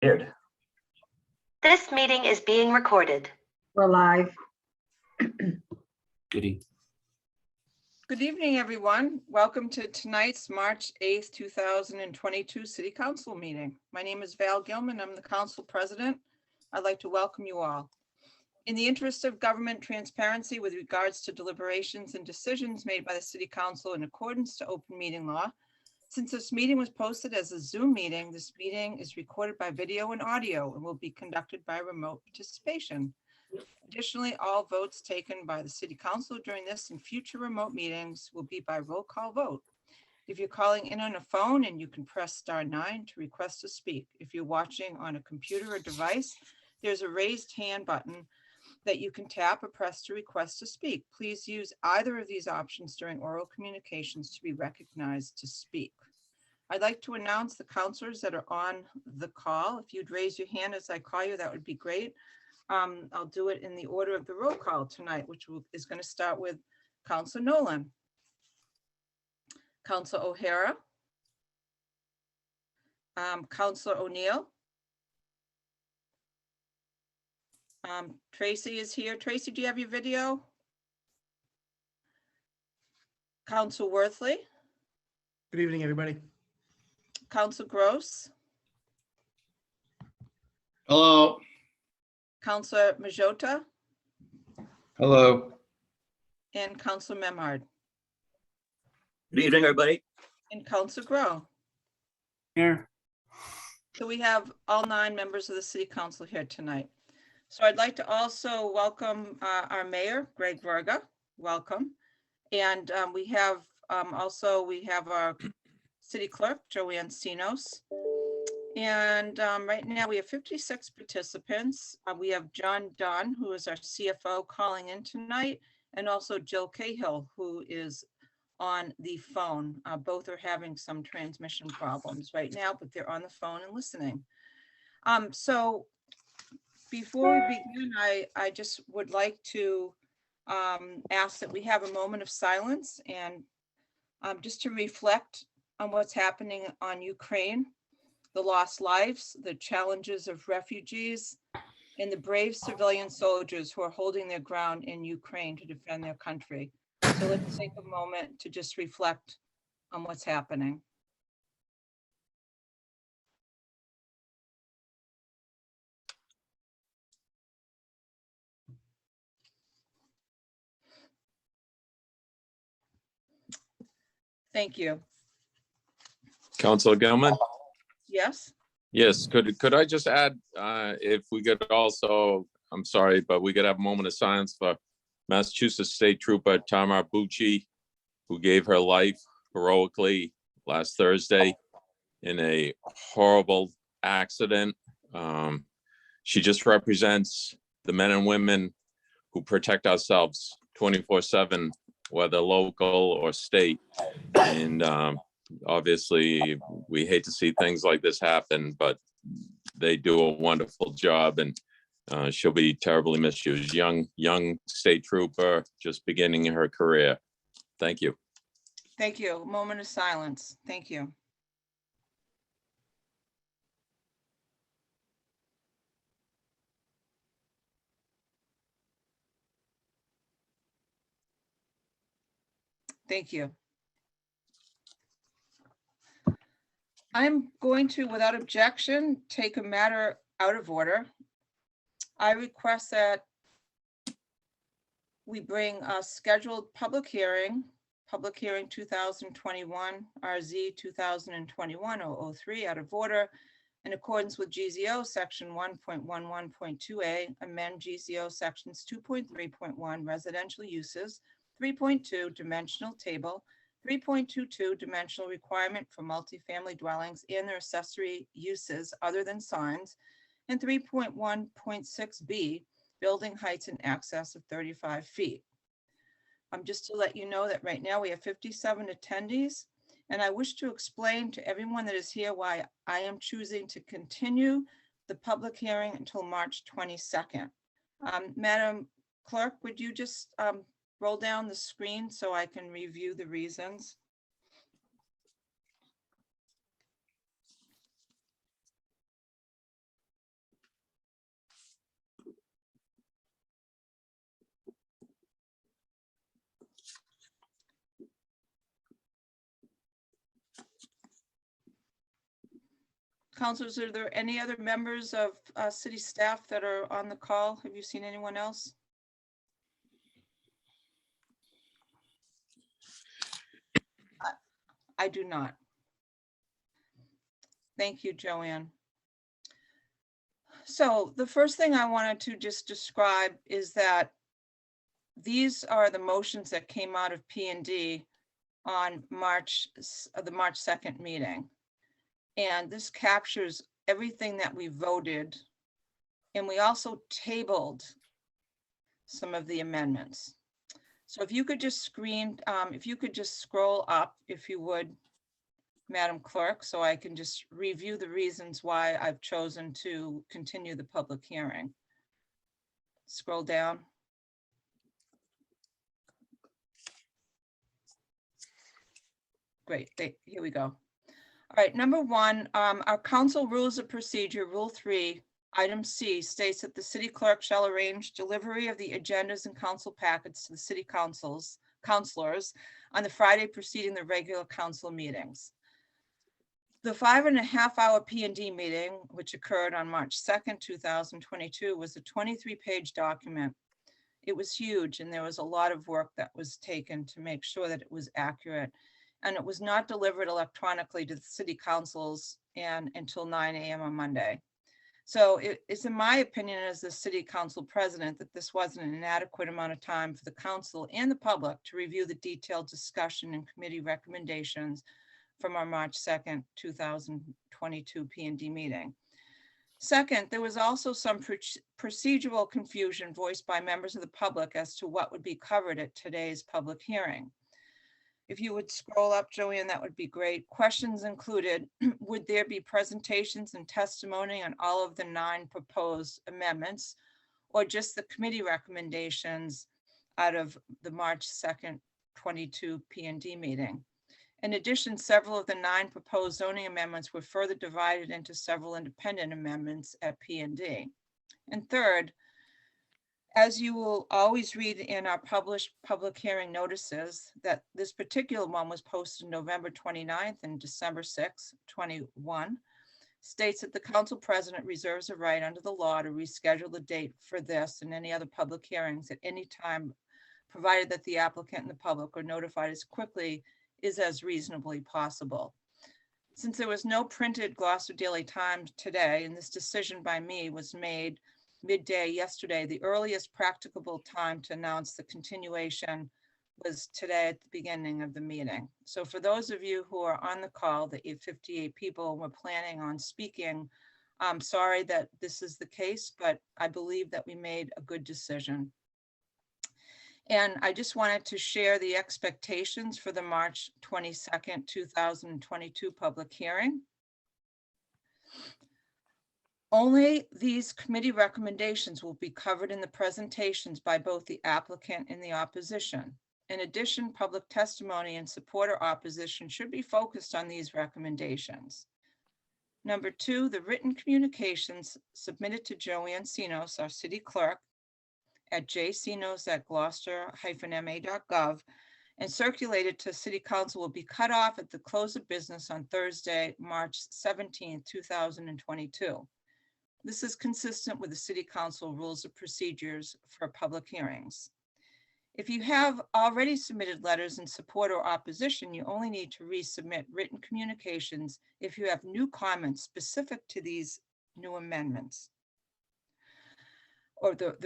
Aired. This meeting is being recorded. We're live. Goody. Good evening, everyone. Welcome to tonight's March 8th, 2022 City Council meeting. My name is Val Gilman. I'm the Council President. I'd like to welcome you all. In the interest of government transparency with regards to deliberations and decisions made by the City Council in accordance to open meeting law, since this meeting was posted as a Zoom meeting, this meeting is recorded by video and audio and will be conducted by remote participation. Additionally, all votes taken by the City Council during this and future remote meetings will be by roll call vote. If you're calling in on a phone, and you can press *9 to request to speak. If you're watching on a computer or device, there's a raised hand button that you can tap or press to request to speak. Please use either of these options during oral communications to be recognized to speak. I'd like to announce the counselors that are on the call. If you'd raise your hand as I call you, that would be great. I'll do it in the order of the roll call tonight, which is going to start with Councilor Nolan, Councilor O'Hara, Councilor O'Neill. Tracy is here. Tracy, do you have your video? Councilor Worthley. Good evening, everybody. Councilor Gross. Hello. Councilor Majota. Hello. And Councilor Memhard. Good evening, everybody. And Councilor Grow. Here. So we have all 9 members of the City Council here tonight. So I'd like to also welcome our mayor, Greg Verga. Welcome. And we have our city clerk, Joanne Sinos. And right now we have 56 participants. We have John Dunn, who is our CFO, calling in tonight, and also Jill Cahill, who is on the phone. Both are having some transmission problems right now, but they're on the phone and listening. So before we begin, I just would like to ask that we have a moment of silence and just to reflect on what's happening on Ukraine, the lost lives, the challenges of refugees, and the brave civilian soldiers who are holding their ground in Ukraine to defend their country. So let's take a moment to just reflect on what's happening. Thank you. Councilor Gilman? Yes? Yes, could I just add, if we could also, I'm sorry, but we could have a moment of silence for Massachusetts State Trooper Tamar Bucci, who gave her life heroically last Thursday in a horrible accident. She just represents the men and women who protect ourselves 24/7, whether local or state. And obviously, we hate to see things like this happen, but they do a wonderful job, and she'll be terribly misused. Young state trooper, just beginning her career. Thank you. Thank you. Moment of silence. Thank you. Thank you. I'm going to, without objection, take a matter out of order. I request that we bring a scheduled public hearing 2021 RZ 2021-003 out of order in accordance with GZO section 1.11.2a, amend GZO sections 2.3.1 residential uses, 3.2 dimensional table, 3.22 dimensional requirement for multifamily dwellings and their accessory uses other than signs, and 3.1.6b building heights in excess of 35 feet. Just to let you know that right now we have 57 attendees, and I wish to explain to everyone that is here why I am choosing to continue the public hearing until March 22nd. Madam Clerk, would you just roll down the screen so I can review the reasons? Councilors, are there any other members of city staff that are on the call? Have you seen anyone else? I do not. Thank you, Joanne. So the first thing I wanted to just describe is that these are the motions that came out of P&D on the March 2nd meeting. And this captures everything that we voted. And we also tabled some of the amendments. So if you could just scroll up, if you would, Madam Clerk, so I can just review the reasons why I've chosen to continue the public hearing. Scroll down. Great, here we go. All right, number one, our council rules of procedure, Rule 3, Item C states that the city clerk shall arrange delivery of the agendas and council packets to the city councilors on the Friday preceding the regular council meetings. The 5.5-hour P&D meeting, which occurred on March 2nd, 2022, was a 23-page document. It was huge, and there was a lot of work that was taken to make sure that it was accurate. And it was not delivered electronically to the city councils until 9 a.m. on Monday. So it's in my opinion as the city council president that this wasn't an inadequate amount of time for the council and the public to review the detailed discussion and committee recommendations from our March 2nd, 2022 P&D meeting. Second, there was also some procedural confusion voiced by members of the public as to what would be covered at today's public hearing. If you would scroll up, Joanne, that would be great. Questions included, would there be presentations and testimony on all of the 9 proposed amendments, or just the committee recommendations out of the March 2nd, 22 P&D meeting? In addition, several of the 9 proposed zoning amendments were further divided into several independent amendments at P&D. And third, as you will always read in our published public hearing notices, that this particular one was posted November 29th and December 6th, 21, states that the council president reserves a right under the law to reschedule the date for this and any other public hearings at any time, provided that the applicant and the public are notified as quickly as reasonably possible. Since there was no printed Gloucester Daily Times today, and this decision by me was made midday yesterday, the earliest practicable time to announce the continuation was today at the beginning of the meeting. So for those of you who are on the call, the 58 people were planning on speaking, I'm sorry that this is the case, but I believe that we made a good decision. And I just wanted to share the expectations for the March 22nd, 2022 public hearing. Only these committee recommendations will be covered in the presentations by both the applicant and the opposition. In addition, public testimony in support or opposition should be focused on these recommendations. Number 2, the written communications submitted to Joanne Sinos, our city clerk, at jsinos@gloucester-ma.gov and circulated to City Council will be cut off at the close of business on Thursday, March 17, 2022. This is consistent with the City Council rules of procedures for public hearings. If you have already submitted letters in support or opposition, you only need to resubmit written communications if you have new comments specific to these new amendments or the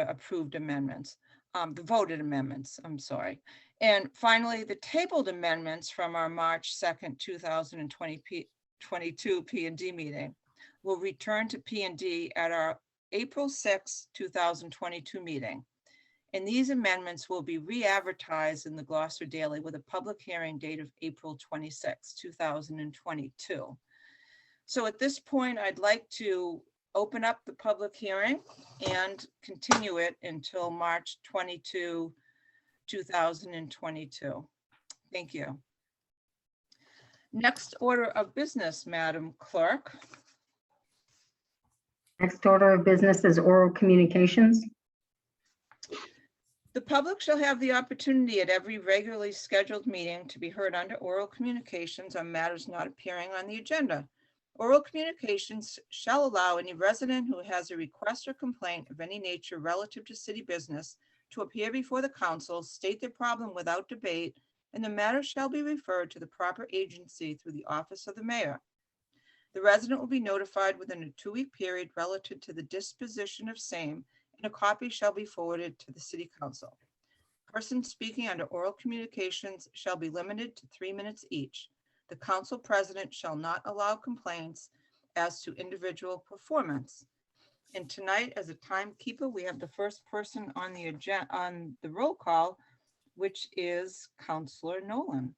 approved amendments, the voted amendments, I'm sorry. And finally, the tabled amendments from our March 2nd, 2022 P&D meeting will return to P&D at our April 6, 2022 meeting. And these amendments will be re-advertised in the Gloucester Daily with a public hearing date of April 26, 2022. So at this point, I'd like to open up the public hearing and continue it until March 22, 2022. Thank you. Next order of business, Madam Clerk. Next order of business is oral communications. The public shall have the opportunity at every regularly scheduled meeting to be heard under oral communications on matters not appearing on the agenda. Oral communications shall allow any resident who has a request or complaint of any nature relative to city business to appear before the council, state their problem without debate, and the matter shall be referred to the proper agency through the office of the mayor. The resident will be notified within a 2-week period relative to the disposition of same, and a copy shall be forwarded to the city council. Persons speaking under oral communications shall be limited to 3 minutes each. The council president shall not allow complaints as to individual performance. And tonight, as a timekeeper, we have the first person on the agenda, on the roll call, which is Counselor Nolan.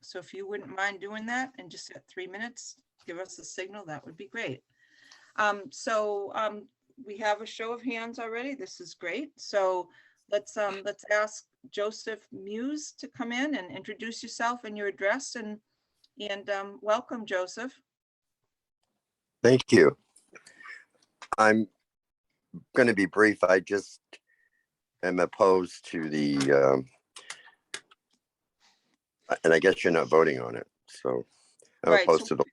So if you wouldn't mind doing that and just at 3 minutes, give us a signal, that would be great. We have a show of hands already. This is great. So let's ask Joseph Muse to come in and introduce yourself and your address, and welcome, Joseph. Thank you. I'm going to be brief. I just am opposed to the, and I guess you're not voting on it. So I'm Right, opposed so to the,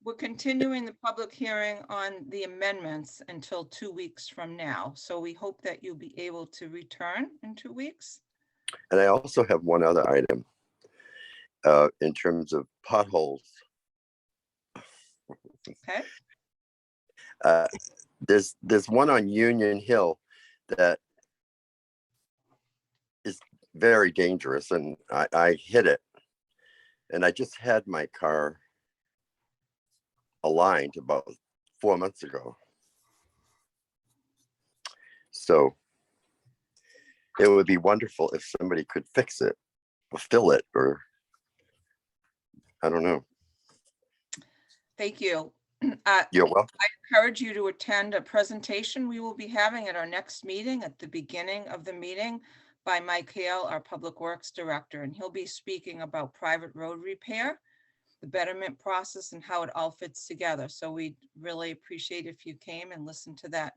we're continuing the public hearing on the amendments until 2 weeks from now. So we hope that you'll be able to return in 2 weeks. and I also have one other item in terms of potholes. Okay, There's one on Union Hill that is very dangerous, and I hit it, and I just had my car aligned about 4 months ago. So it would be wonderful if somebody could fix it or fill it, or I don't know. thank you. You're welcome. I encourage you to attend a presentation we will be having at our next meeting at the beginning of the meeting by Mike Hale, our Public Works Director, and he'll be speaking about private road repair, the betterment process, and how it all fits together. So we'd really appreciate if you came and listened to that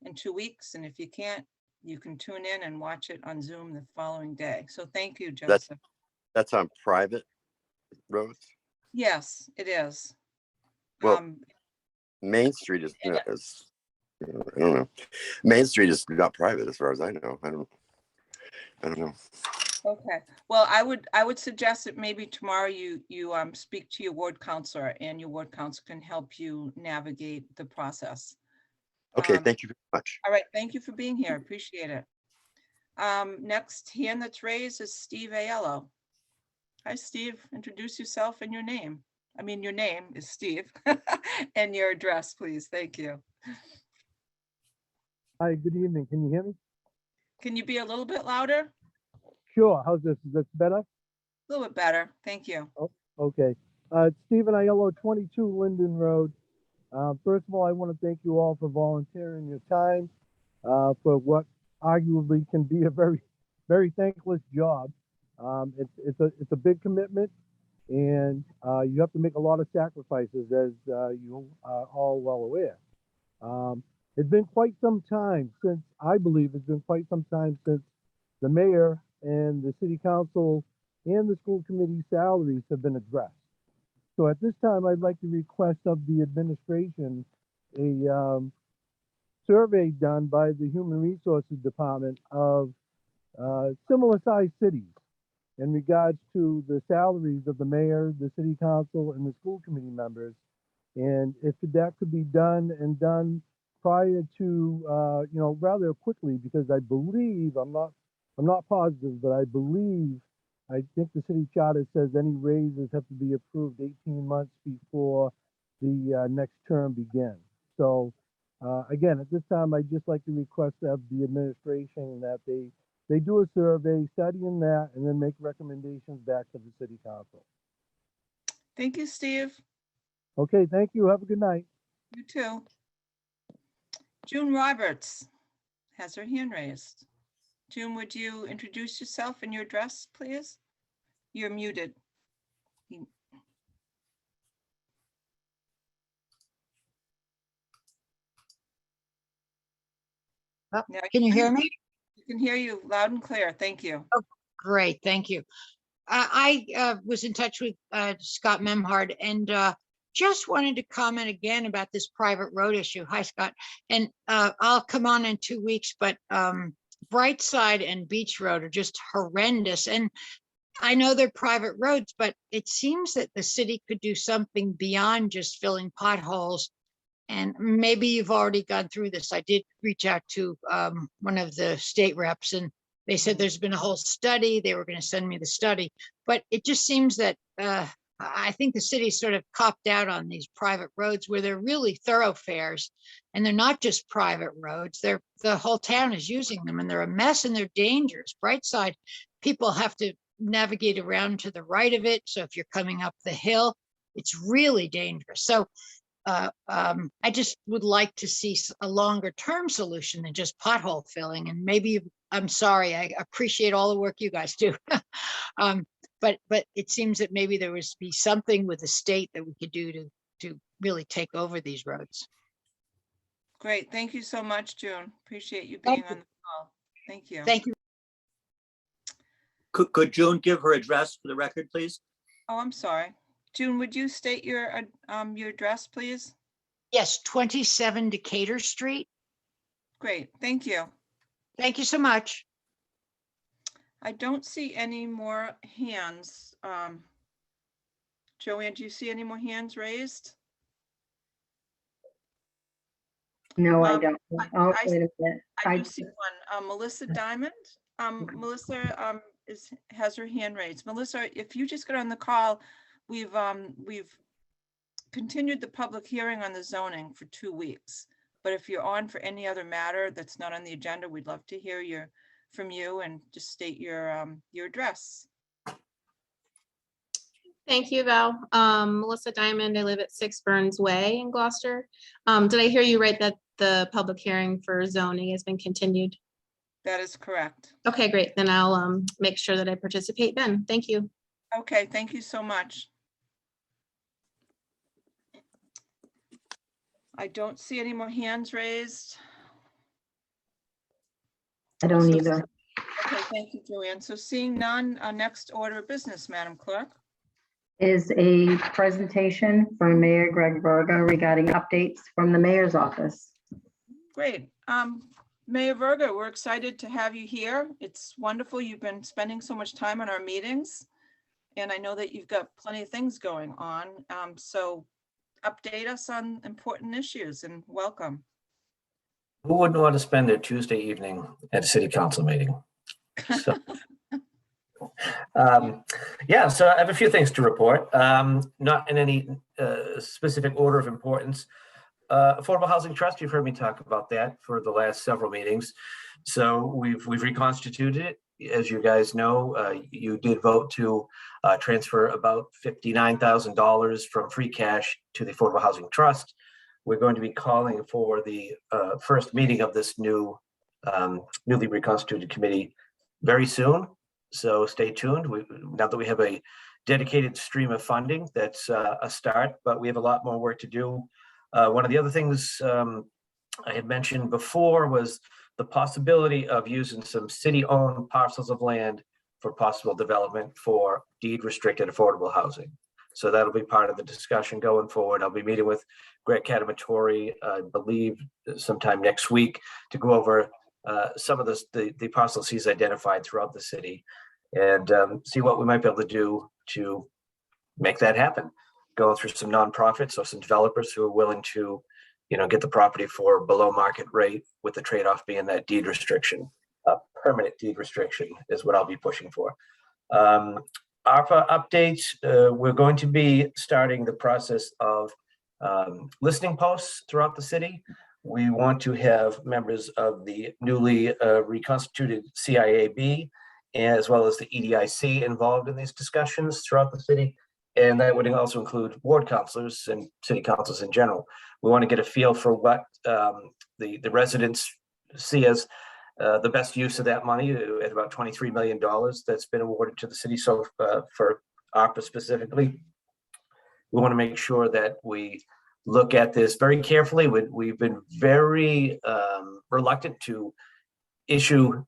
in 2 weeks. And if you can't, you can tune in and watch it on Zoom the following day. So thank you, Joseph. That's on private roads. Yes, it is. Well, Main Street is, I don't know. Main Street is not private as far as I know. I don't know. Okay, well, I would suggest that maybe tomorrow you speak to your ward counselor, and your ward counselor can help you navigate the process. Okay, thank you very much. All right, thank you for being here. Appreciate it. Next hand that's raised is Steve Aiello. Hi, Steve. Introduce yourself and your name. I mean, your name is Steve and your address, please. Thank you. Hi, good evening. Can you hear me? Can you be a little bit louder? Sure. How's this? Is this better? A little bit better. Thank you. Okay. It's Stephen Aiello, 22 Linden Road. First of all, I want to thank you all for volunteering your time for what arguably can be a very, very thankless job. It's a big commitment, and you have to make a lot of sacrifices, as you are all well aware. It's been quite some time since, I believe it's been quite some time since the mayor and the city council and the school committee salaries have been addressed. So at this time, I'd like to request of the administration a survey done by the Human Resources Department of similar sized cities in regards to the salaries of the mayor, the city council, and the school committee members. And if that could be done and done prior to, rather quickly, because I believe, I'm not positive, but I think the city charter says any raises have to be approved 18 months before the next term begins. So again, at this time, I'd just like to request of the administration that they do a survey, studying that, and then make recommendations back to the city council. Thank you, Steve. Okay, thank you. Have a good night. You too. June Roberts has her hand raised. June, would you introduce yourself and your address, please? You're muted. Oh, Now can you hear me? We can hear you loud and clear. Thank you. Great, thank you. I was in touch with Scott Memhard, and just wanted to comment again about this private road issue. Hi, Scott. And I'll come on in 2 weeks, but Brightside and Beach Road are just horrendous. And I know they're private roads, but it seems that the city could do something beyond just filling potholes. And maybe you've already gone through this. I did reach out to one of the state reps, and they said there's been a whole study. They were going to send me the study, but it just seems that I think the city sort of copped out on these private roads where they're really thoroughfares, and they're not just private roads. The whole town is using them, and they're a mess and they're dangerous. Brightside, people have to navigate around to the right of it. So if you're coming up the hill, it's really dangerous. So I just would like to see a longer term solution than just pothole filling. And maybe, I'm sorry, I appreciate all the work you guys do. But it seems that maybe there was be something with the state that we could do to really take over these roads. Great. Thank you so much, June. Appreciate you being Thank on the call. Thank you. Thank you. Could June give her address for the record, please? Oh, I'm sorry. June, would you state your address, please? Yes, 27 Decatur Street. Great. Thank you. Thank you so much. I don't see any more hands. Joanne, do you see any more hands raised? No, I Um, don't. I- Oh, I- wait a minute. I do see one, Melissa Diamond. Melissa has her hand raised. Melissa, if you just got on the call, we've continued the public hearing on the zoning for 2 weeks. But if you're on for any other matter that's not on the agenda, we'd love to hear from you and just state your address. Thank you, Val. Melissa Diamond, I live at 6 Burns Way in Gloucester. Did I hear you right that the public hearing for zoning has been continued? That is correct. Okay, great. Then I'll make sure that I participate then. Thank you. Okay, thank you so much. I don't see any more hands raised. I don't So- either. Okay, thank you, Joanne. So seeing none, next order of business, Madam Clerk. Is a presentation from Mayor Greg Berger regarding updates from the mayor's office. Great. Mayor Verga, we're excited to have you here. It's wonderful. You've been spending so much time on our meetings. And I know that you've got plenty of things going on. So update us on important issues and welcome. Who wouldn't want to spend their Tuesday evening at a city council meeting? So, yeah, so I have a few things to report, not in any specific order of importance. Affordable Housing Trust, you've heard me talk about that for the last several meetings. So we've reconstituted it. As you guys know, you did vote to transfer about $59,000 from free cash to the Affordable Housing Trust. We're going to be calling for the first meeting of this newly reconstituted committee very soon. So stay tuned. Now that we have a dedicated stream of funding, that's a start, but we have a lot more work to do. One of the other things I had mentioned before was the possibility of using some city-owned parcels of land for possible development for deed-restricted affordable housing. So that'll be part of the discussion going forward. I'll be meeting with Greg Catamatori, I believe, sometime next week to go over some of the parcels he's identified throughout the city and see what we might be able to do to make that happen. Going through some nonprofits or some developers who are willing to, get the property for below market rate, with the trade-off being that deed restriction. Permanent deed restriction is what I'll be pushing for. ARPA updates, we're going to be starting the process of listening posts throughout the city. We want to have members of the newly reconstituted CIAB, as well as the EDIC, involved in these discussions throughout the city. And that would also include ward councilors and city councils in general. We want to get a feel for what the residents see as the best use of that money at about $23 million that's been awarded to the city. So for ARPA specifically, we want to make sure that we look at this very carefully. We've been very reluctant to issue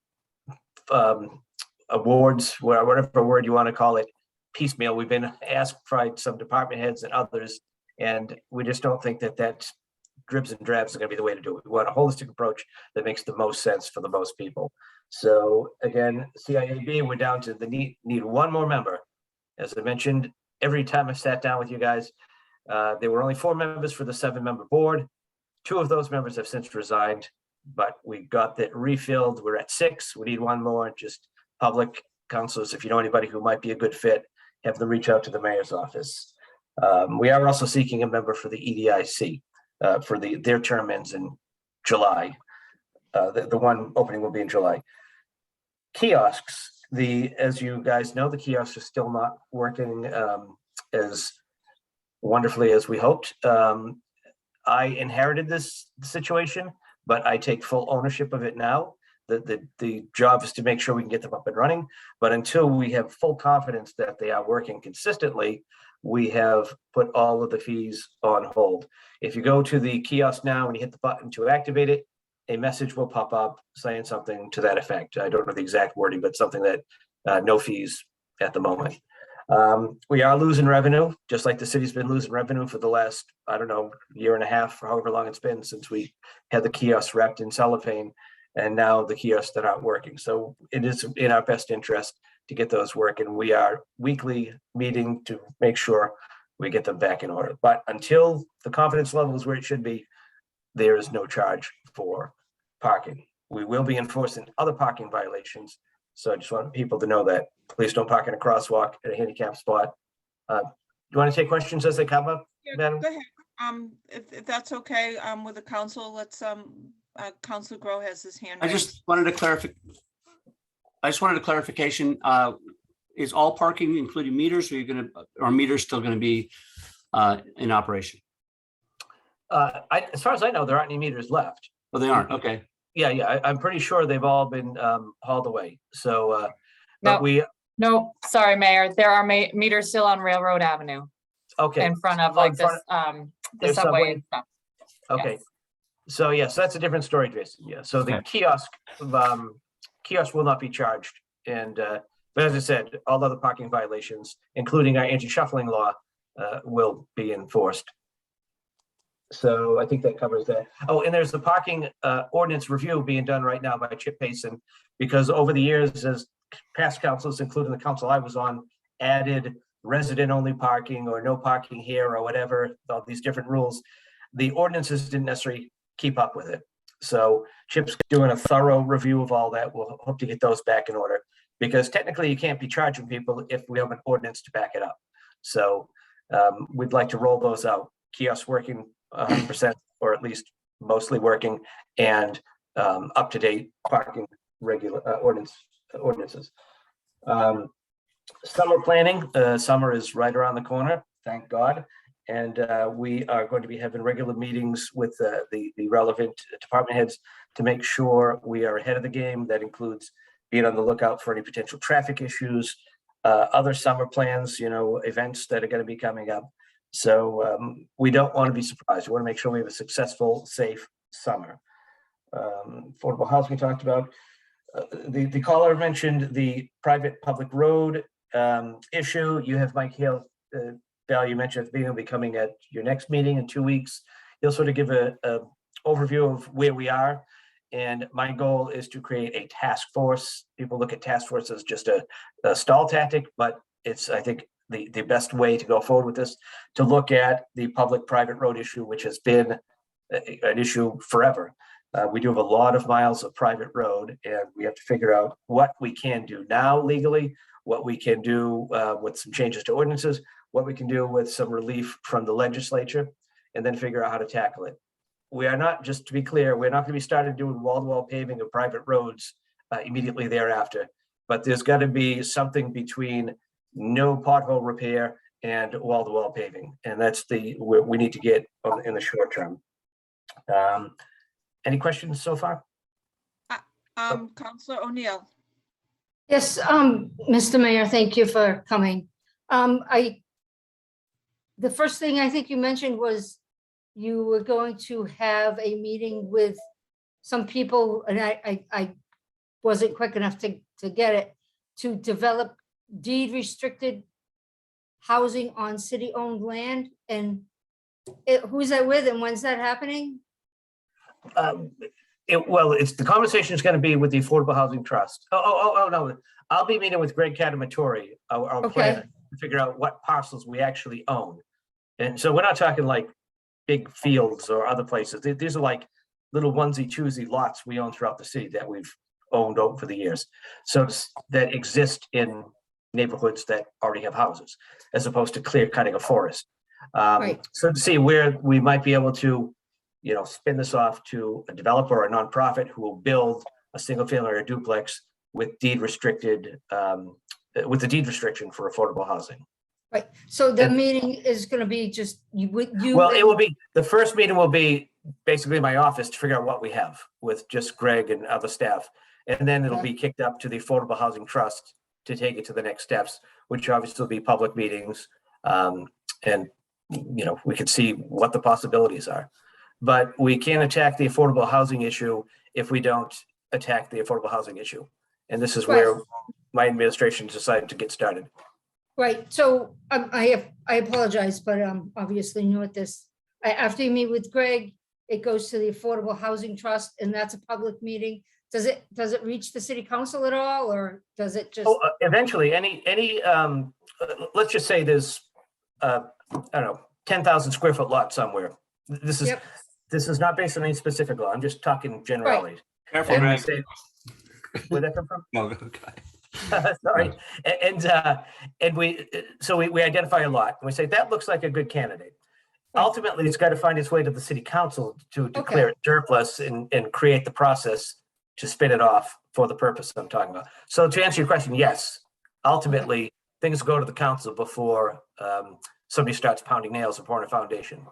awards, whatever word you want to call it, piecemeal. We've been asked by some department heads and others And we just don't think that dribs and drabs are gonna be the way to do it. We want a holistic approach that makes the most sense for the most people. So again, CIAB, we're down to the need one more member. As I mentioned, every time I sat down with you guys, there were only 4 members for the 7-member board. 2 of those members have since resigned, but we got that refilled. We're at 6. We need one more. Just public councilors, if you know anybody who might be a good fit, have them reach out to the mayor's office. We are also seeking a member for the EDIC for their term ends in July. The one opening will be in July. Kiosks, as you guys know, the kiosks are still not working as wonderfully as we hoped. I inherited this situation, but I take full ownership of it now. The job is to make sure we can get them up and running, but until we have full confidence that they are working consistently, we have put all of the fees on hold. If you go to the kiosk now and you hit the button to activate it, a message will pop up saying something to that effect. I don't know the exact wording, but something that no fees at the moment. We are losing revenue, just like the city's been losing revenue for the last, I don't know, year and a half, or however long it's been since we had the kiosks wrapped in cellophane, and now the kiosks that aren't working. So it is in our best interest to get those working. We are weekly meeting to make sure we get them back in order. But until the confidence level is where it should be, there is no charge for parking. We will be enforcing other parking violations. So I just want people to know that. Please don't park in a crosswalk at a handicap spot. You want to take questions as they come up, Yeah, Madam? go ahead. If that's okay, with the council, let's, Councilor Grow has his hand I raised. just wanted a clarification. Is all parking including meters, or are meters still gonna be in operation? As far as I know, there aren't any meters left. Oh, they aren't, okay. Yeah, I'm pretty sure they've all been hauled away. So, No. but No, sorry, Mayor. There are meters still on Railroad Avenue okay. in front of Oh, in like front this, the there's subway subway? and stuff. Okay. So yes, that's a different story, Jason. Yeah, so the kiosk will not be charged. And but as I said, all other parking violations, including our anti-shuffling law, will be enforced. So I think that covers that. Oh, and there's the parking ordinance review being done right now by Chip Payson, because over the years, as past councils, including the council I was on, added resident-only parking or no parking here or whatever, all these different rules, the ordinances didn't necessarily keep up with it. So Chip's doing a thorough review of all that. We'll hope to get those back in order, because technically you can't be charging people if we have an ordinance to back it up. So we'd like to roll those out. Kiosks working 100%, or at least mostly working, and up-to-date parking ordinances. Summer planning, summer is right around the corner, thank God. And we are going to be having regular meetings with the relevant department heads to make sure we are ahead of the game. That includes being on the lookout for any potential traffic issues, other summer plans, events that are going to be coming up. So we don't want to be surprised. We want to make sure we have a successful, safe summer. Affordable housing we talked about. The caller mentioned the private public road issue. You have Mike Hale, Val, you mentioned being will be coming at your next meeting in 2 weeks. He'll sort of give a overview of where we are. And my goal is to create a task force. People look at task force as just a stall tactic, but it's, I think, the best way to go forward with this, to look at the public-private road issue, which has been an issue forever. We do have a lot of miles of private road, and we have to figure out what we can do now legally, what we can do with some changes to ordinances, what we can do with some relief from the legislature, and then figure out how to tackle it. We are not, just to be clear, we're not going to be starting doing wall-to-wall paving of private roads immediately thereafter, but there's got to be something between no pothole repair and wall-to-wall paving, and that's where we need to get in the short term. Any questions so far? Councilor O'Neill. Yes, Mr. Mayor, thank you for coming. The first thing I think you mentioned was you were going to have a meeting with some people, and I wasn't quick enough to get it, to develop deed restricted housing on city-owned land. And Who's that with and when's that happening? Well, it's, the conversation is going to be with the Affordable Housing Trust. Oh, no. I'll be meeting with Greg Catamatori, our Okay. planner, to figure out what parcels we actually own. And so we're not talking like big fields or other places. These are like little onesie choosy lots we own throughout the city that we've owned over the years. So that exist in neighborhoods that already have houses, as opposed to clear cutting a forest. Right. So to see where we might be able to, spin this off to a developer or a nonprofit who will build a single family or a duplex with deed restricted, with the deed restriction for affordable housing. Right, so the And- meeting is gonna be just you with you. Well, it and- will be, the first meeting will be basically my office to figure out what we have with just Greg and other staff. And then it'll Okay. be kicked up to the Affordable Housing Trust to take it to the next steps, which obviously will be public meetings. And, we can see what the possibilities are. But we can't attack the affordable housing issue if we don't attack the affordable housing issue. And this is where my administration decided to get started. Right, so I apologize, but I'm obviously new at this. After you meet with Greg, it goes to the Affordable Housing Trust and that's a public meeting. Does it reach the city council at all or does it just? Eventually, let's just say there's, I don't know, 10,000 square foot lot somewhere. This is, Yep. this is not based on any specific law. I'm just talking generalities. Careful, And we Greg. say- Where'd that come from? No, okay. Sorry. And we identify a lot and we say, that looks like a good candidate. Ultimately, it's got to find its way to the city council to declare it surplus and create the process to spin it off for the purpose I'm talking about. So to answer your question, yes, ultimately, things go to the council before somebody starts pounding nails and pouring a foundation.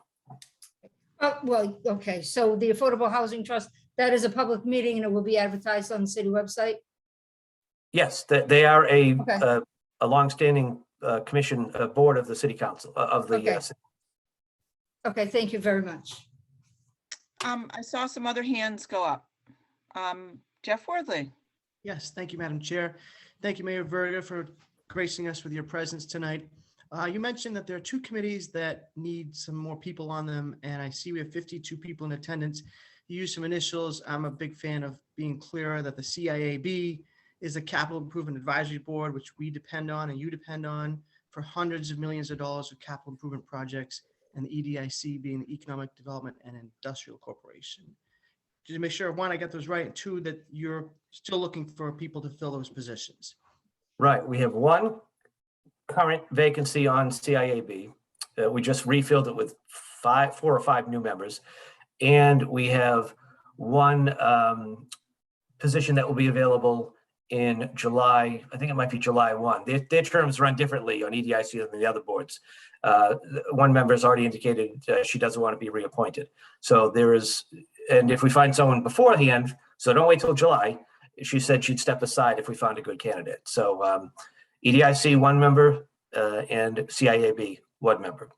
Well, okay, so the Affordable Housing Trust, that is a public meeting and it will be advertised on the city website? Yes, they are a Okay. longstanding commission board of the city council of the Okay. city. Okay, thank you very much. I saw some other hands go up. Jeff Worthley. Yes, thank you, Madam Chair. Thank you, Mayor Verga, for gracing us with your presence tonight. You mentioned that there are two committees that need some more people on them, and I see we have 52 people in attendance. You use some initials. I'm a big fan of being clearer that the CIAB is a capital improvement advisory board, which we depend on and you depend on for hundreds of millions of dollars of capital improvement projects, and the EDIC being the Economic Development and Industrial Corporation. Just to make sure, one, I got those right, and two, that you're still looking for people to fill those positions. Right, we have one current vacancy on CIAB. We just refilled it with 4 or 5 new members. And we have one position that will be available in July. I think it might be July 1. Their terms run differently on EDIC than the other boards. One member has already indicated she doesn't want to be reappointed. So there is, and if we find someone beforehand, so don't wait till July. She said she'd step aside if we found a good candidate. So EDIC, 1 member, and CIAB, 1 member.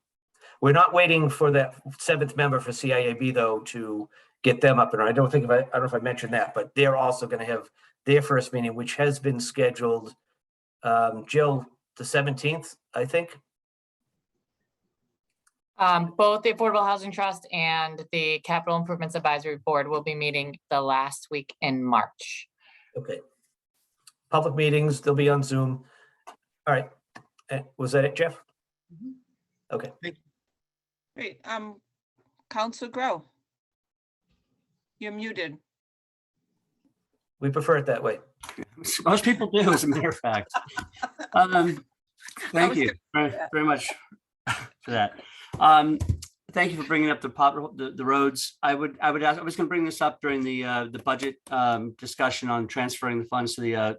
We're not waiting for that 7th member for CIAB though to get them up and running. I don't know if I mentioned that, but they're also going to have their first meeting, which has been scheduled, Jill, the 17th, I think. Both the Affordable Housing Trust and the Capital Improvements Advisory Board will be meeting the last week in March. Okay. Public meetings, they'll be on Zoom. All right. Was that it, Jeff? Okay. Great. Council Grow. You're muted. We prefer it that way. Most people do, as a matter of fact. Thank you very much for that. Thank you for bringing up the roads. I was going to bring this up during the budget discussion on transferring the funds to the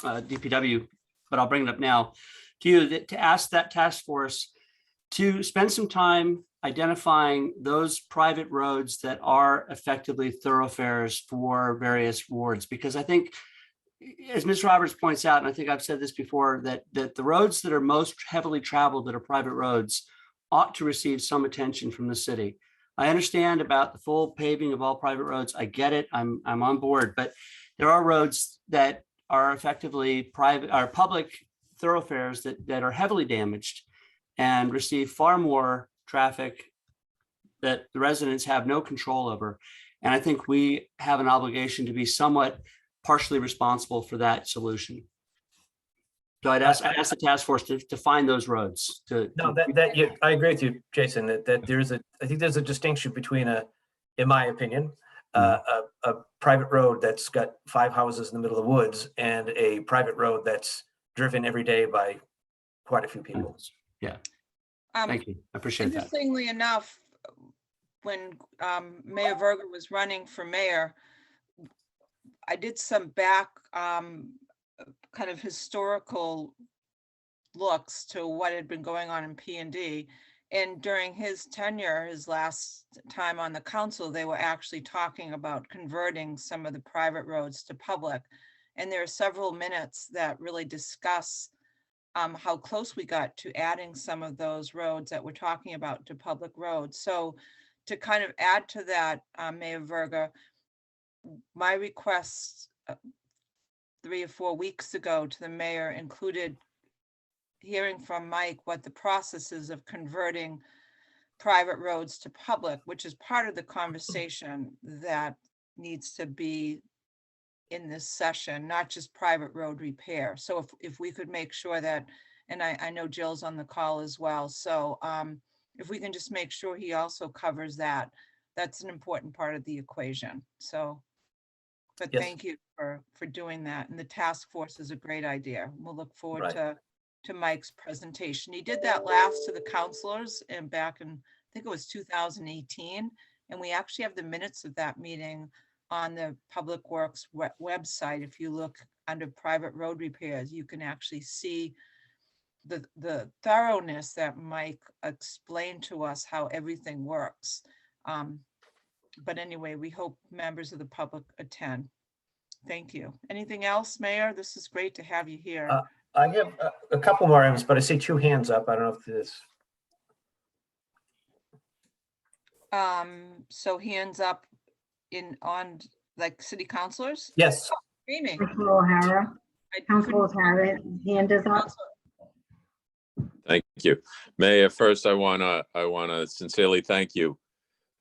DPW, but I'll bring it up now to you to ask that task force to spend some time identifying those private roads that are effectively thoroughfares for various wards, because I think, as Ms. Roberts points out, and I think I've said this before, that the roads that are most heavily traveled that are private roads ought to receive some attention from the city. I understand about the full paving of all private roads. I get it. I'm on board, but there are roads that are effectively public thoroughfares that are heavily damaged and receive far more traffic that the residents have no control over. And I think we have an obligation to be somewhat partially responsible for that solution. So I'd ask the task force to find those roads No, I agree with you, Jason, that I think there's a distinction between in my opinion, a private road that's got 5 houses in the middle of the woods and a private road that's driven every day by quite a few people. Yeah, thank you. I appreciate that. Interestingly enough, when Mayor Verga was running for mayor, I did some back kind of historical looks to what had been going on in P&D. And during his tenure, his last time on the council, they were actually talking about converting some of the private roads to public. And there are several minutes that really discuss how close we got to adding some of those roads that we're talking about to public roads. So to kind of add to that, Mayor Verga, my request 3 or 4 weeks ago to the mayor included hearing from Mike what the process is of converting private roads to public, which is part of the conversation that needs to be in this session, not just private road repair. So if we could make sure that, and I know Jill's on the call as well, so if we can just make sure he also covers that, that's an important part of the equation. So, but Yes. thank you for doing that. And the task force is a great idea. We'll look forward Right. to Mike's presentation. He did that last to the counselors and back in, I think it was 2018. And we actually have the minutes of that meeting on the Public Works website. If you look under private road repairs, you can actually see the thoroughness that Mike explained to us how everything works. But anyway, we hope members of the public attend. Thank you. Anything else, Mayor? This is great to have you here. I have a couple more items, but I see 2 hands up. I don't know if this. So hands up on like city councilors? Yes. Amy. Councilor O'Hara, Councilor O'Hara, hand is up. Thank you. Mayor, first I wanna sincerely thank you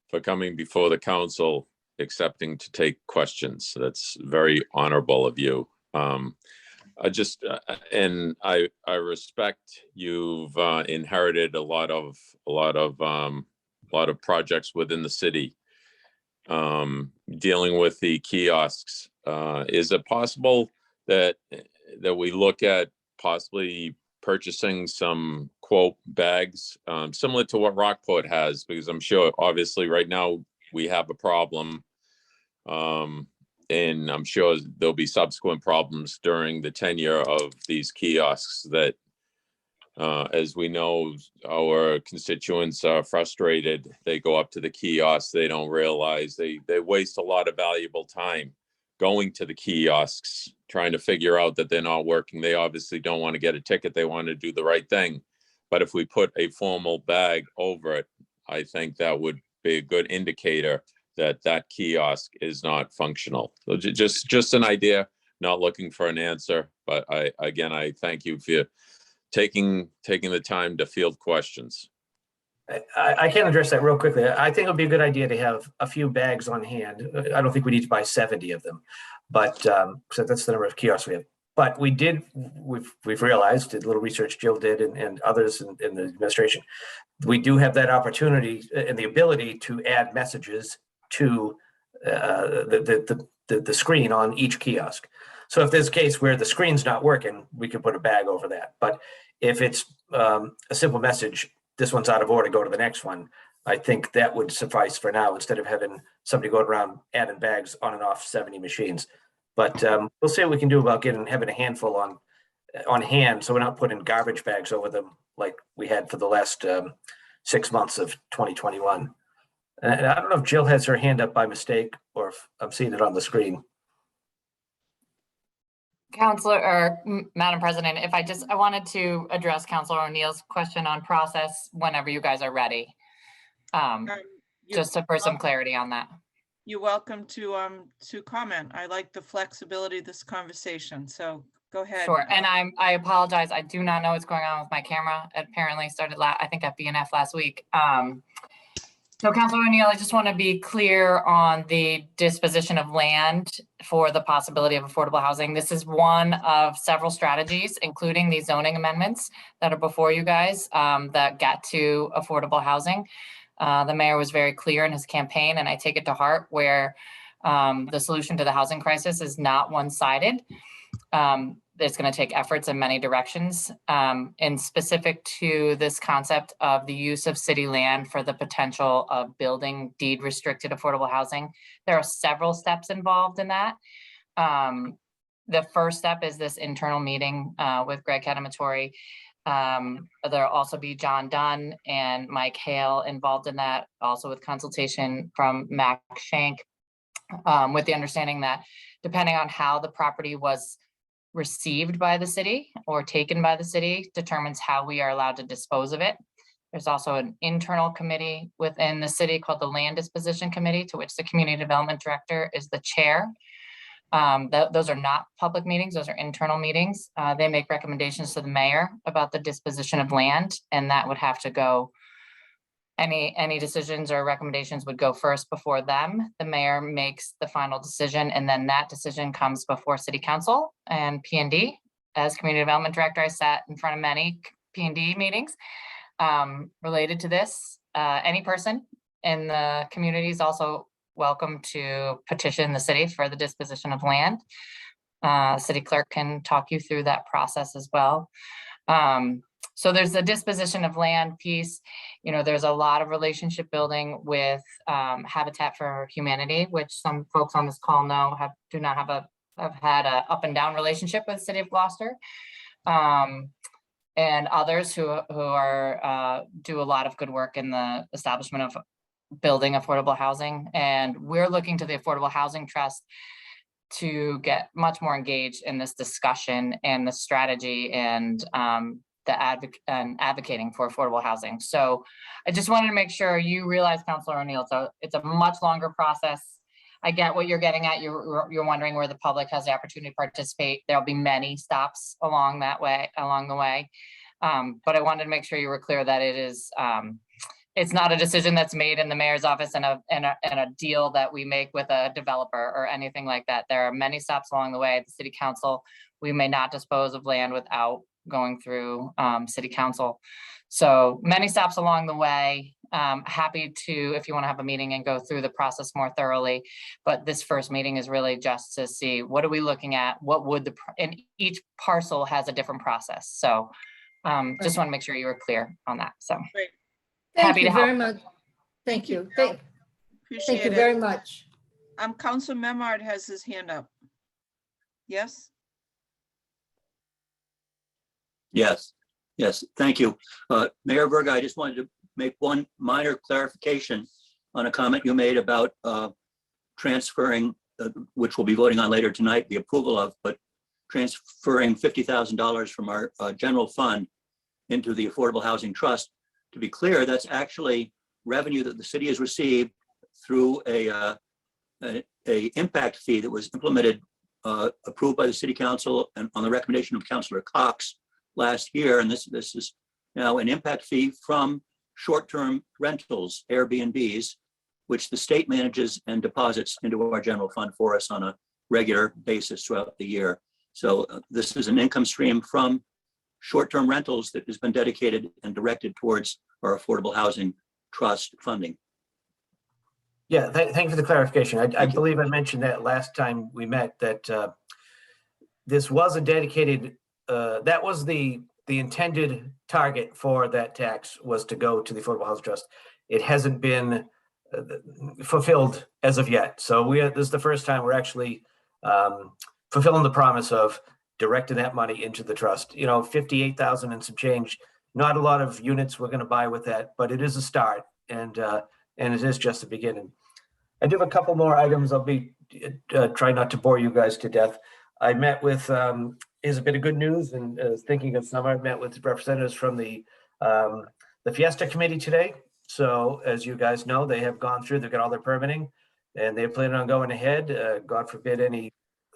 for coming before the council, accepting to take questions. That's very honorable of you. I just, and I respect you've inherited a lot of projects within the city. Dealing with the kiosks, is it possible that we look at possibly purchasing some quote bags, similar to what Rockport has, because I'm sure obviously right now we have a problem. And I'm sure there'll be subsequent problems during the tenure of these kiosks that, as we know, our constituents are frustrated. They go up to the kiosks, they don't realize they waste a lot of valuable time going to the kiosks, trying to figure out that they're not working. They obviously don't want to get a ticket. They want to do the right thing. But if we put a formal bag over it, I think that would be a good indicator that that kiosk is not functional. So just an idea, not looking for an answer, but I thank you for taking the time to field questions. I can address that real quickly. I think it would be a good idea to have a few bags on hand. I don't think we need to buy 70 of them, but so that's the number of kiosks we have. But we've realized, did a little research Jill did and others in the administration, we do have that opportunity and the ability to add messages to the screen on each kiosk. So if there's a case where the screen's not working, we could put a bag over that. But if it's a simple message, this one's out of order, go to the next one, I think that would suffice for now instead of having somebody going around adding bags on and off 70 machines. But we'll see what we can do about having a handful on hand, so we're not putting garbage bags over them like we had for the last 6 months of 2021. And I don't know if Jill has her hand up by mistake or if I'm seeing it on the screen. Counselor or Madam President, if I wanted to address Counselor O'Neill's question on process whenever you guys are ready. Just for some clarity on that. You're welcome to comment. I like the flexibility of this conversation. So Go ahead. Sure, and I apologize. I do not know what's going on with my camera. It apparently started I think at BNF last week. So Councilor O'Neill, I just want to be clear on the disposition of land for the possibility of affordable housing. This is one of several strategies, including these zoning amendments that are before you guys that get to affordable housing. The mayor was very clear in his campaign, and I take it to heart, where the solution to the housing crisis is not one-sided. It's going to take efforts in many directions. And specific to this concept of the use of city land for the potential of building deed restricted affordable housing, there are several steps involved in that. The first step is this internal meeting with Greg Catamatori. There'll also be John Dunn and Mike Hale involved in that, also with consultation from Mac Shank, with the understanding that depending on how the property was received by the city or taken by the city determines how we are allowed to dispose of it. There's also an internal committee within the city called the Land Disposition Committee, to which the Community Development Director is the chair. Those are not public meetings, those are internal meetings. They make recommendations to the mayor about the disposition of land, and that would have to go, any decisions or recommendations would go first before them. The mayor makes the final decision, and then that decision comes before city council and P&D. As community development director, I sat in front of many P&D meetings related to this. Any person in the community is also welcome to petition the city for the disposition of land. City clerk can talk you through that process as well. So there's the disposition of land piece. You know, there's a lot of relationship building with Habitat for Humanity, which some folks on this call know have had a up and down relationship with the city of Gloucester. And others who are do a lot of good work in the establishment of building affordable housing. And we're looking to the Affordable Housing Trust to get much more engaged in this discussion and the strategy and advocating for affordable housing. So I just wanted to make sure you realize, Councilor O'Neill, it's a much longer process. I get what you're getting at. You're wondering where the public has the opportunity to participate. There'll be many stops along the way. But I wanted to make sure you were clear that it is, it's not a decision that's made in the mayor's office and a deal that we make with a developer or anything like that. There are many stops along the way at the city council. We may not dispose of land without going through city council. So many stops along the way. Happy to, if you want to have a meeting and go through the process more thoroughly, but this first meeting is really just to see what are we looking at, what would and each parcel has a different process. So just want to make sure you were clear on that. So Great. Thank happy you to help. very much. Thank you. Thank Appreciate you it. very much. Council Memard has his hand up. Yes? Yes, thank you. Mayor Verga, I just wanted to make one minor clarification on a comment you made about transferring, which we'll be voting on later tonight, the approval of, but transferring $50,000 from our general fund into the Affordable Housing Trust. To be clear, that's actually revenue that the city has received through a impact fee that was implemented, approved by the city council and on the recommendation of Councilor Cox last year. And this is now an impact fee from short-term rentals, Airbnbs, which the state manages and deposits into our general fund for us on a regular basis throughout the year. So this is an income stream from short-term rentals that has been dedicated and directed towards our Affordable Housing Trust funding. Yeah, thank you for the clarification. I believe I mentioned that last time we met, that this was a dedicated, that was the intended target for that tax, was to go to the Affordable Housing Trust. It hasn't been fulfilled as of yet. So this is the first time we're actually fulfilling the promise of directing that money into the trust. You know, 58,000 and some change, not a lot of units we're going to buy with that, but it is a start, and it is just the beginning. I do have a couple more items. I'll be try not to bore you guys to death. I met with, is a bit of good news, and thinking of summer, I met with representatives from the Fiesta Committee today. So as you guys know, they have gone through, they've got all their permitting, and they're planning on going ahead. God forbid any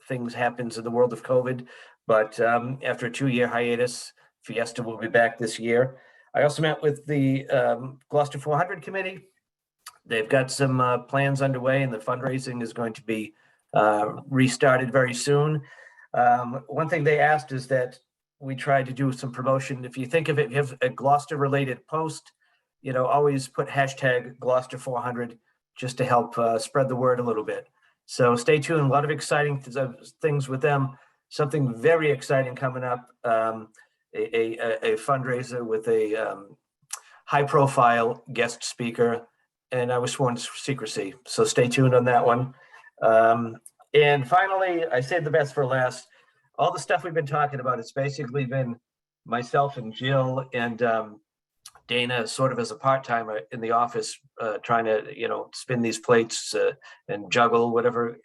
things happens in the world of COVID. But after a 2-year hiatus, Fiesta will be back this year. I also met with the Gloucester 400 committee. They've got some plans underway, and the fundraising is going to be restarted very soon. One thing they asked is that we try to do some promotion. If you think of it, if you have a Gloucester related post, always put hashtag Gloucester 400 just to help spread the word a little bit. So stay tuned. A lot of exciting things with them. Something very exciting coming up. A fundraiser with a high profile guest speaker, and I was sworn to secrecy. So stay tuned on that one. And finally, I saved the best for last. All the stuff we've been talking about, it's basically been myself and Jill and Dana sort of as a part-timer in the office, trying to, spin these plates and juggle whatever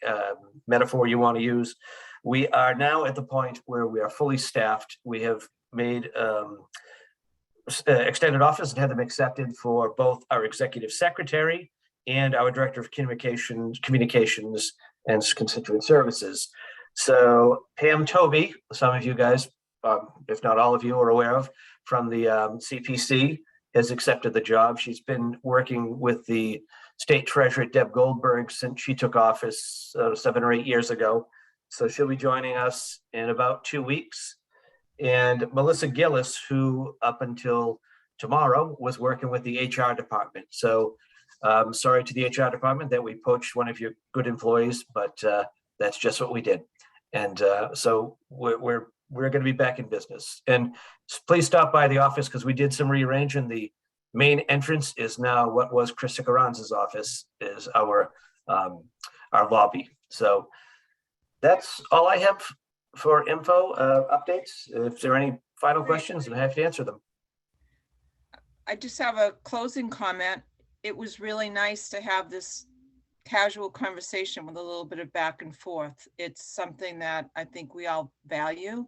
metaphor you want to use. We are now at the point where we are fully staffed. We have made extended offers and had them accepted for both our executive secretary and our director of communications and constituent services. So Pam Toby, some of you guys, if not all of you, are aware of from the CPC, has accepted the job. She's been working with the state treasurer, Deb Goldberg, since she took office 7 or 8 years ago. So she'll be joining us in about 2 weeks. And Melissa Gillis, who up until tomorrow was working with the HR department. So sorry to the HR department that we poached one of your good employees, but that's just what we did. And so we're going to be back in business. And please stop by the office because we did some rearranging. The main entrance is now what was Krista Carranza's office, is our lobby. So that's all I have for info updates. If there are any final questions, I'm happy to answer them. I just have a closing comment. It was really nice to have this casual conversation with a little bit of back and forth. It's something that I think we all value.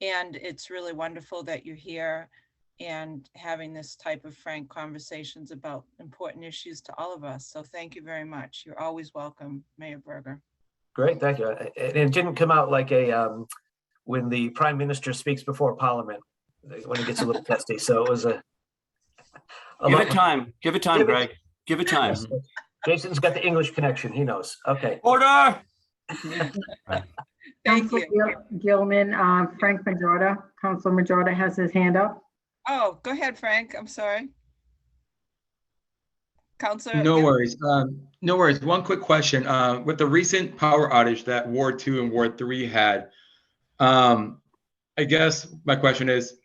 And it's really wonderful that you're here and having this type of frank conversations about important issues to all of us. So thank you very much. You're always welcome, Mayor Berger. Great, thank you. It didn't come out like a when the Prime Minister speaks before Parliament, when it gets a little testy. So it was Give it time, Greg. Give it time. Jason's got the English connection. He knows. Okay. Order. Thank you. Gilman, Frank Majorda, Council Majorda has his hand up. Oh, go ahead, Frank. I'm sorry. Councilor. No worries. No worries. One quick question. With the recent power outage that Ward 2 and Ward 3 had, I guess my question is,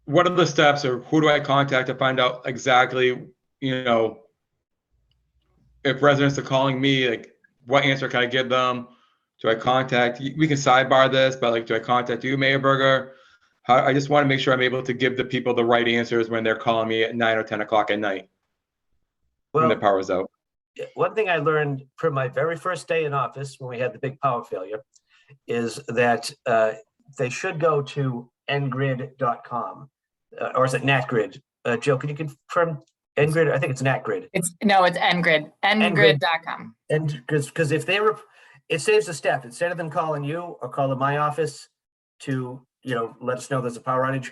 what are the steps, or who do I contact to find out exactly, if residents are calling me, like what answer can I give them? Do I contact, we can sidebar this, but like, do I contact you, Mayor Berger? I just want to make sure I'm able to give the people the right answers when they're calling me at 9 or 10 o'clock at night when the power's out. One thing I learned from my very first day in office when we had the big power failure is that they should go to ngrid.com or is it NatGrid? Jill, can you confirm NGrid? I think it's NatGrid. It's NGrid, ngrid.com. And because if they were, it saves a step. Instead of them calling you or calling my office to, let us know there's a power outage,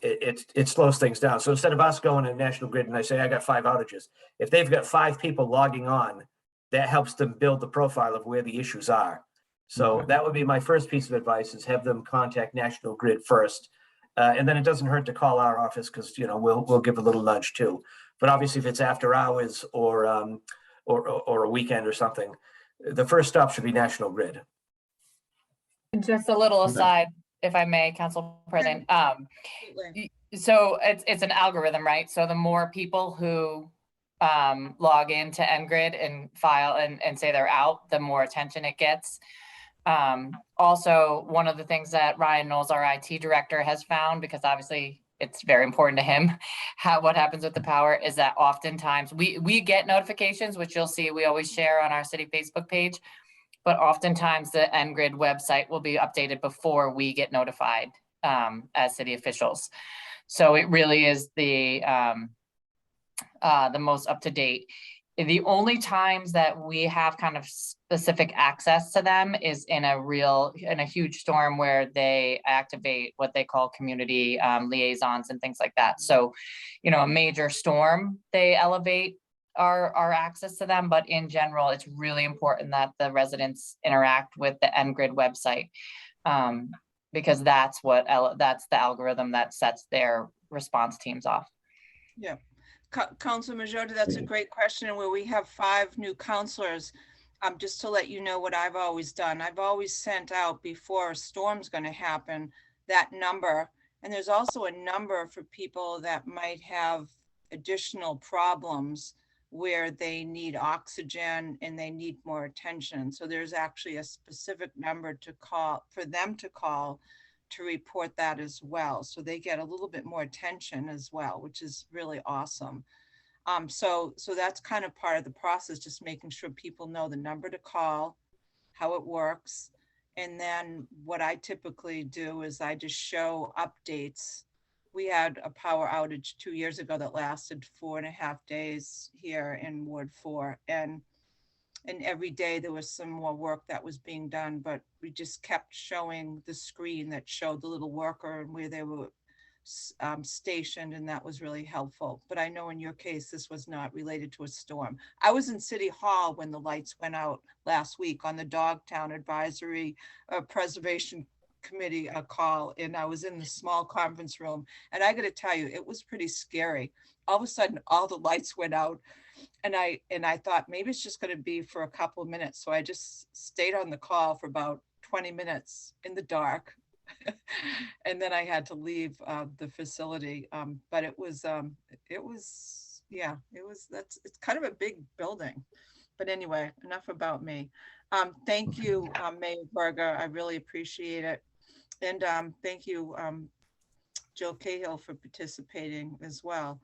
it slows things down. So instead of us going to National Grid and I say, I got 5 outages, if they've got 5 people logging on, that helps them build the profile of where the issues are. So that would be my first piece of advice, is have them contact National Grid first. And then it doesn't hurt to call our office because, we'll give a little nudge too. But obviously if it's after hours or a weekend or something, the first stop should be National Grid. Just a little aside, if I may, Council President. So it's an algorithm, right? So the more people who log into NGrid and file and say they're out, the more attention it gets. Also, one of the things that Ryan Knowles, our IT director, has found, because obviously it's very important to him, what happens with the power, is that oftentimes we get notifications, which you'll see we always share on our city Facebook page, but oftentimes the NGrid website will be updated before we get notified as city officials. So it really is the most up to date. The only times that we have kind of specific access to them is in a huge storm where they activate what they call community liaisons and things like that. So, a major storm, they elevate our access to them, but in general, it's really important that the residents interact with the NGrid website, because that's the algorithm that sets their response teams off. Yeah. Councilor Majota, that's a great question. And where we have 5 new counselors, just to let you know what I've always done. I've always sent out before a storm's going to happen, that number. And there's also a number for people that might have additional problems where they need oxygen and they need more attention. So there's actually a specific number to call, for them to call, to report that as well. So they get a little bit more attention as well, which is really awesome. So that's kind of part of the process, just making sure people know the number to call, how it works. And then what I typically do is I just show updates. We had a power outage 2 years ago that lasted 4.5 days here in Ward 4. And every day there was some more work that was being done, but we just kept showing the screen that showed the little worker and where they were stationed, and that was really helpful. But I know in your case, this was not related to a storm. I was in City Hall when the lights went out last week on the Dogtown Advisory Preservation Committee call, and I was in the small conference room, and I got to tell you, it was pretty scary. All of a sudden, all the lights went out. And I thought maybe it's just going to be for a couple of minutes. So I just stayed on the call for about 20 minutes in the dark. And then I had to leave the facility. But it's kind of a big building. But anyway, enough about me. Thank you, Mayor Berger. I really appreciate it. And thank you, Joe Cahill, for participating as well.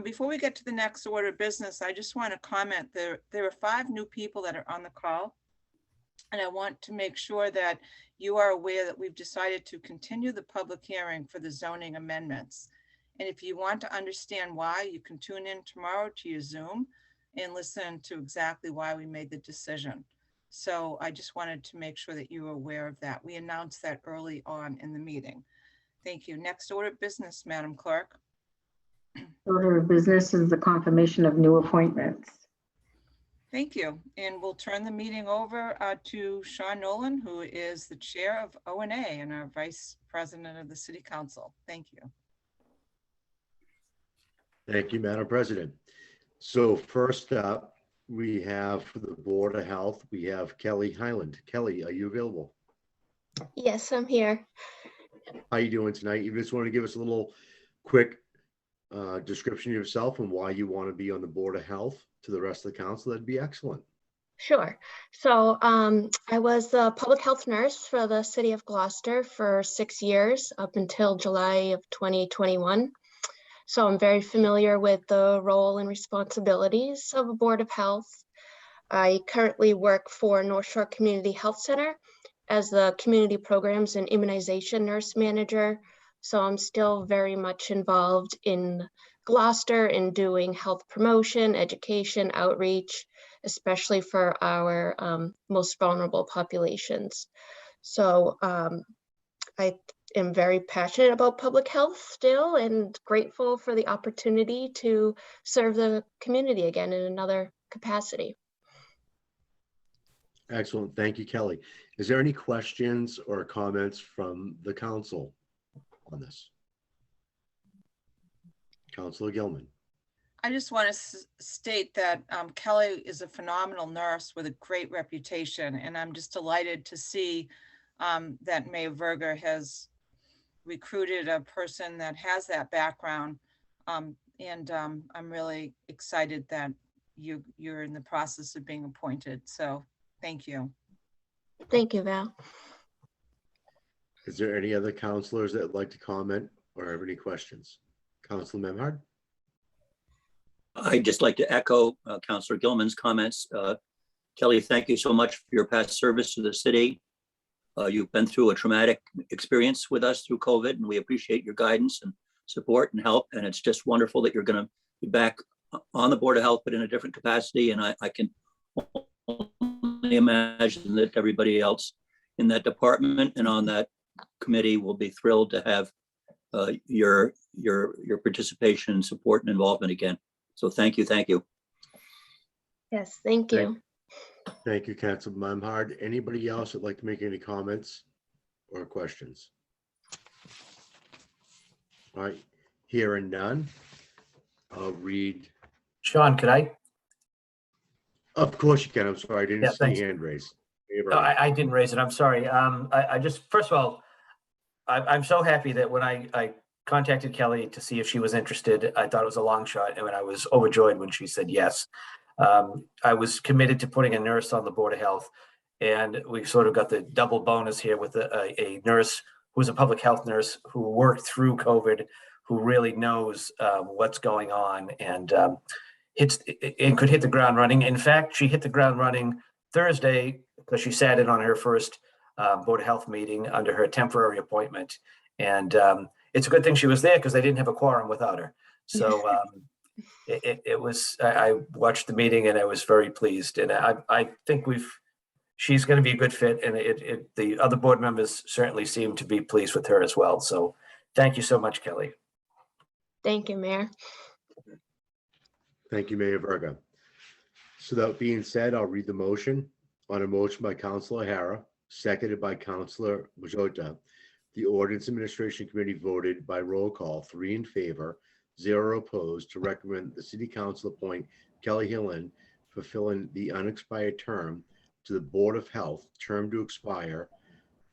Before we get to the next order of business, I just want to comment there are 5 new people that are on the call. And I want to make sure that you are aware that we've decided to continue the public hearing for the zoning amendments. And if you want to understand why, you can tune in tomorrow to your Zoom and listen to exactly why we made the decision. So I just wanted to make sure that you were aware of that. We announced that early on in the meeting. Thank you. Next order of business, Madam Clerk. Order of business is the confirmation of new appointments. Thank you. And we'll turn the meeting over to Sean Nolan, who is the chair of O&A and our vice president of the city council. Thank you. Thank you, Madam President. So first up, we have for the Board of Health, we have Kelly Highland. Kelly, are you available? Yes, I'm here. How are you doing tonight? You just want to give us a little quick description of yourself and why you want to be on the Board of Health to the rest of the council? That'd be excellent. Sure. So I was a public health nurse for the city of Gloucester for 6 years up until July of 2021. So I'm very familiar with the role and responsibilities of a Board of Health. I currently work for North Shore Community Health Center as the Community Programs and Immunization Nurse Manager. So I'm still very much involved in Gloucester in doing health promotion, education, outreach, especially for our most vulnerable populations. So I am very passionate about public health still and grateful for the opportunity to serve the community again in another capacity. Excellent. Thank you, Kelly. Is there any questions or comments from the council on this? Councilor Gilman. I just want to state that Kelly is a phenomenal nurse with a great reputation, and I'm just delighted to see that Mayor Verga has recruited a person that has that background, and I'm really excited that you're in the process of being appointed. So thank you. Thank you, Val. Is there any other councilors that would like to comment or have any questions? Councilor Memhard? I'd just like to echo Councilor Gilman's comments. Kelly, thank you so much for your past service to the city. You've been through a traumatic experience with us through COVID, and we appreciate your guidance and support and help. And it's just wonderful that you're going to be back on the Board of Health, but in a different capacity. And I can only imagine that everybody else in that department and on that committee will be thrilled to have your participation and support and involvement again. So thank you, thank you. Yes, thank you. Thank you, Councilman Memhard. Anybody else that'd like to make any comments or questions? All right, hearing none, I'll read. Sean, could I? Of course you can. I'm sorry, I Yeah, didn't see thanks. hand raised. No, I didn't raise it. I'm sorry. I just, first of all, I'm so happy that when I contacted Kelly to see if she was interested, I thought it was a long shot, and when I was overjoyed when she said yes. I was committed to putting a nurse on the Board of Health, and we sort of got the double bonus here with a nurse who was a public health nurse who worked through COVID, who really knows what's going on and could hit the ground running. In fact, she hit the ground running Thursday because she sat in on her first Board of Health meeting under her temporary appointment. And it's a good thing she was there because they didn't have a quorum without her. So it was, I watched the meeting and I was very pleased. And I think she's going to be a good fit. And the other board members certainly seem to be pleased with her as well. So thank you so much, Kelly. Thank you, Mayor. Thank you, Mayor Verga. So that being said, I'll read the motion. On a motion by Councilor O'Hara, seconded by Councilor Majota, the Ordinance Administration Committee voted by roll call 3 in favor, 0 opposed, to recommend the City Council appoint Kelly Hillen, fulfilling the unexpired term, to the Board of Health, term to expire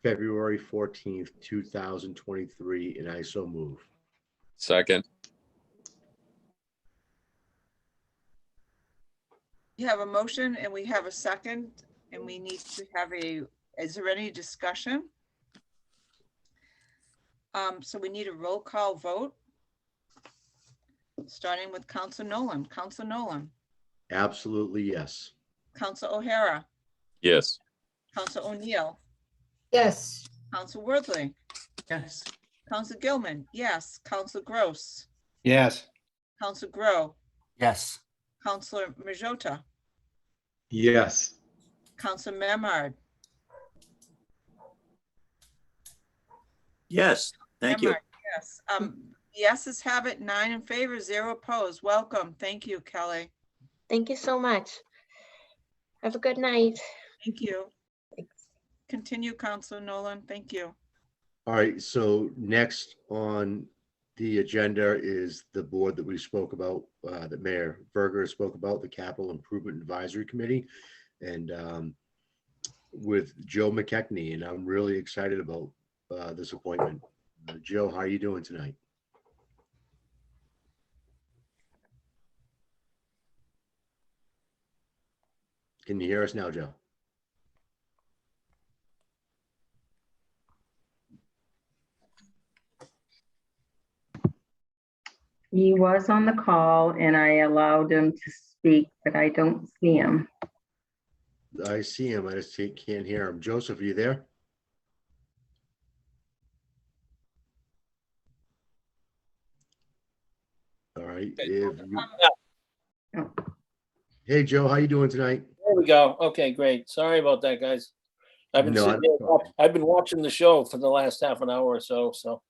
February 14th, 2023, and I so move. Second. You have a motion and we have a second, and we need to have is there any discussion? So we need a roll call vote. Starting with Council Nolan. Council Nolan. Absolutely, yes. Council O'Hara. Yes. Council O'Neill. Yes. Council Worthley. Yes. Council Gilman. Yes. Council Gross. Yes. Council Grow. Yes. Councilor Majota. Yes. Council Memard. Yes, thank you. Memard, yes. Yeses have it, 9 in favor, 0 opposed. Welcome. Thank you, Kelly. Thank you so much. Have a good night. Thank you. Continue, Council Nolan. Thank you. All right, so next on the agenda is the board that we spoke about, that Mayor Verga spoke about, the Capital Improvement Advisory Committee, and with Joe McKechnie, and I'm really excited about this appointment. Joe, how are you doing tonight? Can you hear us now, Joe? He was on the call and I allowed him to speak, but I don't see him. I see him. I just can't hear him. Joseph, are you there? All right. Hey, Joe, how you doing tonight? There we go. Okay, great. Sorry about that, guys. I've been No, sitting there, I've been watching the show for the last half an hour or so, so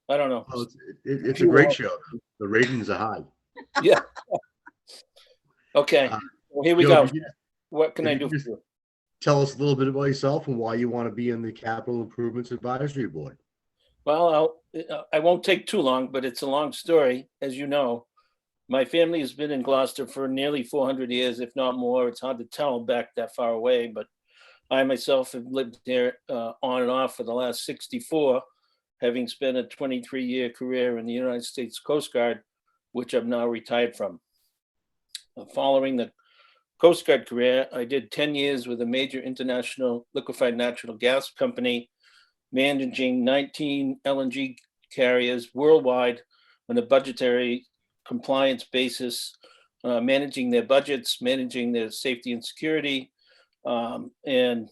I don't know. Oh, it's a great show. The ratings are high. Yeah. Okay, well, here we Joe, go. if you- What can I if do you for just you? Tell us a little bit about yourself and why you want to be in the Capital Improvements Advisory Board. Well, I won't take too long, but it's a long story, as you know. My family has been in Gloucester for nearly 400 years, if not more. It's hard to tell back that far away, but I myself have lived there on and off for the last 64, having spent a 23-year career in the United States Coast Guard, which I'm now retired from. Following the Coast Guard career, I did 10 years with a major international liquefied natural gas company, managing 19 LNG carriers worldwide on a budgetary compliance basis, managing their budgets, managing their safety and security. And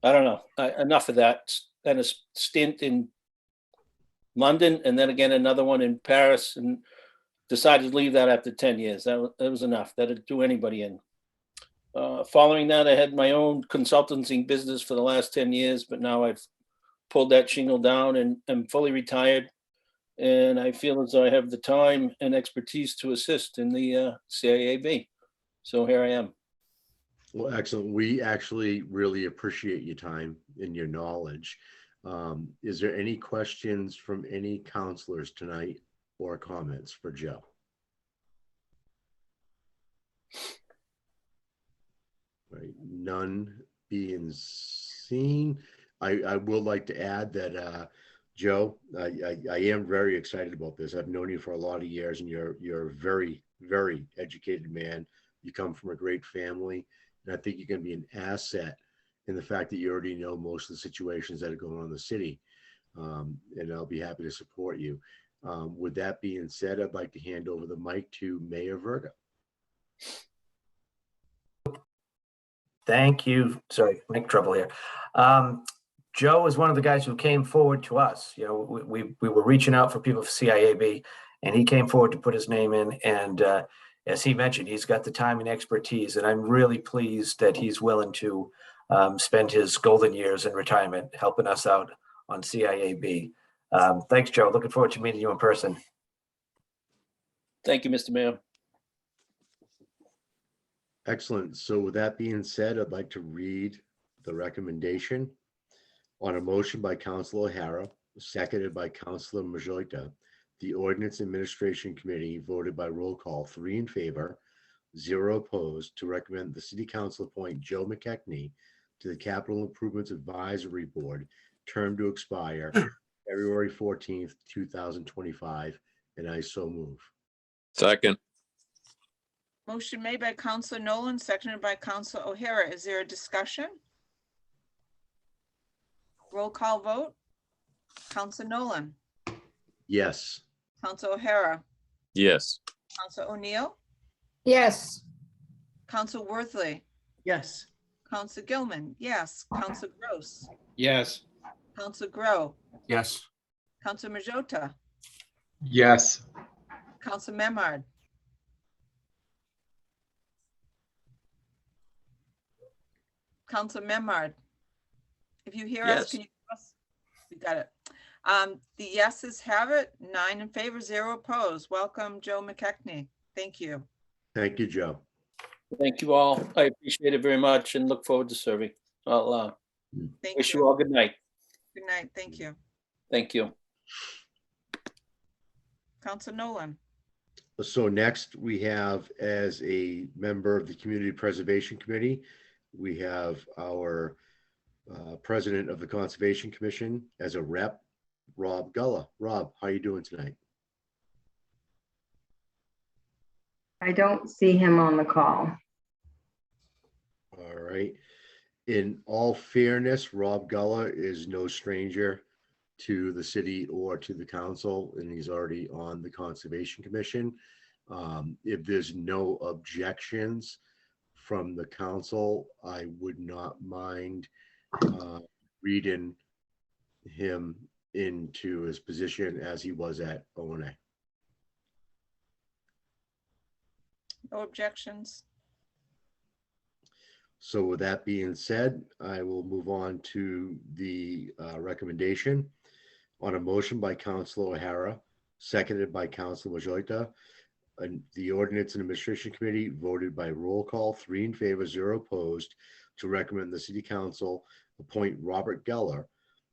I don't know, enough of that. Then a stint in London, and then again another one in Paris, and decided to leave that after 10 years. That was enough. That'd do anybody in. Following that, I had my own consultancy business for the last 10 years, but now I've pulled that shingle down and am fully retired. And I feel as though I have the time and expertise to assist in the CIAB. So here I am. Well, excellent. We actually really appreciate your time and your knowledge. Is there any questions from any counselors tonight or comments for Joe? Right, none being seen. I would like to add that Joe, I am very excited about this. I've known you for a lot of years, and you're a very, very educated man. You come from a great family, and I think you're going to be an asset in the fact that you already know most of the situations that are going on in the city. And I'll be happy to support you. With that being said, I'd like to hand over the mic to Mayor Verga. Thank you. Sorry, make trouble here. Joe is one of the guys who came forward to us. You know, we were reaching out for people for CIAB, and he came forward to put his name in. And as he mentioned, he's got the time and expertise, and I'm really pleased that he's willing to spend his golden years in retirement helping us out on CIAB. Thanks, Joe. Looking forward to meeting you in person. Thank you, Mr. Mayor. Excellent. So with that being said, I'd like to read the recommendation. On a motion by Councilor O'Hara, seconded by Councilor Majota, the Ordinance Administration Committee voted by roll call 3 in favor, 0 opposed, to recommend the City Council appoint Joe McKechnie to the Capital Improvements Advisory Board, term to expire February 14th, 2025, and I so move. Second. Motion made by Counselor Nolan, seconded by Counselor O'Hara. Is there a discussion? Roll call vote. Counselor Nolan, Yes. Counselor O'Hara, Yes. Counselor O'Neill, Yes. Counselor Worthley, Yes. Counselor Gilman, yes. Counselor Gross, Yes. Counselor Grow, Yes. Counselor Majota, Yes. Counselor Memard, Counselor Memard. If you hear us, Yes. can you? We got it. The yeses have it, 9 in favor, 0 opposed. Welcome, Joe McKechnie. Thank you. Thank you, Joe. Thank you all. I appreciate it very much and look forward to serving. I'll Thank wish you all good night. Good night. Thank you. Thank you. Counselor Nolan. So next we have, as a member of the Community Preservation Committee, we have our President of the Conservation Commission as a rep, Rob Gullah. Rob, how are you doing tonight? I don't see him on the call. All right. In all fairness, Rob Gullah is no stranger to the city or to the council, and he's already on the Conservation Commission. If there's no objections from the council, I would not mind reading him into his position as he was at ONA. No objections. So with that being said, I will move on to the recommendation. On a motion by Councilor O'Hara, seconded by Councilor Majota, and the Ordinance and Administration Committee voted by roll call 3 in favor, 0 opposed, to recommend the City Council appoint Robert Geller,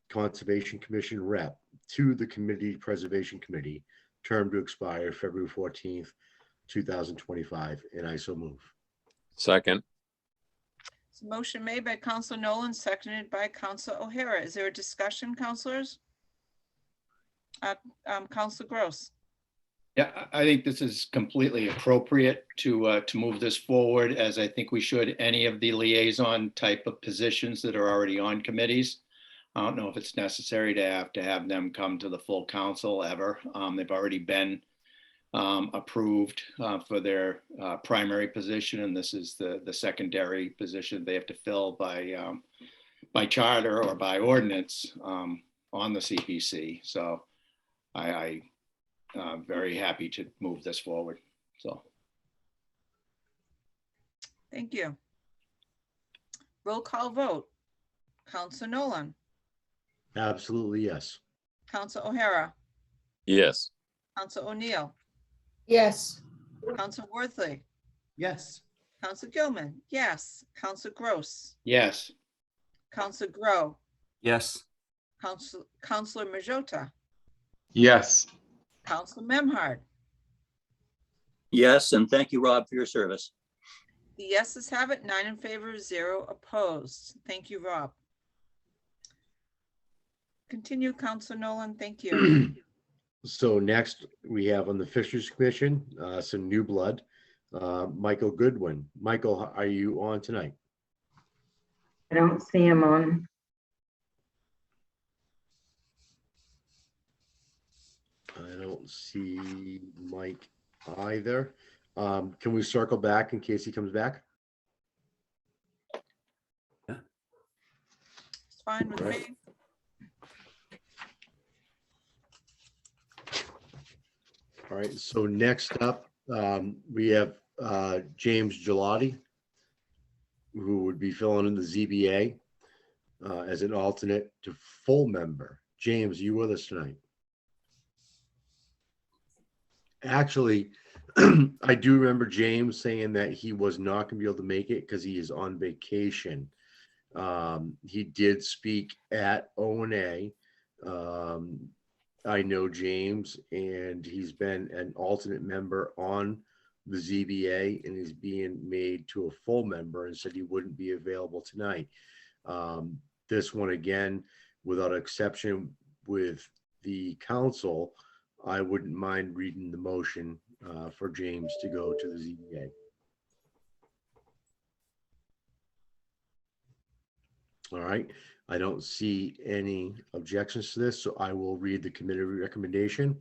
Conservation Commission rep, to the Community Preservation Committee, term to expire February 14th, 2025, and I so move. Second. So motion made by Counselor Nolan, seconded by Counselor O'Hara. Is there a discussion, counselors? Counselor Gross. Yeah, I think this is completely appropriate to move this forward, as I think we should any of the liaison type of positions that are already on committees. I don't know if it's necessary to have them come to the full council ever. They've already been approved for their primary position, and this is the secondary position they have to fill by charter or by ordinance on the CPC. So I very happy to move this forward. So. Thank you. Roll call vote. Council Nolan, Absolutely, yes. Council O'Hara, Yes. Council O'Neill, Yes. Council Worthley, Yes. Council Gilman, yes. Council Gross, Yes. Council Grow, Yes. Councilor Majota, Yes. Council Memhard. Yes, and thank you, Rob, for your service. The yeses have it, 9 in favor, 0 opposed. Thank you, Rob. Continue, Council Nolan. Thank you. So next, we have on the Fisheries Commission, some new blood. Michael Goodwin. Michael, are you on tonight? I don't see him on. I don't see Mike either. Can we circle back in case he comes back? It's fine with me. All right, so next up, we have James Gelati, who would be filling in the ZBA as an alternate to full member. James, you with us tonight? Actually, I do remember James saying that he was not going to be able to make it because he is on vacation. He did speak at O&A. I know James, and he's been an alternate member on the ZBA, and he's being made to a full member and said he wouldn't be available tonight. This one, again, without exception with the council, I wouldn't mind reading the motion for James to go to the ZBA. All right. I don't see any objections to this, so I will read the committee recommendation.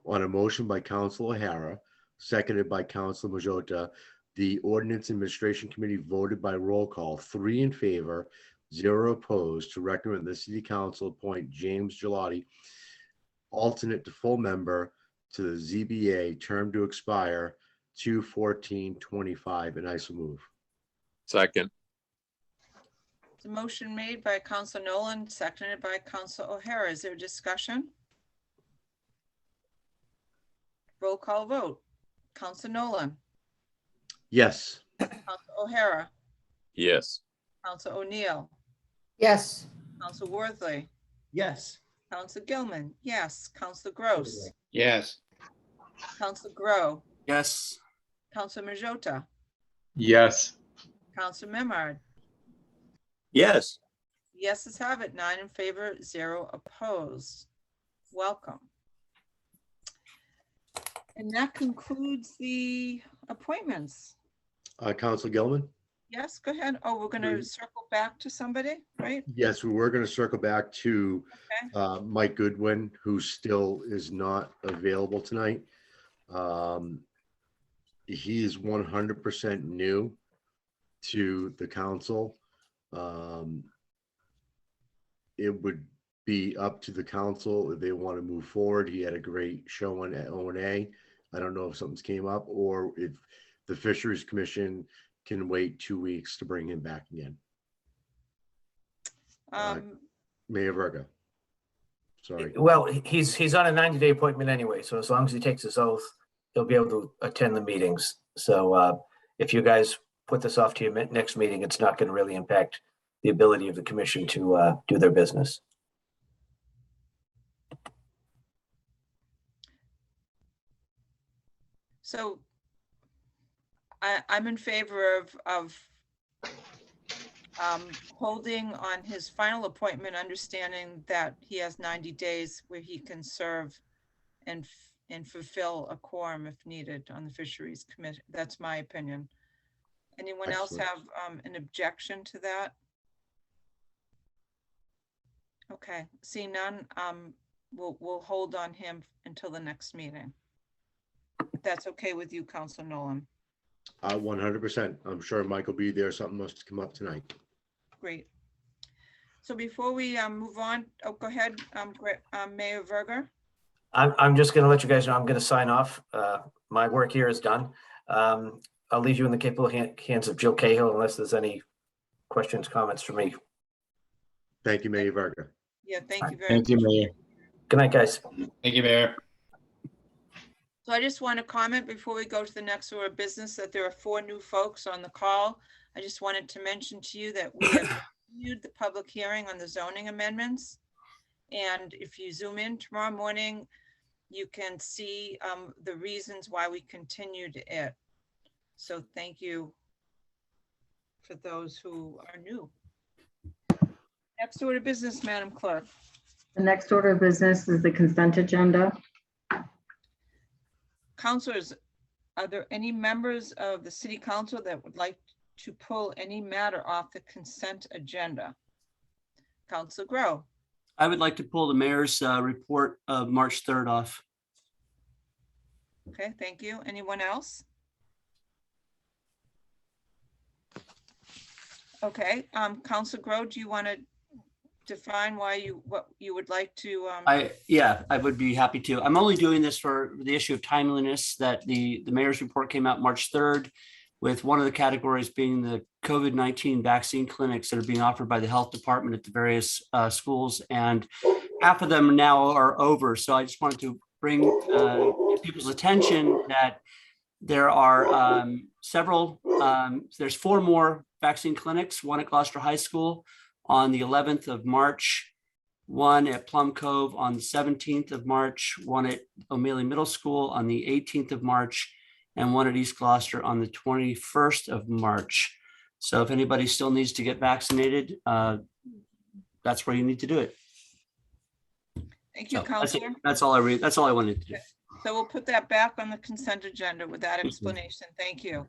On a motion by Council O'Hara, seconded by Council Majota, the Ordinance Administration Committee voted by roll call, 3 in favor, 0 opposed, to recommend the City Council appoint James Gelati, alternate to full member, to the ZBA, term to expire 2/14/25, and I so move. Second. The motion made by Council Nolan, seconded by Council O'Hara. Is there discussion? Roll call vote. Council Nolan, Yes. Council O'Hara, Yes. Council O'Neill, Yes. Council Worthley, Yes. Council Gilman, yes. Council Gross, Yes. Council Grow, Yes. Council Majota, Yes. Council Memard. Yes, Yeses have it, 9 in favor, 0 opposed. Welcome. And that concludes the appointments. Council Gilman? Yes, go ahead. Oh, we're going to circle back to somebody, right? Yes, we were going to circle back to Okay. Mike Goodwin, who still is not available tonight. He is 100% new to the council. It would be up to the council if they want to move forward. He had a great showing at O&A. I don't know if something's came up or if the Fisheries Commission can wait 2 weeks to bring him back again. Mayor Verga. Sorry. Well, he's on a 90-day appointment anyway, so as long as he takes his oath, he'll be able to attend the meetings. So if you guys put this off to your next meeting, it's not going to really impact the ability of the commission to do their business. So I'm in favor of holding on his final appointment, understanding that he has 90 days where he can serve and fulfill a quorum if needed on the Fisheries Committee. That's my opinion. Anyone else Excellent. have an objection to that? Okay, see none, we'll hold on him until the next meeting. If that's okay with you, Council Nolan. 100%. I'm sure Mike will be there. Something must come up tonight. Great. So before we move on, oh, go ahead, Mayor Verga. I'm just going to let you guys know, I'm going to sign off. My work here is done. I'll leave you in the capable hands of Jill Cahill unless there's any questions, comments from me. Thank you, Mayor Verga. Yeah, thank you very Thank you, much. Mayor. Good night, guys. Thank you, Mayor. So I just want to comment before we go to the next order of business that there are 4 new folks on the call. I just wanted to mention to you that we have continued the public hearing on the zoning amendments. And if you zoom in tomorrow morning, you can see the reasons why we continued it. So thank you for those who are new. Next order of business, Madam Clerk. The next order of business is the consent agenda. Councilors, are there any members of the city council that would like to pull any matter off the consent agenda? Council Grow. I would like to pull the mayor's report of March 3rd off. Okay, thank you. Anyone else? Okay, Council Grow, do you want to define what you would like to? Yeah, I would be happy to. I'm only doing this for the issue of timeliness, that the mayor's report came out March 3rd, with one of the categories being the COVID-19 vaccine clinics that are being offered by the health department at the various schools, and half of them now are over. So I just wanted to bring people's attention that there are there's 4 more vaccine clinics, one at Gloucester High School on the 11th of March, one at Plum Cove on the 17th of March, one at O'Malley Middle School on the 18th of March, and one at East Gloucester on the 21st of March. So if anybody still needs to get vaccinated, that's where you need to do it. Thank you, So Councilor. that's all I wanted to do. So we'll put that back on the consent agenda with that explanation. Thank you.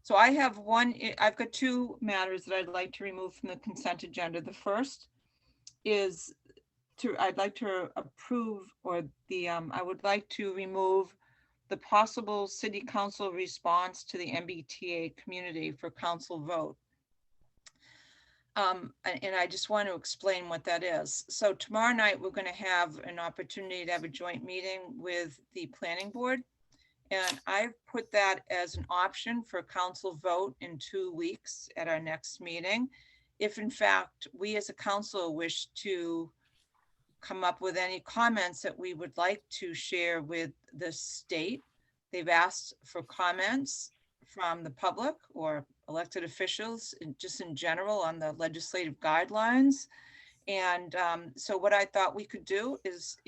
So I've got 2 matters that I'd like to remove from the consent agenda. The first is I'd like to approve, or I would like to remove the possible city council response to the MBTA community for council vote. And I just want to explain what that is. So tomorrow night, we're going to have an opportunity to have a joint meeting with the planning board. And I've put that as an option for council vote in 2 weeks at our next meeting. If in fact, we as a council wish to come up with any comments that we would like to share with the state. They've asked for comments from the public or elected officials, just in general on the legislative guidelines. And so what I thought we could do is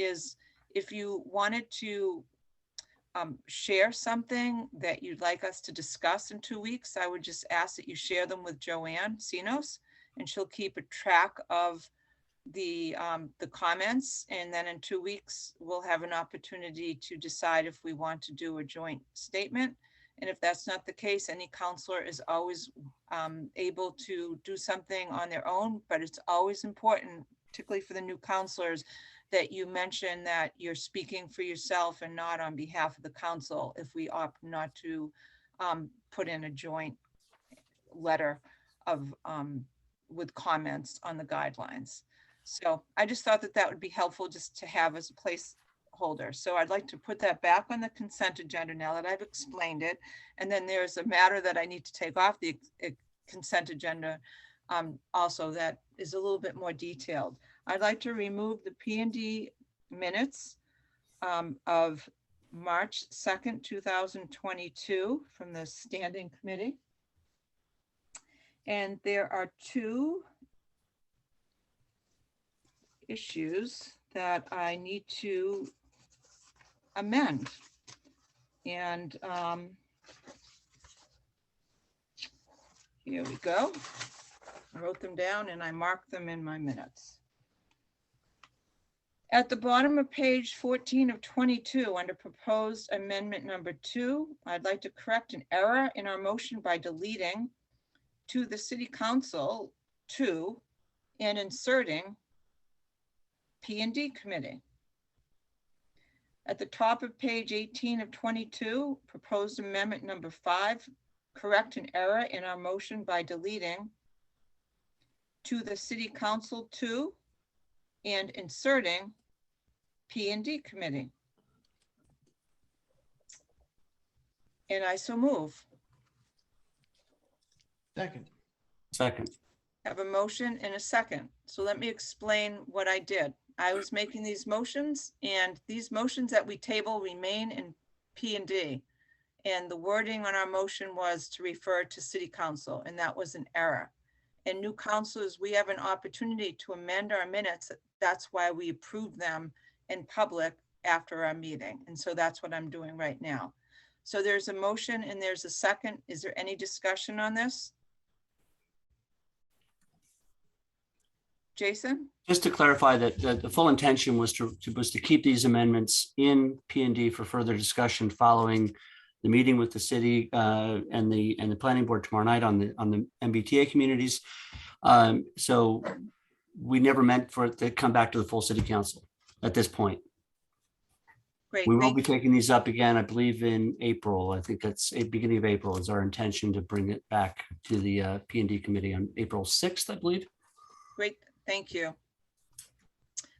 if you wanted to share something that you'd like us to discuss in 2 weeks, I would just ask that you share them with Joanne Sinos, and she'll keep a track of the comments. And then in 2 weeks, we'll have an opportunity to decide if we want to do a joint statement. And if that's not the case, any counselor is always able to do something on their own, but it's always important, particularly for the new counselors, that you mention that you're speaking for yourself and not on behalf of the council if we opt not to put in a joint letter of with comments on the guidelines. So I just thought that would be helpful just to have as a placeholder. So I'd like to put that back on the consent agenda now that I've explained it. And then there's a matter that I need to take off the consent agenda also that is a little bit more detailed. I'd like to remove the P&D minutes of March 2nd, 2022 from the standing committee. And there are 2 issues that I need to amend. And here we go. I wrote them down and I marked them in my minutes. At the bottom of page 14 of 22, under proposed amendment number 2, I'd like to correct an error in our motion by deleting "to the city council" to and inserting P&D committee. At the top of page 18 of 22, proposed amendment number 5, correct an error in our motion by deleting "to the city council" to and inserting P&D committee. And I so move. Second. Second. Have a motion and a second. So let me explain what I did. I was making these motions, and these motions that we table remain in P and D. And the wording on our motion was to refer to city council, and that was an error. And new councilors, we have an opportunity to amend our minutes. That's why we approve them in public after our meeting. And so that's what I'm doing right now. So there's a motion and there's a second. Is there any discussion on this? Jason? Just to clarify that the full intention was to keep these amendments in P and D for further discussion following the meeting with the city and the planning board tomorrow night on the MBTA communities. So we never meant for it to come back to the full city council at this point. Great. We will thank be you. taking these up again, I believe, in April. I think that's beginning of April is our intention to bring it back to the P and D committee on April 6th, I believe. Great, thank you.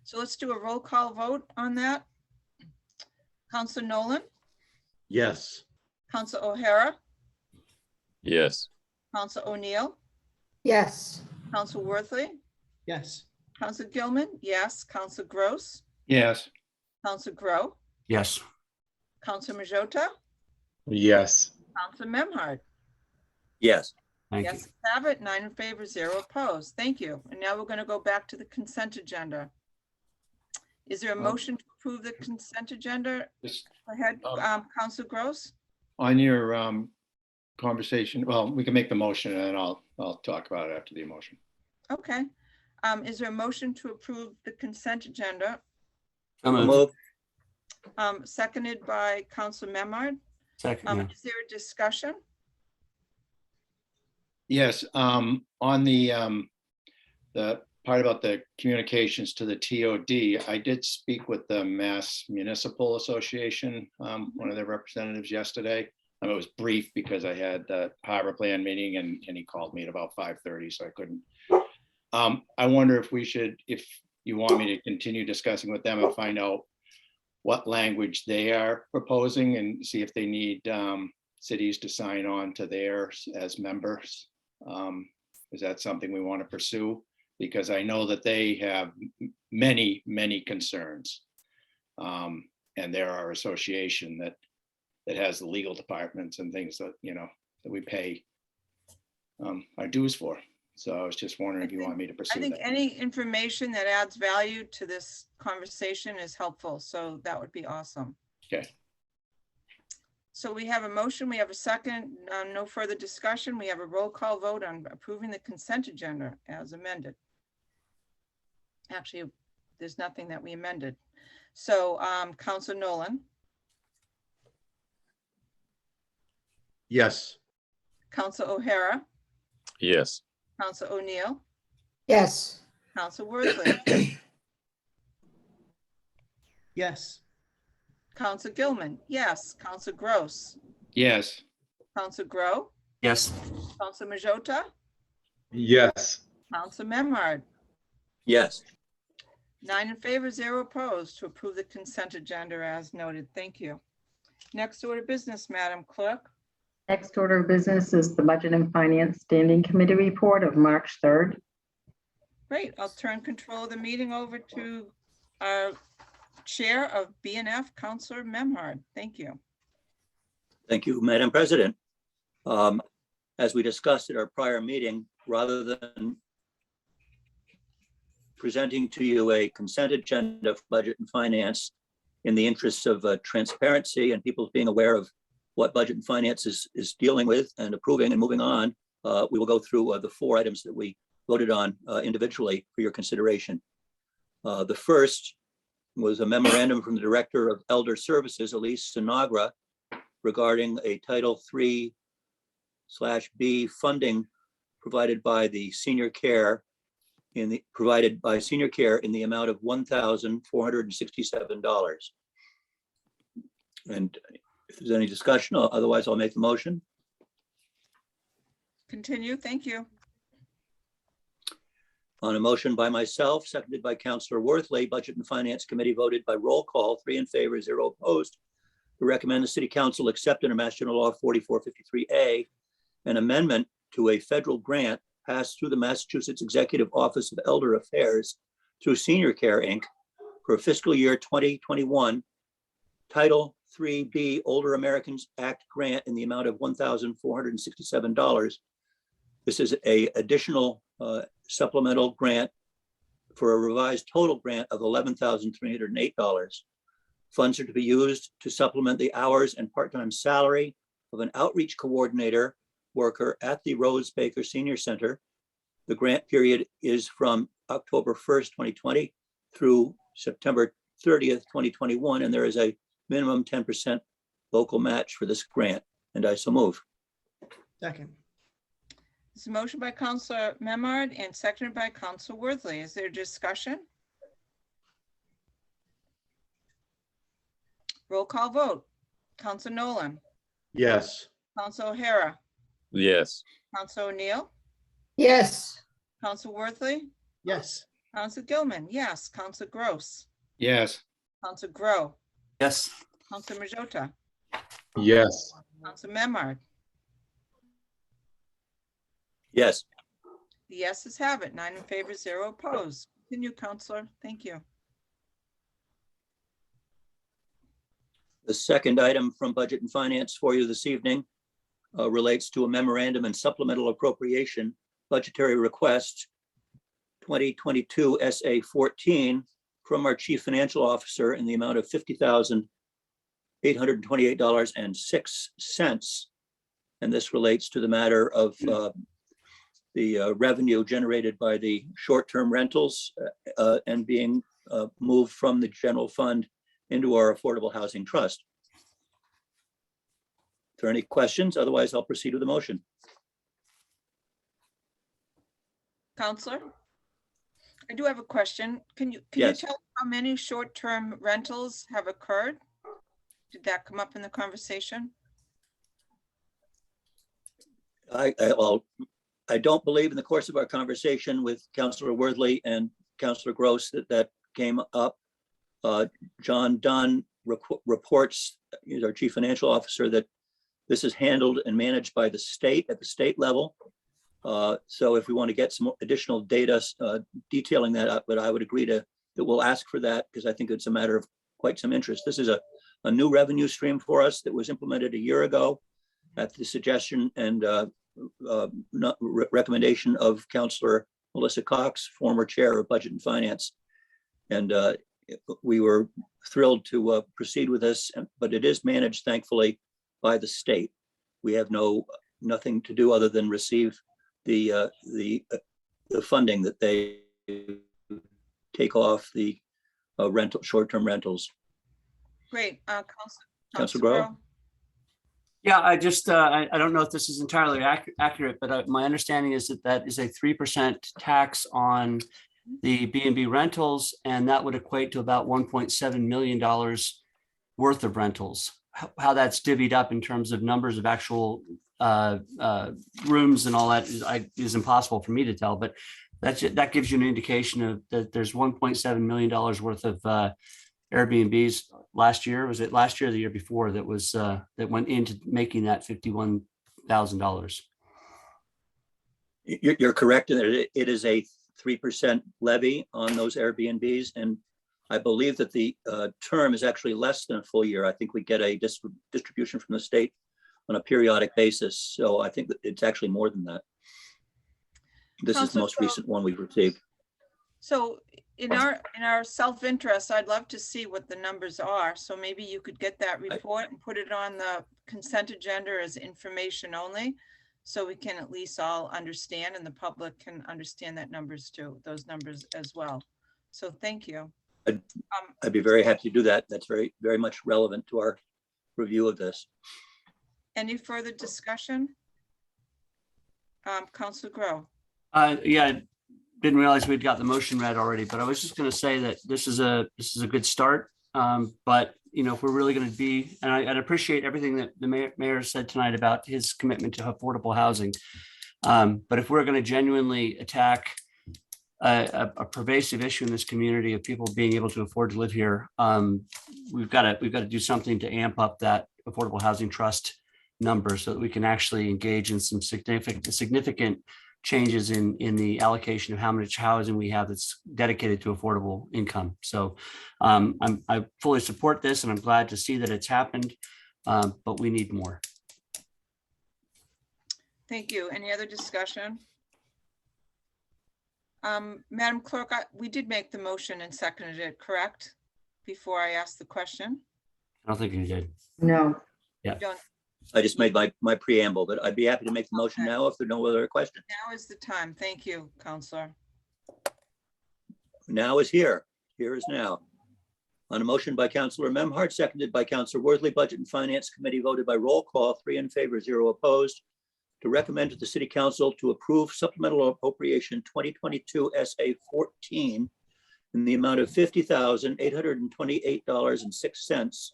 So let's do a roll call vote on that. Council Nolan, Yes. Council O'Hara, Yes. Council O'Neill, Yes. Council Worthley, Yes. Council Gilman, yes, Council Gross, Yes. Council Grow, Yes. Council Majota, Yes. Council Memhard. Yes. Thank you. Yes, have it, 9 in favor, 0 opposed. Thank you. And now we're going to go back to the consent agenda. Is there a motion to approve the consent agenda? Just Go ahead, Council Gross. on your conversation, well, we can make the motion and then I'll talk about it after the emotion. Okay. Is there a motion to approve the consent agenda? So moved. Move. Seconded by Council Memard. Second. Yeah. Is there a discussion? Yes, on the part about the communications to the TOD, I did speak with the Mass Municipal Association, one of their representatives yesterday. It was brief because I had the harbor plan meeting and he called me at about 5:30, so I couldn't. I wonder if you want me to continue discussing with them and find out what language they are proposing and see if they need cities to sign on to theirs as members. Is that something we want to pursue? Because I know that they have many, many concerns. And they're our association that has the legal departments and things that, that we pay our dues for. So I was just wondering if you want me to pursue I think that. any information that adds value to this conversation is helpful. So that would be awesome. Okay. So we have a motion, we have a second, no further discussion. We have a roll call vote on approving the consent agenda as amended. Actually, there's nothing that we amended. So Council Nolan, Yes. Council O'Hara, Yes. Council O'Neill, Yes. Council Worthley, Yes. Council Gilman, yes, Council Gross, Yes. Council Grow, Yes. Council Majota, Yes. Council Memard. Yes. 9 in favor, 0 opposed to approve the consent agenda as noted. Thank you. Next order of business, Madam Clerk. Next order of business is the Budget and Finance Standing Committee report of March 3rd. Great. I'll turn control of the meeting over to our Chair of BNF, Councilor Memhard. Thank you. Thank you, Madam President. As we discussed at our prior meeting, rather than presenting to you a consent agenda for budget and finance in the interests of transparency and people being aware of what budget and finance is dealing with and approving and moving on, we will go through the 4 items that we voted on individually for your consideration. The first was a memorandum from the Director of Elder Services, Elise Sinagra, regarding a Title III/B funding provided by Senior Care in the amount of $1,467. And if there's any discussion, otherwise I'll make the motion. Continue. Thank you. On a motion by myself, seconded by Councilor Worthley, Budget and Finance Committee voted by roll call, 3 in favor, 0 opposed, to recommend the city council accept under Mass General Law 4453A an amendment to a federal grant passed through the Massachusetts Executive Office of Elder Affairs through Senior Care, Inc. for fiscal year 2021, Title 3B Older Americans Act grant in the amount of $1,467. This is a additional supplemental grant for a revised total grant of $11,308. Funds are to be used to supplement the hours and part-time salary of an outreach coordinator worker at the Rose Baker Senior Center. The grant period is from October 1st, 2020 through September 30th, 2021, and there is a minimum 10% local match for this grant, and I so move. Second. It's a motion by Counselor Memard and seconded by Counselor Worthley. Is there discussion? Roll call vote. Counselor Nolan, Yes. Counselor O'Hara, Yes. Counselor O'Neill, Yes. Counselor Worthley, Yes. Counselor Gilman, yes. Counselor Gross, Yes. Counselor Grow, Yes. Counselor Majota, Yes. Counselor Memard. Yes. The yeses have it, 9 in favor, 0 opposed. Continue, Counselor. Thank you. The second item from Budget and Finance for you this evening relates to a memorandum and supplemental appropriation budgetary request 2022 SA 14 from our Chief Financial Officer in the amount of $50,828.06. And this relates to the matter of the revenue generated by the short-term rentals and being moved from the general fund into our Affordable Housing Trust. If there are any questions, otherwise I'll proceed with the motion. Counselor? I do have a question. Can you Yes. tell how many short-term rentals have occurred? Did that come up in the conversation? I don't believe in the course of our conversation with Councillor Worthley and Councillor Gross that came up. John Dunn reports, he's our Chief Financial Officer, that this is handled and managed by the state at the state level. So if we want to get some additional data detailing that up, but I would agree that we'll ask for that because I think it's a matter of quite some interest. This is a new revenue stream for us that was implemented a year ago at the suggestion and recommendation of Councillor Melissa Cox, former chair of Budget and Finance. And we were thrilled to proceed with this, but it is managed, thankfully, by the state. We have nothing to do other than receive the funding that they take off the short-term rentals. Great. Councilor Grow? Yeah, I just, I don't know if this is entirely accurate, but my understanding is that is a 3% tax on the B&B rentals, and that would equate to about $1.7 million worth of rentals. How that's divvied up in terms of numbers of actual rooms and all that is impossible for me to tell, but that gives you an indication of that there's $1.7 million worth of Airbnbs last year. Was it last year or the year before that was that went into making that $51,000? You're correct in that it is a 3% levy on those Airbnbs, and I believe that the term is actually less than a full year. I think we get a distribution from the state on a periodic basis, so I think that it's actually more than that. This is the most recent one we've received. So in our self-interest, I'd love to see what the numbers are. So maybe you could get that report and put it on the consent agenda as information only, so we can at least all understand and the public can understand that those numbers as well. So thank you. I'd be very happy to do that. That's very, very much relevant to our review of this. Any further discussion? Councilor Grow. Yeah, I didn't realize we'd got the motion read already, but I was just going to say that this is a good start. But if we're really going to be, and I'd appreciate everything that the mayor said tonight about his commitment to affordable housing. But if we're going to genuinely attack a pervasive issue in this community of people being able to afford to live here. We've got to do something to amp up that affordable housing trust number so that we can actually engage in some significant changes in the allocation of how much housing we have that's dedicated to affordable income. So I fully support this, and I'm glad to see that it's happened, but we need more. Thank you. Any other discussion? Madam Clerk, we did make the motion and seconded it, correct? Before I asked the question? I don't think you did. No. Yeah. Don't. I just made my preamble, but I'd be happy to make the motion now if there are no other questions. Now is the time. Thank you, Counselor. Now is here. Here is now. On a motion by Councilor Memhard, seconded by Councilor Worthley, Budget and Finance Committee voted by roll call, 3 in favor, 0 opposed, to recommend to the City Council to approve supplemental appropriation 2022 SA 14 in the amount of $50,828.06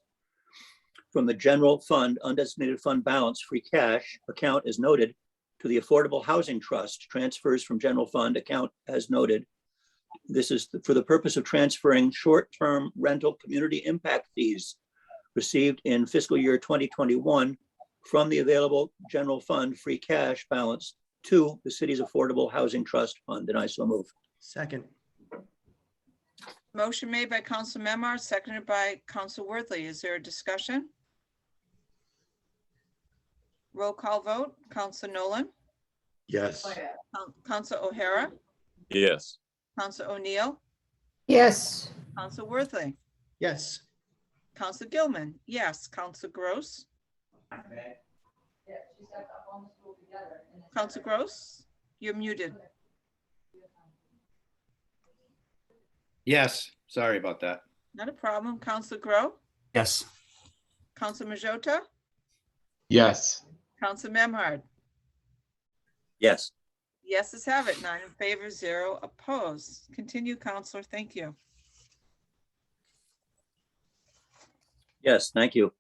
from the general fund undesignated fund balance free cash account as noted to the Affordable Housing Trust transfers from general fund account as noted. This is for the purpose of transferring short-term rental community impact fees received in fiscal year 2021 from the available general fund free cash balance to the city's Affordable Housing Trust Fund, and I so move. Second. Motion made by Council Memard, seconded by Council Worthley. Is there a discussion? Roll call vote. Council Nolan, Yes. Council O'Hara, Yes. Council O'Neill, Yes. Council Worthley, Yes. Council Gilman, yes. Council Gross. Council Gross, you're muted. Yes, sorry about that. Not a problem. Council Grow, Yes. Council Majota, Yes. Council Memhard. Yes. Yeses have it. 9 in favor, 0 opposed. Continue, Counselor. Thank you. Yes, thank you.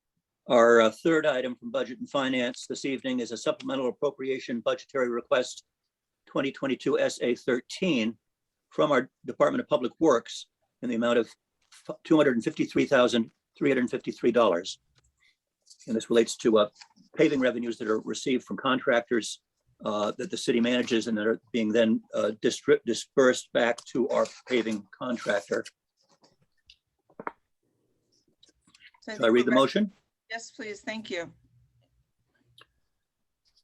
Our third item from Budget and Finance this evening is a supplemental appropriation budgetary request 2022 SA 13 from our Department of Public Works in the amount of $253,353. And this relates to paving revenues that are received from contractors that the city manages and that are being then dispersed back to our paving contractor. Shall I read the motion? Yes, please. Thank you.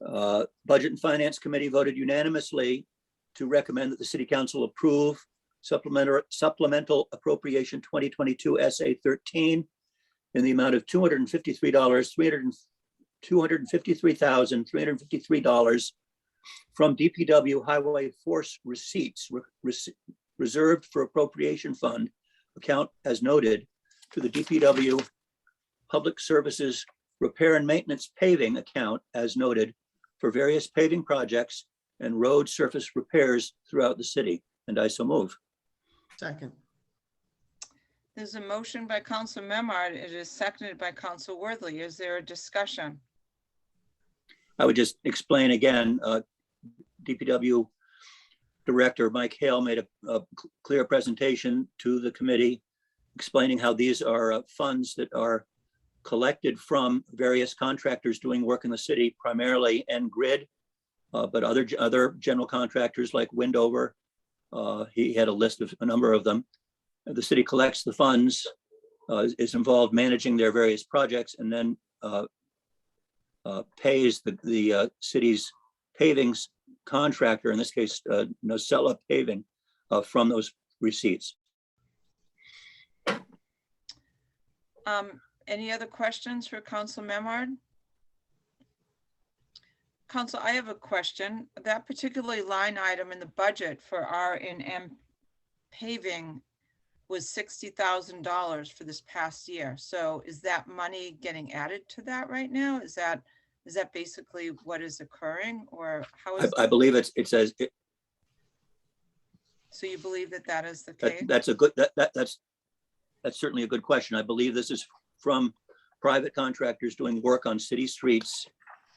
Budget and Finance Committee voted unanimously to recommend that the City Council approve supplemental appropriation 2022 SA 13 in the amount of $253,353 from DPW Highway Force receipts reserved for appropriation fund account as noted to the DPW Public Services Repair and Maintenance Paving account as noted for various paving projects and road surface repairs throughout the city. And I so move. Second. There's a motion by Council Memard. It is seconded by Council Worthley. Is there a discussion? I would just explain again, DPW Director Mike Hale made a clear presentation to the committee explaining how these are funds that are collected from various contractors doing work in the city, primarily N-Grid, but other general contractors like Windover. He had a list of a number of them. The city collects the funds, is involved managing their various projects, and then pays the city's pavings contractor, in this case, Nocella Paving, from those receipts. Any other questions for Council Memard? Council, I have a question. That particular line item in the budget for R&M paving was $60,000 for this past year. So is that money getting added to that right now? Is that basically what is occurring, or how is? I believe it says. So you believe that is the case? That's a good. That's certainly a good question. I believe this is from private contractors doing work on city streets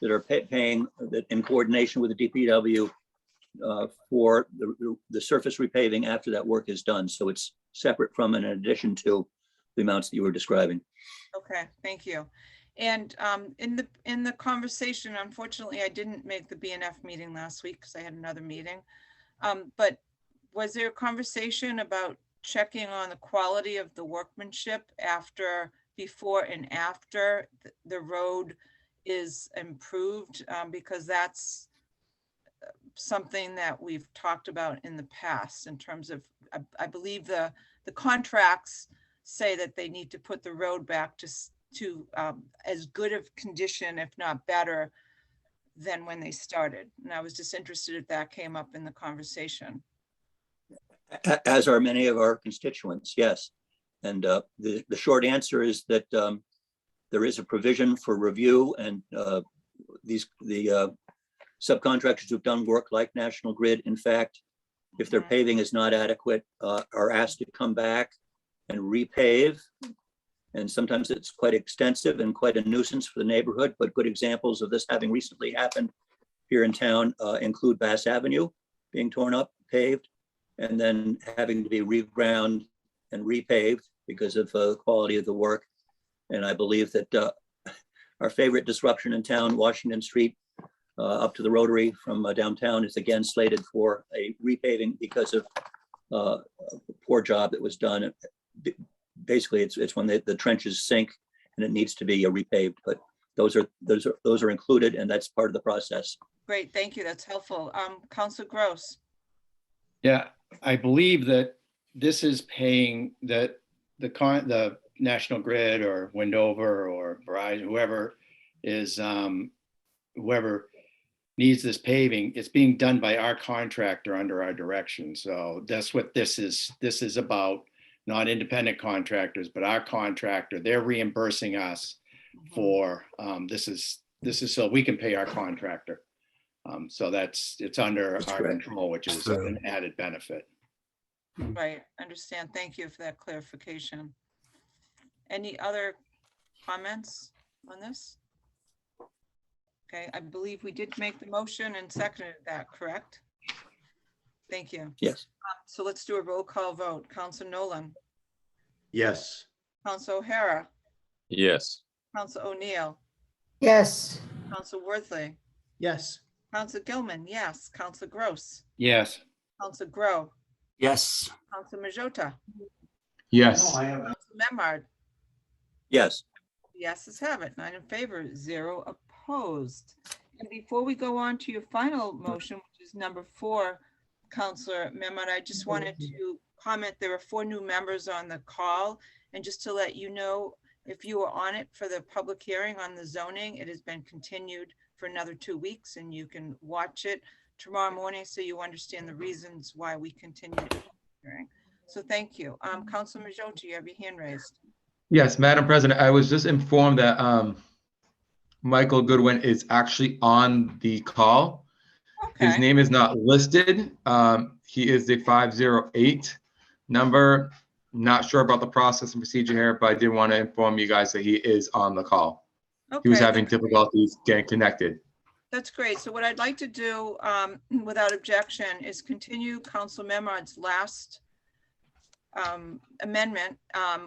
that are paying that in coordination with the DPW for the surface repaving after that work is done. So it's separate from and in addition to the amounts that you were describing. Okay, thank you. And in the conversation, unfortunately, I didn't make the BNF meeting last week because I had another meeting. But was there a conversation about checking on the quality of the workmanship before and after the road is improved? Because that's something that we've talked about in the past in terms of, I believe the contracts say that they need to put the road back to as good of condition, if not better, than when they started. And I was just interested if that came up in the conversation. As are many of our constituents, yes. And the short answer is that there is a provision for review, and the subcontractors who've done work like National Grid, in fact, if their paving is not adequate, are asked to come back and repave. And sometimes it's quite extensive and quite a nuisance for the neighborhood, but good examples of this having recently happened here in town include Bass Avenue being torn up, paved, and then having to be reground and repaved because of the quality of the work. And I believe that our favorite disruption in town, Washington Street, up to the Rotary from downtown, is again slated for a repaving because of a poor job that was done. Basically, it's when the trenches sink and it needs to be repaved. But those are included, and that's part of the process. Great, thank you. That's helpful. Councilor Gross. Yeah, I believe that this is paying the National Grid or Wendover or Verizon, whoever is whoever needs this paving. It's being done by our contractor under our direction. So that's what this is. This is about, not independent contractors, but our contractor. They're reimbursing us for this is so we can pay our contractor. So it's under our control, which is an added benefit. Right, understand. Thank you for that clarification. Any other comments on this? Okay, I believe we did make the motion and seconded that, correct? Thank you. Yes. So let's do a roll call vote. Councilor Nolan, Yes. Councilor O'Hara, Yes. Councilor O'Neill, Yes. Councilor Worthley, Yes. Councilor Gilman, yes. Councilor Gross, Yes. Councilor Grow, Yes. Councilor Majota, Yes. Councilor Memard. Yes. Yeses have it. 9 in favor, 0 opposed. And before we go on to your final motion, which is number 4, Councilor Memard, I just wanted to comment, there are 4 new members on the call. And just to let you know, if you were on it for the public hearing on the zoning, it has been continued for another 2 weeks, and you can watch it tomorrow morning so you understand the reasons why we continued the hearing. So thank you. Councilor Majota, you have your hand raised. Yes, Madam President, I was just informed that Michael Goodwin is actually on the call. His name is not listed. He is the 508 number. Not sure about the process and procedure here, but I did want to inform you guys that he is on the call. He was Okay, having difficulties getting connected. that's great. So what I'd like to do, without objection, is continue Council Memard's last amendment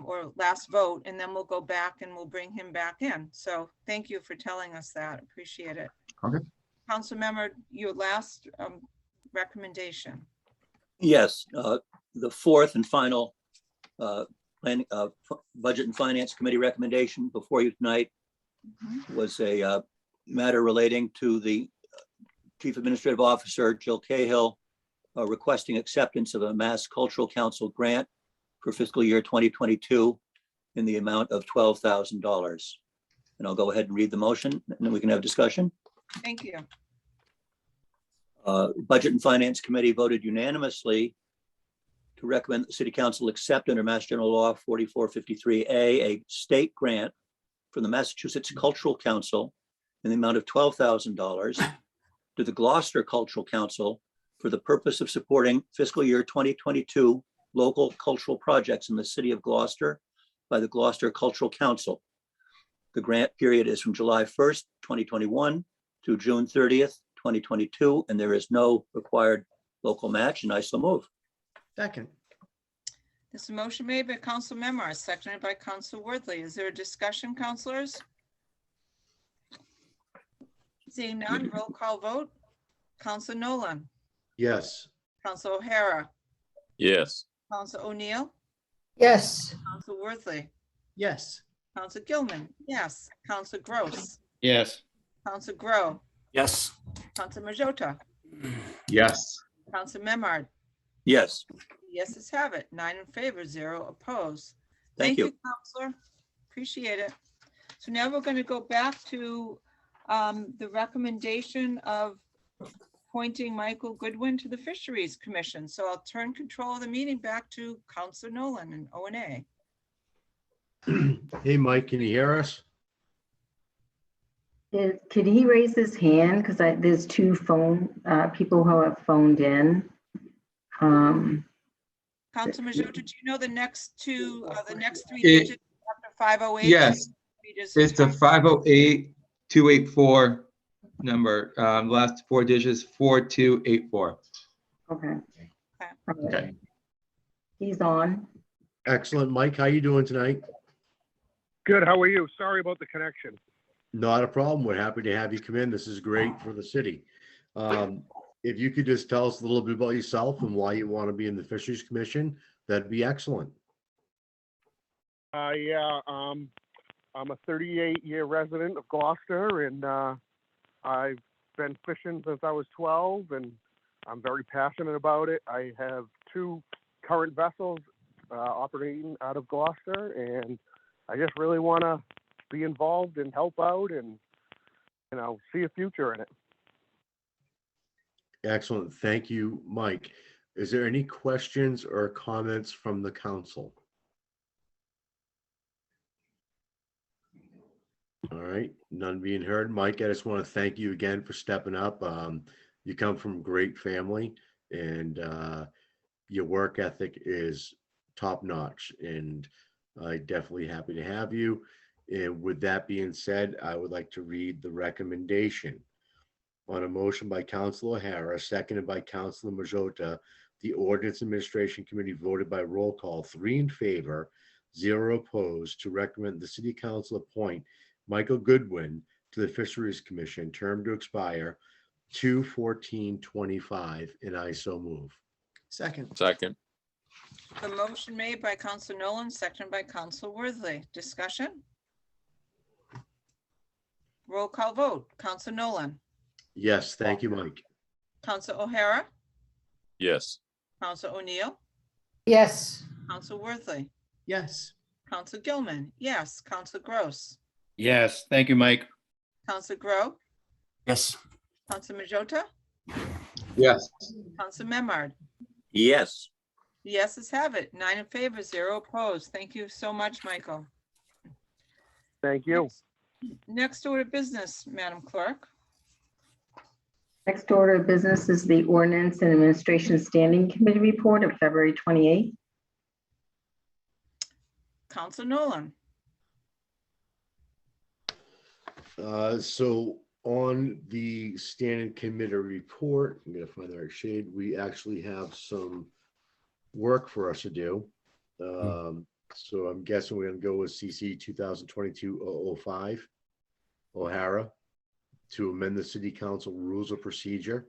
or last vote, and then we'll go back and we'll bring him back in. So thank you for telling us that. Appreciate it. Okay. Council Memard, your last recommendation. Yes. The fourth and final Budget and Finance Committee recommendation before you tonight was a matter relating to the Chief Administrative Officer, Jill Cahill, requesting acceptance of a Mass Cultural Council grant for fiscal year 2022 in the amount of $12,000. And I'll go ahead and read the motion, and then we can have discussion. Thank you. Budget and Finance Committee voted unanimously to recommend the City Council accept under Mass General Law 4453A a state grant from the Massachusetts Cultural Council in the amount of $12,000 to the Gloucester Cultural Council for the purpose of supporting fiscal year 2022 local cultural projects in the city of Gloucester by the Gloucester Cultural Council. The grant period is from July 1st, 2021 to June 30th, 2022, and there is no required local match, and I so move. Second. This is a motion made by Council Memard, seconded by Council Worthley. Is there a discussion, councilors? Seeing none, roll call vote. Council Nolan, Yes. Council O'Hara, Yes. Council O'Neill, Yes. Council Worthley, Yes. Council Gilman, yes. Council Gross, Yes. Council Grow, Yes. Council Majota, Yes. Council Memard. Yes, Yeses have it. 9 in favor, 0 opposed. Thank you. Counselor. Appreciate it. So now we're going to go back to the recommendation of appointing Michael Goodwin to the Fisheries Commission. So I'll turn control of the meeting back to Councilor Nolan and O&A. Hey, Mike, can you hear us? Could he raise his hand? Because there's two people who have phoned in. Council Majota, do you know the next three It- digits after 508? Yes, We just- it's the 508-284 number. Last four digits, 4284. Okay. Okay. He's on. Excellent. Mike, how you doing tonight? Good, how are you? Sorry about the connection. Not a problem. We're happy to have you come in. This is great for the city. If you could just tell us a little bit about yourself and why you want to be in the Fisheries Commission, that'd be excellent. Yeah, I'm a 38-year resident of Gloucester, and I've been fishing since I was 12, and I'm very passionate about it. I have 2 current vessels operating out of Gloucester, and I just really want to be involved and help out and, see a future in it. Excellent. Thank you, Mike. Is there any questions or comments from the council? All right, none being heard. Mike, I just want to thank you again for stepping up. You come from a great family, and your work ethic is top notch, and I'm definitely happy to have you. And with that being said, I would like to read the recommendation. On a motion by Councilor O'Hara, seconded by Councilor Majota, the Ordinance Administration Committee voted by roll call 3 in favor, 0 opposed, to recommend the City Council appoint Michael Goodwin to the Fisheries Commission, term to expire 2/14/25, and I so move. Second. Second. The motion made by Council Nolan, seconded by Council Worthley. Discussion? Roll call vote. Council Nolan, Yes, thank you, Mike. Council O'Hara, Yes. Council O'Neill, Yes. Council Worthley, Yes. Council Gilman, yes. Council Gross, Yes. Thank you, Mike. Council Grow, Yes. Council Majota, Yes. Council Memard. yes, Yeses have it. 9 in favor, 0 opposed. Thank you so much, Michael. Thank you. Next order of business, Madam Clerk. Next order of business is the Ordinance and Administration Standing Committee report of February 28th. Council Nolan. So on the standing committee report, I'm gonna find the right shade. We actually have some work for us to do. So I'm guessing we're gonna go with CC 2022-005, O'Hara, to amend the City Council Rules of Procedure,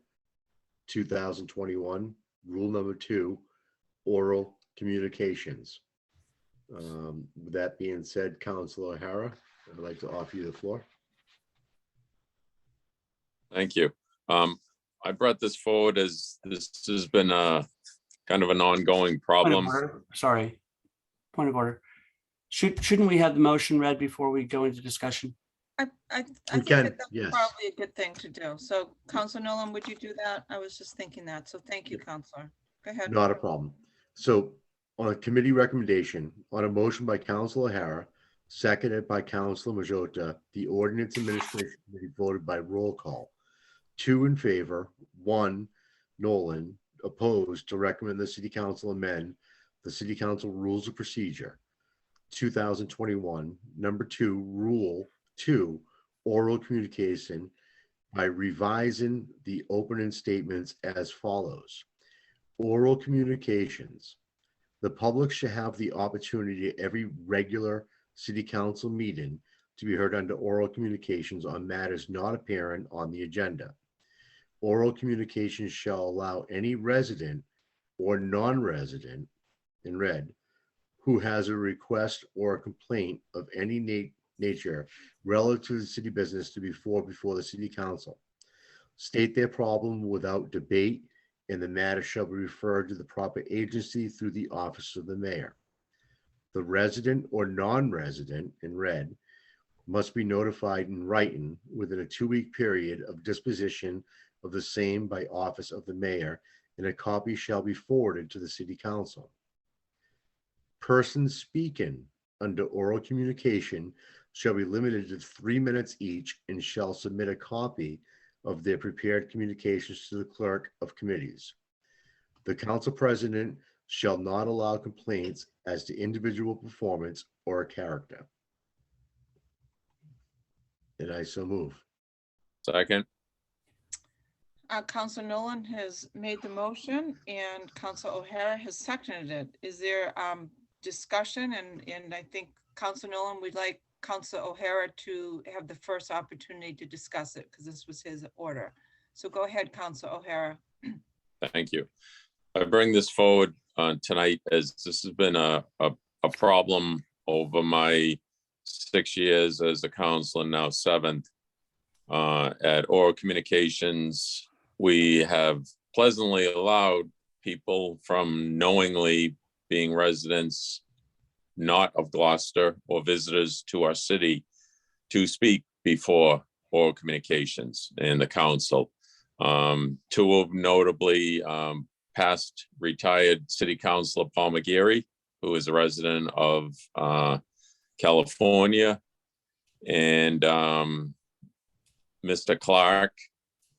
2021, Rule Number 2, Oral Communications. With that being said, Councilor O'Hara, I'd like to offer you the floor. Thank you. I brought this forward as this has been a kind of an ongoing problem. Sorry. Point of order. Shouldn't we have the motion read before we go into discussion? I think can, that that's yes. probably a good thing to do. So Council Nolan, would you do that? I was just thinking that. So thank you, Counselor. Go ahead. Not a problem. So on a committee recommendation, on a motion by Councilor O'Hara, seconded by Councilor Majota, the Ordinance Administration Committee voted by roll call. 2 in favor, 1 Nolan, opposed, to recommend the City Council amend the City Council Rules of Procedure, 2021, Number 2, Rule 2, Oral Communication, by revising the opening statements as follows. Oral communications. The public shall have the opportunity at every regular city council meeting to be heard under oral communications on matters not apparent on the agenda. Oral communications shall allow any resident or non-resident, in red, who has a request or a complaint of any nature relative to the city business to be before the city council. State their problem without debate, and the matter shall be referred to the proper agency through the office of the mayor. The resident or non-resident, in red, must be notified in writing within a 2-week period of disposition of the same by office of the mayor, and a copy shall be forwarded to the city council. Persons speaking under oral communication shall be limited to 3 minutes each and shall submit a copy of their prepared communications to the clerk of committees. The council president shall not allow complaints as to individual performance or character. And I so move. Second. Council Nolan has made the motion and Council O'Hara has seconded it. Is there discussion? And I think Council Nolan, we'd like Council O'Hara to have the first opportunity to discuss it because this was his order. So go ahead, Council O'Hara. Thank you. I bring this forward tonight as this has been a problem over my 6 years as a councilor, now 7th. At oral communications, we have pleasantly allowed people from knowingly being residents not of Gloucester or visitors to our city to speak before oral communications in the council. Two of notably past retired city councilor Paul McGarry, who is a resident of California, and Mr. Clark,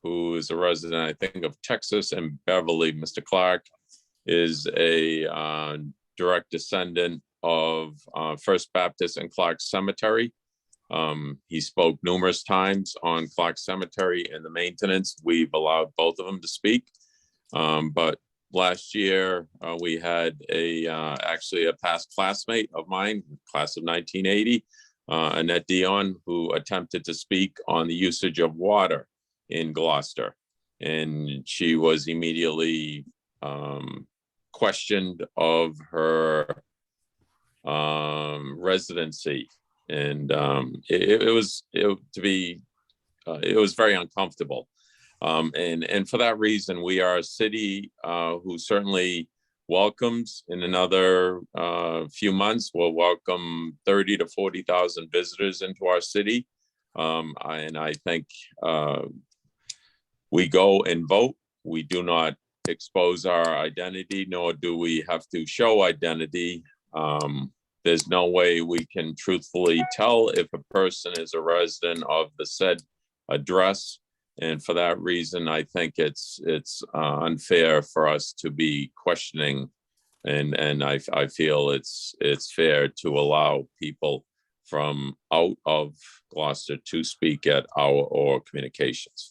who is a resident, I think, of Texas and Beverly. Mr. Clark is a direct descendant of First Baptist and Clark Cemetery. He spoke numerous times on Clark Cemetery and the maintenance. We've allowed both of them to speak. But last year, we had actually a past classmate of mine, class of 1980, Annette Dion, who attempted to speak on the usage of water in Gloucester. And she was immediately questioned of her residency. And it was very uncomfortable. And for that reason, we are a city who certainly welcomes in another few months, we'll welcome 30 to 40,000 visitors into our city. And I think we go and vote. We do not expose our identity, nor do we have to show identity. There's no way we can truthfully tell if a person is a resident of the said address. And for that reason, I think it's unfair for us to be questioning, and I feel it's fair to allow people from out of Gloucester to speak at our oral communications.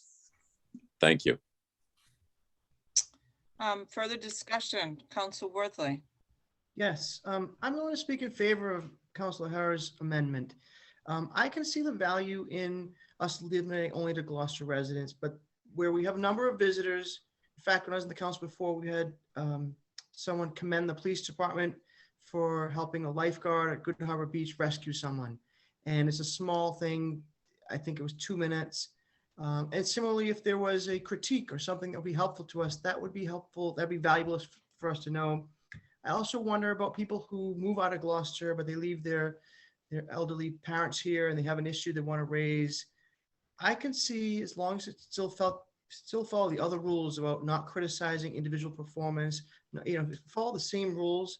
Thank you. Further discussion, Council Worthley. Yes, I'm going to speak in favor of Councilor O'Hara's amendment. I can see the value in us limiting only to Gloucester residents, but where we have a number of visitors. In fact, when I was in the council before, we had someone commend the police department for helping a lifeguard at Good Harbor Beach rescue someone. And it's a small thing. I think it was 2 minutes. And similarly, if there was a critique or something that would be helpful to us, that would be helpful. That'd be valuable for us to know. I also wonder about people who move out of Gloucester, but they leave their elderly parents here and they have an issue they want to raise. I can see, as long as it still follow the other rules about not criticizing individual performance, follow the same rules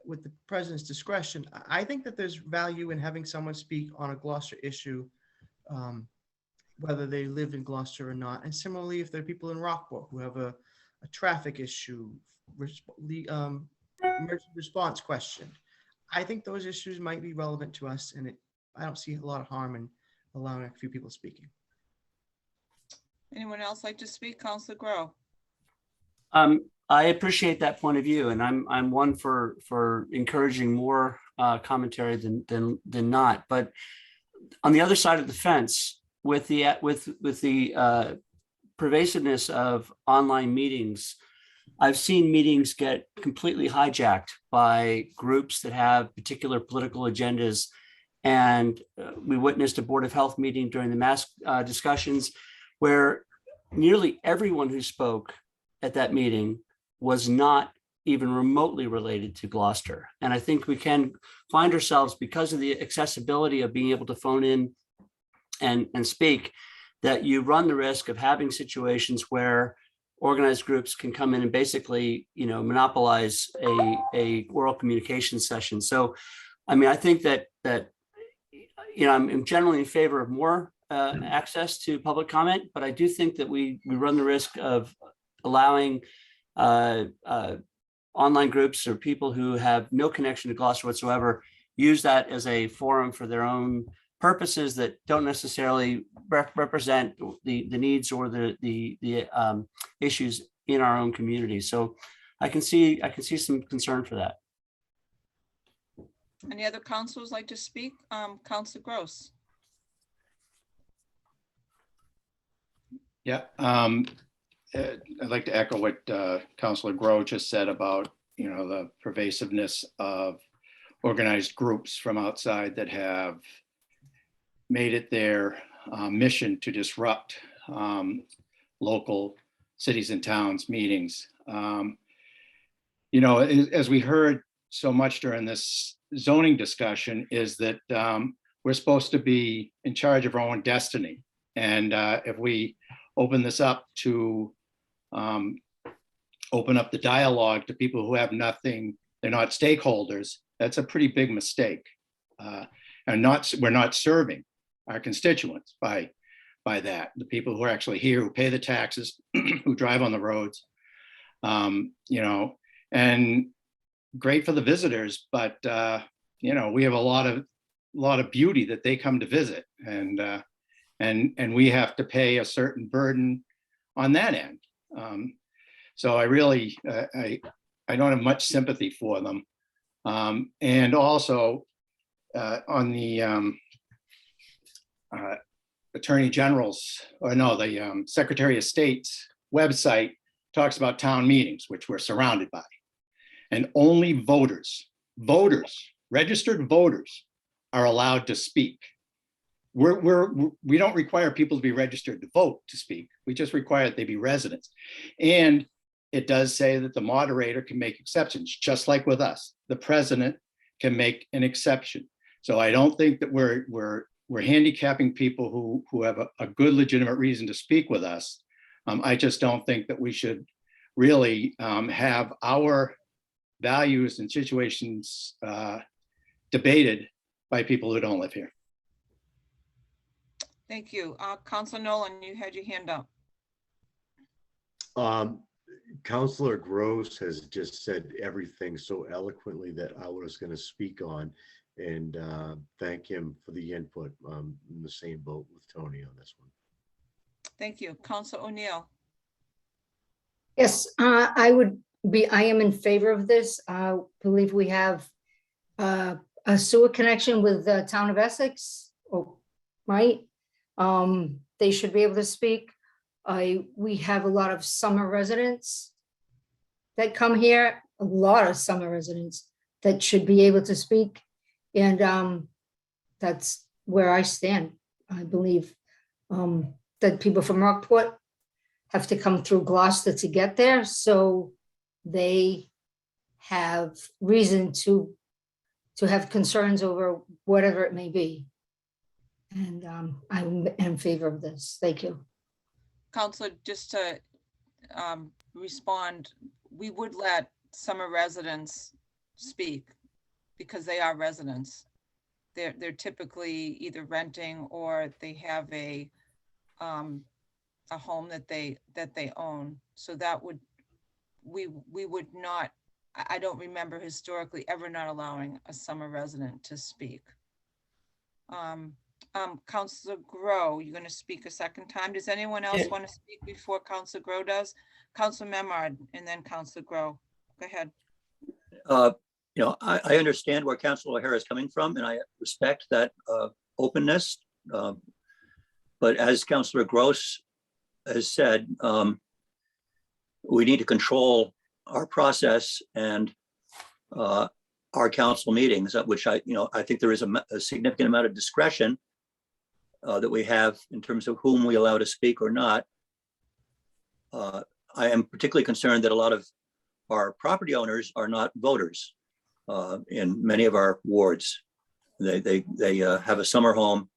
with the president's discretion. I think that there's value in having someone speak on a Gloucester issue, whether they live in Gloucester or not. And similarly, if there are people in Rockport who have a traffic issue, emergency response question, I think those issues might be relevant to us, and I don't see a lot of harm in allowing a few people speaking. Anyone else like to speak? Counselor Grow? I appreciate that point of view, and I'm one for encouraging more commentary than not. But on the other side of the fence, with the pervasiveness of online meetings, I've seen meetings get completely hijacked by groups that have particular political agendas. And we witnessed a Board of Health meeting during the mask discussions where nearly everyone who spoke at that meeting was not even remotely related to Gloucester. And I think we can find ourselves, because of the accessibility of being able to phone in and speak, that you run the risk of having situations where organized groups can come in and basically, monopolize a oral communication session. So, I mean, I think that I'm generally in favor of more access to public comment, but I do think that we run the risk of allowing online groups or people who have no connection to Gloucester whatsoever use that as a forum for their own purposes that don't necessarily represent the needs or the issues in our own community. So I can see some concern for that. Any other councilors like to speak? Counselor Gross? Yeah, I'd like to echo what Councilor Grow just said about, the pervasiveness of organized groups from outside that have made it their mission to disrupt local cities and towns meetings. As we heard so much during this zoning discussion, is that we're supposed to be in charge of our own destiny. And if we open this up to open up the dialogue to people who have nothing, they're not stakeholders, that's a pretty big mistake. And we're not serving our constituents by that. The people who are actually here, who pay the taxes, who drive on the roads, and great for the visitors, but we have a lot of beauty that they come to visit, and we have to pay a certain burden on that end. So I really, I don't have much sympathy for them. And also on the Attorney General's, the Secretary of State's website talks about town meetings, which we're surrounded by. And only voters, registered voters are allowed to speak. We don't require people to be registered to vote to speak. We just require that they be residents. And it does say that the moderator can make exceptions, just like with us. The president can make an exception. So I don't think that we're handicapping people who have a good legitimate reason to speak with us. I just don't think that we should really have our values and situations debated by people who don't live here. Thank you. Counselor Nolan, you had your hand up. Councilor Gross has just said everything so eloquently that I was going to speak on, and thank him for the input. In the same boat with Tony on this one. Thank you. Counselor O'Neill. Yes, I am in favor of this. I believe we have a sewer connection with the town of Essex, right? They should be able to speak. We have a lot of summer residents that come here, a lot of summer residents that should be able to speak. And that's where I stand. I believe that people from Rockport have to come through Gloucester to get there. So they have reason to have concerns over whatever it may be. And I'm in favor of this. Thank you. Counselor, just to respond, we would let summer residents speak because they are residents. They're typically either renting or they have a home that they own. So that would, we would not, I don't remember historically ever not allowing a summer resident to speak. Counselor Grow, you're going to speak a second time. Does anyone else Yeah. want to speak before Counselor Grow does? Counselor Memard and then Counselor Grow. Go ahead. I understand where Councilor O'Hara is coming from, and I respect that openness. But as Councilor Gross has said, we need to control our process and our council meetings, which I think there is a significant amount of discretion that we have in terms of whom we allow to speak or not. I am particularly concerned that a lot of our property owners are not voters in many of our wards. They have a summer home,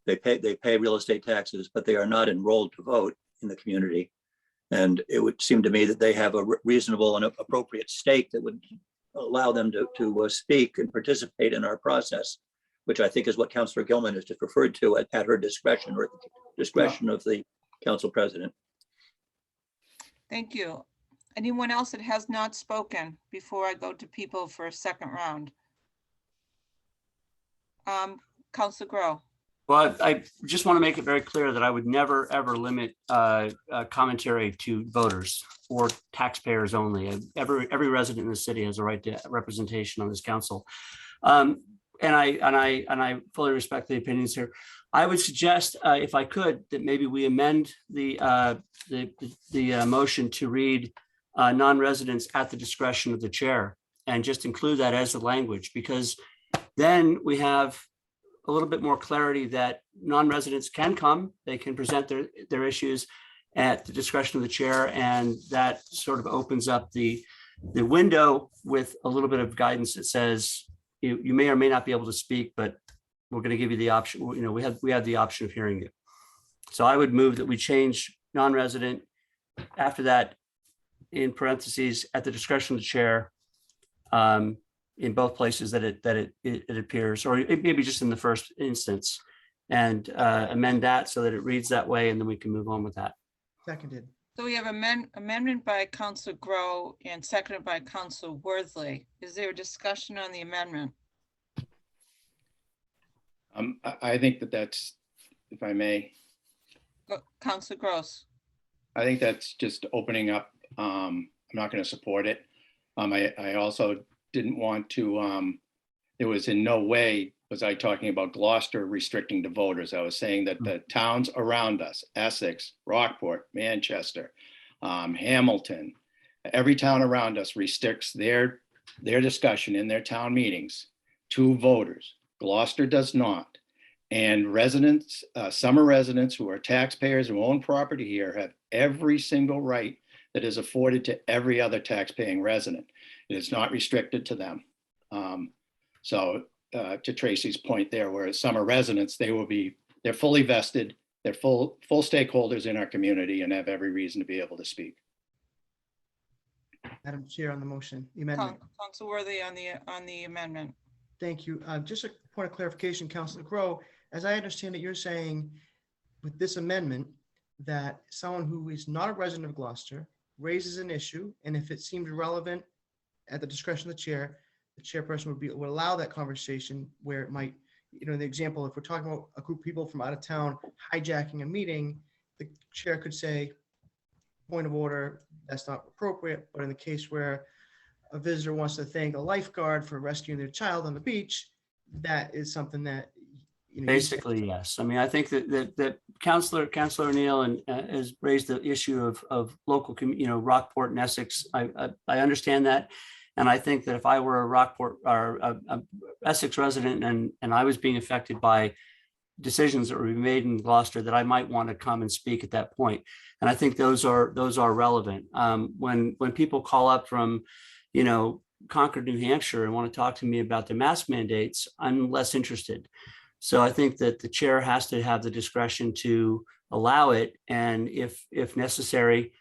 they pay real estate taxes, but they are not enrolled to vote in the community. And it would seem to me that they have a reasonable and appropriate stake that would allow them to speak and participate in our process, which I think is what Councilor Gilman has just referred to at her discretion, or at the discretion of the council president. Thank you. Anyone else that has not spoken before I go to people for a second round? Counselor Grow. Well, I just want to make it very clear that I would never, ever limit commentary to voters or taxpayers only. Every resident in the city has a right to representation on this council. And I fully respect the opinions here. I would suggest, if I could, that maybe we amend the motion to read non-residents at the discretion of the chair, and just include that as the language, because then we have a little bit more clarity that non-residents can come, they can present their issues at the discretion of the chair, and that sort of opens up the window with a little bit of guidance that says you may or may not be able to speak, but we're going to give you the option. We have the option of hearing you. So I would move that we change non-resident after that, in parentheses, at the discretion of the chair, in both places that it appears, or it maybe just in the first instance, and amend that so that it reads that way, and then we can move on with that. Seconded. So we have amendment by Counselor Grow and seconded by Counselor Worthley. Is there a discussion on the amendment? I think that's, if I may, Counselor Gross. I think that's just opening up. I'm not going to support it. I also didn't want to, there was in no way was I talking about Gloucester restricting to voters. I was saying that the towns around us, Essex, Rockport, Manchester, Hamilton, every town around us restricts their discussion in their town meetings to voters. Gloucester does not. And residents, summer residents who are taxpayers who own property here have every single right that is afforded to every other tax-paying resident. It is not restricted to them. So to Tracy's point there, whereas summer residents, they're fully vested, they're full stakeholders in our community and have every reason to be able to speak. Madam Chair, on the motion, the amendment. Counselor Worthy on the amendment. Thank you. Just a point of clarification, Councilor Grow, as I understand it, you're saying with this amendment that someone who is not a resident of Gloucester raises an issue, and if it seemed relevant at the discretion of the chairperson would allow that conversation where it might, the example, if we're talking about a group of people from out of town hijacking a meeting, the chair could say, point of order, that's not appropriate. But in the case where a visitor wants to thank a lifeguard for rescuing their child on the beach, that is something that, Basically, yes. I mean, I think that Councilor O'Neill has raised the issue of local, Rockport and Essex. I understand that. And I think that if I were a Rockport or a Essex resident and I was being affected by decisions that were made in Gloucester, that I might want to come and speak at that point. And I think those are relevant. When people call up from, Concord, New Hampshire, and want to talk to me about the mask mandates, I'm less interested. So I think that the chair has to have the discretion to allow it, and if necessary,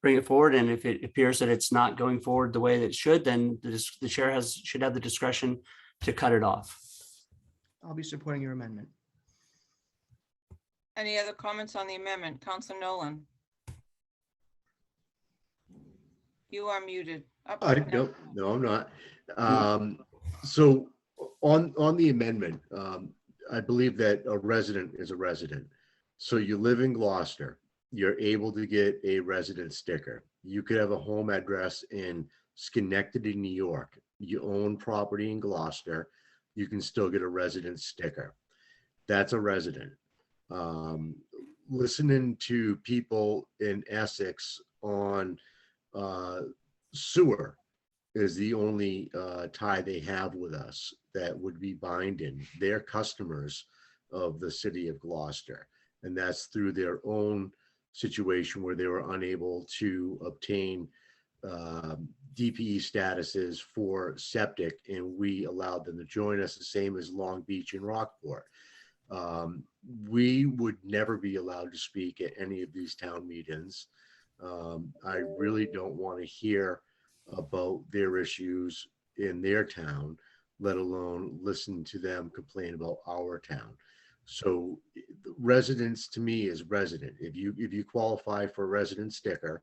bring it forward. And if it appears that it's not going forward the way that it should, then the chair should have the discretion to cut it off. I'll be supporting your amendment. Any other comments on the amendment? Counselor Nolan. You are muted. No, I'm not. So on the amendment, I believe that a resident is a resident. So you live in Gloucester, you're able to get a resident sticker. You could have a home address in Schenectady, New York. You own property in Gloucester, you can still get a resident sticker. That's a resident. Listening to people in Essex on sewer is the only tie they have with us that would be binding. They're customers of the city of Gloucester, and that's through their own situation where they were unable to obtain DPE statuses for septic, and we allowed them to join us, the same as Long Beach and Rockport. We would never be allowed to speak at any of these town meetings. I really don't want to hear about their issues in their town, let alone listen to them complain about our town. So residence to me is resident. If you qualify for a resident sticker,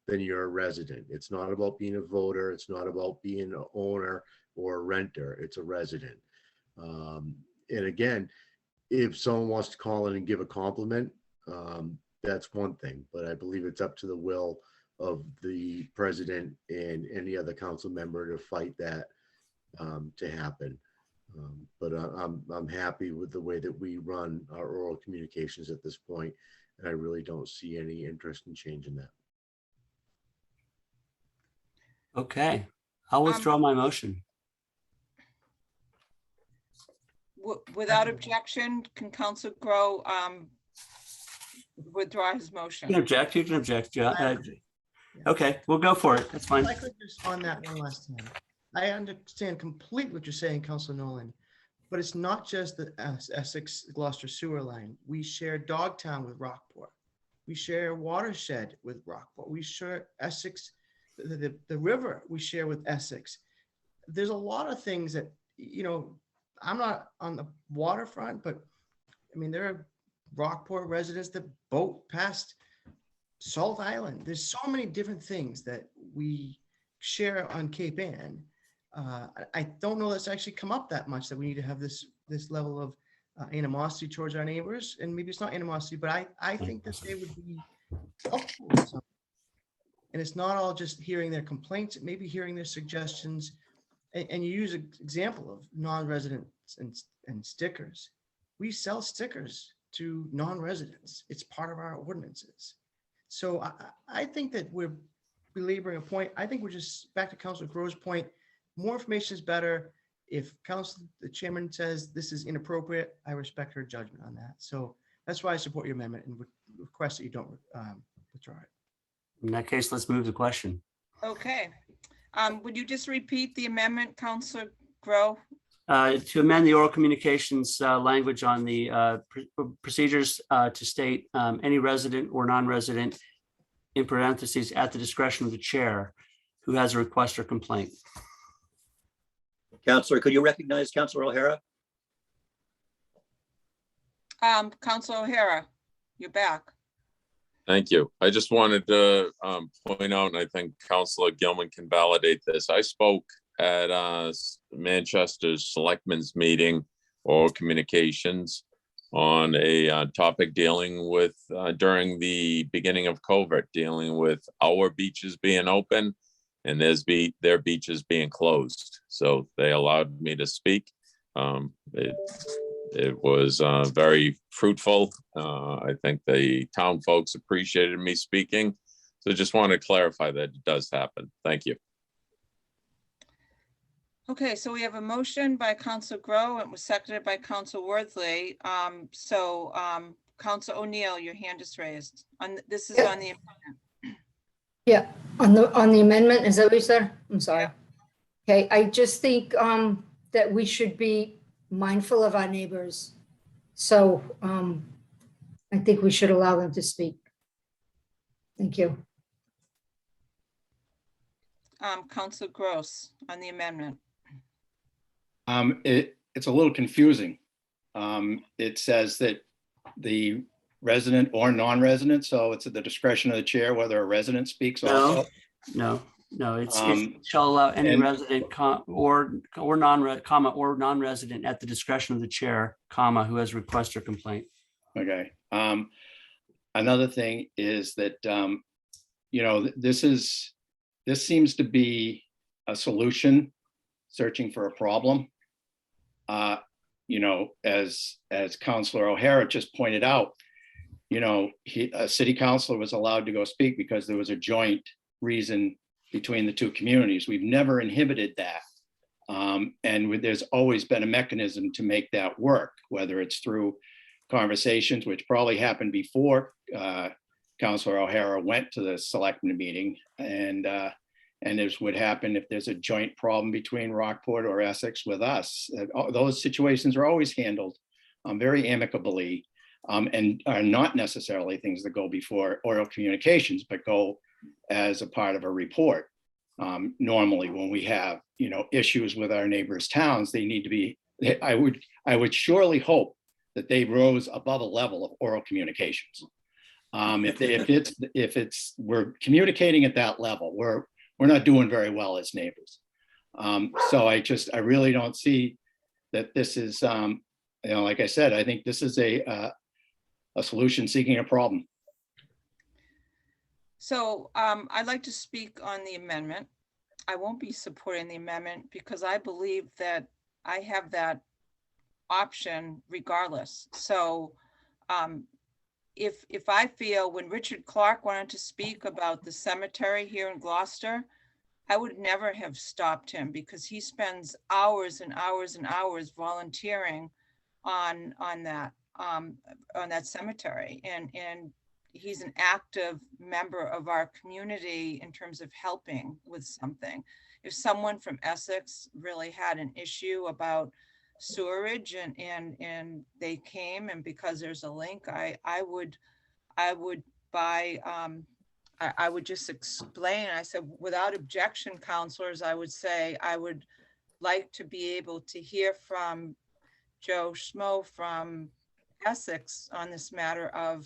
then you're a resident. It's not about being a voter. It's not about being an owner or a renter. It's a resident. And again, if someone wants to call in and give a compliment, that's one thing, but I believe it's up to the will of the president and any other council member to fight that to happen. But I'm happy with the way that we run our oral communications at this point, and I really don't see any interest in changing that. Okay, I'll withdraw my motion. Without objection, can Council Grow withdraw his motion? You can object, you can object, John. Okay, we'll go for it. That's fine. If I could just on that one last time. I understand completely what you're saying, Councilor Nolan, but it's not just the Essex Gloucester sewer line. We share Dogtown with Rockport. We share Watershed with Rockport. We share Essex, the river we share with Essex. There's a lot of things that, you know, I'm not on the waterfront, but I mean, there are Rockport residents that boat past Salt Island. There's so many different things that we share on Cape Ann. I don't know that's actually come up that much, that we need to have this level of animosity towards our neighbors. And maybe it's not animosity, but I think that they would be helpful with something. And it's not all just hearing their complaints, it may be hearing their suggestions. And you use an example of non-residents and stickers. We sell stickers to non-residents. It's part of our ordinances. So I think that we're belaboring a point. I think we're just back to Councilor Grow's point. More information is better. If the chairman says this is inappropriate, I respect her judgment on that. So that's why I support your amendment and would request that you don't withdraw it. In that case, let's move the question. Okay. Would you just repeat the amendment, Councilor Grow? To amend the oral communications language on the procedures to state any resident or non-resident, in parentheses, at the discretion of the chair who has a request or complaint. Counselor, could you recognize Counselor O'Hara? Counselor O'Hara, you're back. Thank you. I just wanted to point out, and I think Councilor Gilman can validate this. I spoke at Manchester's Selectmen's meeting, oral communications, on a topic dealing with, during the beginning of COVID, dealing with our beaches being open and their beaches being closed. So they allowed me to speak. It was very fruitful. I think the town folks appreciated me speaking. So just want to clarify that it does happen. Thank you. Okay, so we have a motion by Councilor Grow and it was seconded by Councilor Worthley. Councilor O'Neill, your hand is raised. This is on the amendment. Yeah, on the amendment, is that what you said? I'm sorry. Okay, I just think that we should be mindful of our neighbors. So I think we should allow them to speak. Thank you. Councilor Gross on the amendment. It's a little confusing. It says that the resident or non-resident, so it's at the discretion of the chair whether a resident speaks also. No. No, it's Um, shall allow any and- resident or non-resident at the discretion of the chair, comma, who has request or complaint. Okay. Another thing is that, this seems to be a solution, searching for a problem. As Counselor O'Hara just pointed out, a city councilor was allowed to go speak because there was a joint reason between the two communities. We've never inhibited that. There's always been a mechanism to make that work, whether it's through conversations, which probably happened before Counselor O'Hara went to the selectmen meeting. And this would happen if there's a joint problem between Rockport or Essex with us. Those situations are always handled very amicably and are not necessarily things that go before oral communications, but go as a part of a report. Normally, when we have, issues with our neighbors' towns, they need to be, I would surely hope that they rose above a level of oral communications. If we're communicating at that level, we're not doing very well as neighbors. So I really don't see that this is, like I said, I think this is a solution seeking a problem. So I'd like to speak on the amendment. I won't be supporting the amendment because I believe that I have that option regardless. So if I feel when Richard Clark wanted to speak about the cemetery here in Gloucester, I would never have stopped him because he spends hours and hours and hours volunteering on that cemetery. And he's an active member of our community in terms of helping with something. If someone from Essex really had an issue about sewerage and they came, and because there's a link, I would just explain. I said, without objection, counselors, I would say I would like to be able to hear from Joe Schmo from Essex on this matter of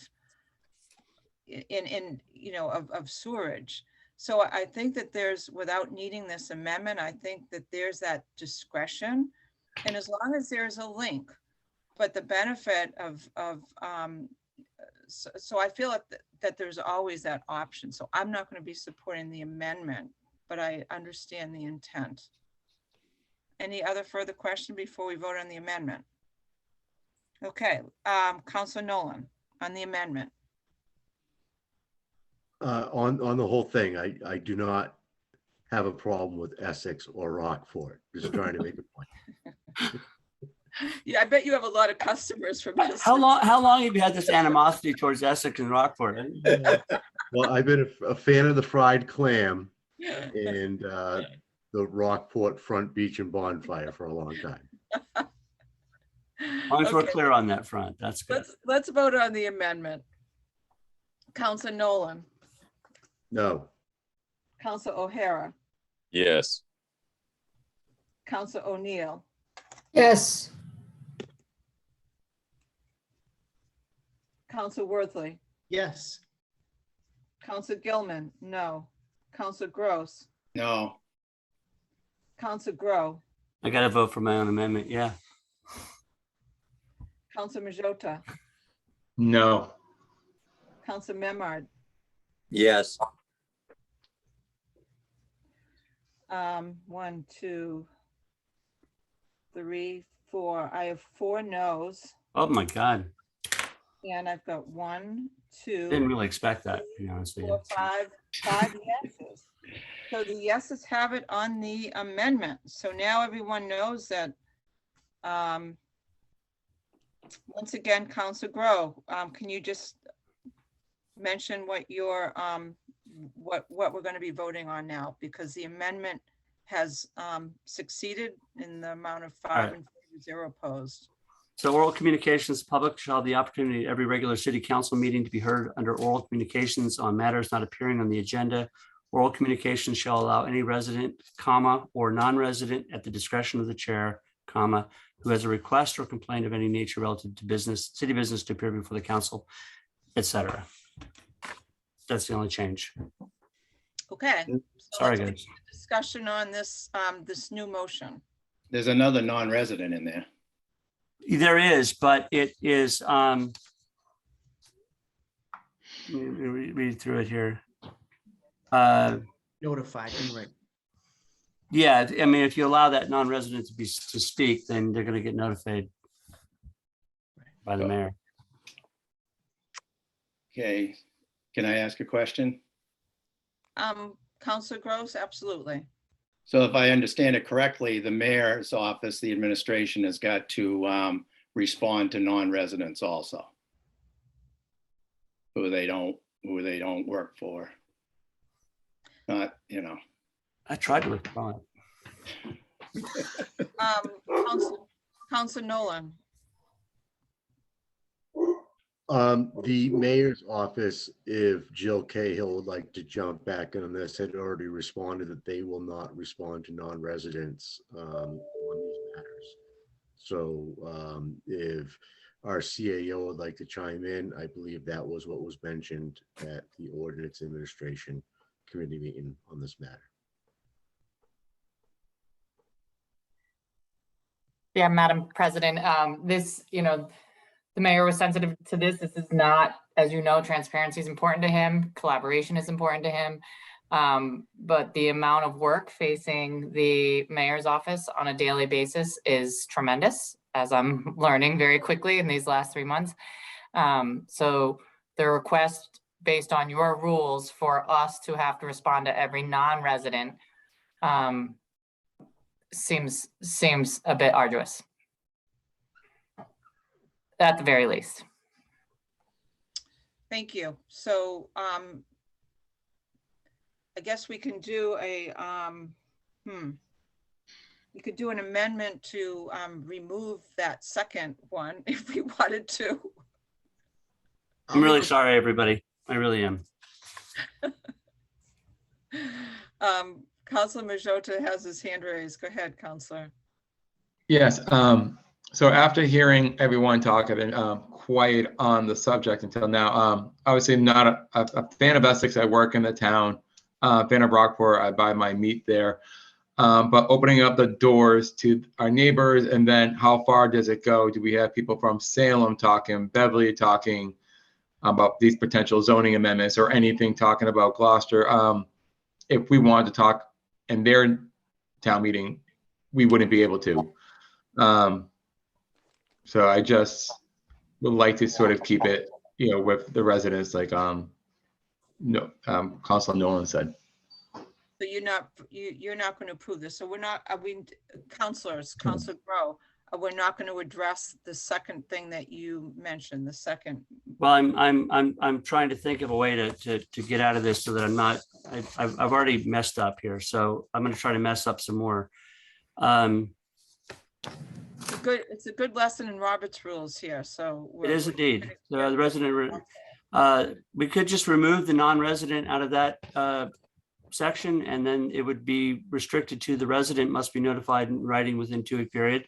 sewerage. So I think that there's, without needing this amendment, I think that there's that discretion. And as long as there's a link, but the benefit so I feel that there's always that option. So I'm not going to be supporting the amendment, but I understand the intent. Any other further question before we vote on the amendment? Okay, Councilor Nolan on the amendment. On the whole thing, I do not have a problem with Essex or Rockport. Just trying to make a point. Yeah, I bet you have a lot of customers from Essex. How long have you had this animosity towards Essex and Rockport? Well, I've been a fan of the fried clam and the Rockport Front Beach and Bonfire for a long time. As long as we're clear on that front, that's good. Let's vote on the amendment. Councilor Nolan, No. Councilor O'Hara, Yes. Councilor O'Neill, Yes. Councilor Worthley, Yes. Councilor Gilman, no. Councilor Gross, No. Councilor Grow, I got to vote for my own amendment. Yeah. Councilor Majota, No. Councilor Memard, Yes. 1, 2, 3, 4. I have 4 no's Oh my God. and I've got 1, 2, Didn't really expect that, to be honest with you. 4, 5 yeses. So the yeses have it on the amendment. So now everyone knows that. Once again, Councilor Grow, can you just mention what your what we're going to be voting on now? Because the amendment has succeeded in the amount of 5 right. and 0 opposed. So oral communications, public shall have the opportunity at every regular city council meeting to be heard under oral communications on matters not appearing on the agenda. Oral communications shall allow any resident, comma, or non-resident at the discretion of the chair, comma, who has a request or complaint of any nature relative to business, city business to appear before the council, etc. That's the only change. Okay. so Sorry, let's guys. Discussion on this, this new motion. There's another non-resident in there. There is, but it is, let me read through it here. Notified, you're right. Yeah, I mean, if you allow that non-resident to speak, then they're gonna get notified by the mayor. Okay, can I ask a question? Counselor Gross, absolutely. So if I understand it correctly, the mayor's office, the administration has got to respond to non-residents also, who they don't work for. Not, you know. I tried to respond. Counselor Nolan. The mayor's office, if Jill Cahill would like to jump back in on this, had already responded that they will not respond to non-residents on these matters. So if our CAO would like to chime in, I believe that was what was mentioned at the Ordinance Administration Committee meeting on this matter. Yeah, Madam President, this, the mayor was sensitive to this. This is not, as you know, transparency is important to him. Collaboration is important to him. But the amount of work facing the mayor's office on a daily basis is tremendous, as I'm learning very quickly in these last 3 months. So the request based on your rules for us to have to respond to every non-resident seems a bit arduous, at the very least. Thank you. So I guess we can do a we could do an amendment to remove that second one if we wanted to. I'm really sorry, everybody. I really am. Councilor Majota has his hand raised. Go ahead, Councilor. Yes. So after hearing everyone talk, I've been quiet on the subject until now. Obviously not a fan of Essex. I work in the town. Fan of Rockport. I buy my meat there. But opening up the doors to our neighbors, and then how far does it go? Do we have people from Salem talking, Beverly talking about these potential zoning amendments, or anything talking about Gloucester? If we wanted to talk in their town meeting, we wouldn't be able to. So I just would like to sort of keep it, with the residents, like Councilor Nolan said. So you're not going to approve this. So we're not, Councilor Grow, we're not going to address the second thing that you mentioned, the second. Well, I'm trying to think of a way to get out of this so that I'm not, I've already messed up here. So I'm going to try to mess up some more. It's a good lesson in Robert's rules here. So It is indeed. The resident, we could just remove the non-resident out of that section, and then it would be restricted to the resident must be notified in writing within 2-week period.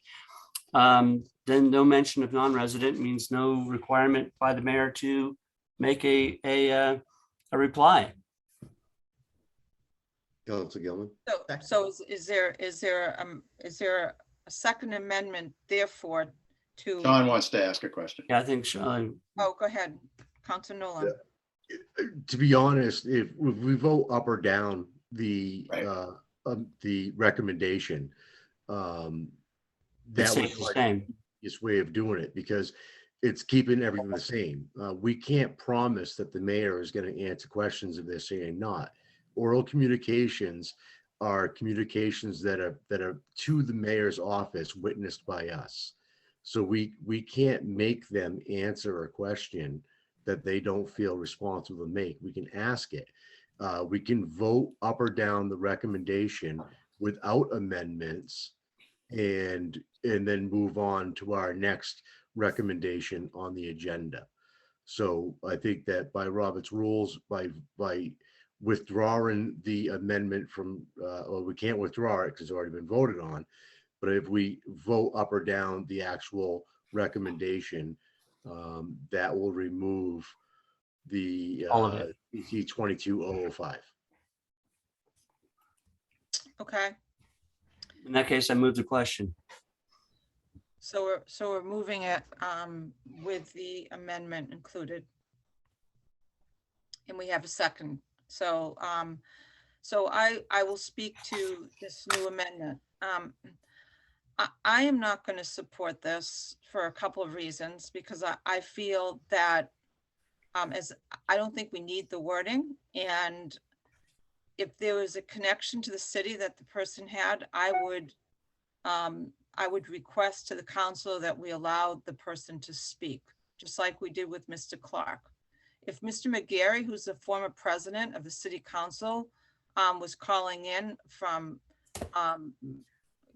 Then no mention of non-resident means no requirement by the mayor to make a reply. Councilor Gilman. So is there a second amendment therefore to? John wants to ask a question. Yeah, I think so. Oh, go ahead, Councilor Nolan. To be honest, if we vote up or down the recommendation, that was the same. This way of doing it, because it's keeping everything the same. We can't promise that the mayor is going to answer questions if they're saying not. Oral communications are communications that are to the mayor's office, witnessed by us. So we can't make them answer a question that they don't feel responsible to make. We can ask it. We can vote up or down the recommendation without amendments, and then move on to our next recommendation on the agenda. So I think that by Robert's rules, by withdrawing the amendment from, well, we can't withdraw it because it's already been voted on, but if we vote up or down the actual recommendation, that will remove the All of it. EC 22005. Okay, In that case, I move the question. so we're moving it with the amendment included. And we have a second. So I will speak to this new amendment. I am not going to support this for a couple of reasons, because I feel that I don't think we need the wording, and if there was a connection to the city that the person had, I would request to the council that we allow the person to speak, just like we did with Mr. Clark. If Mr. McGarry, who's the former president of the city council, was calling in from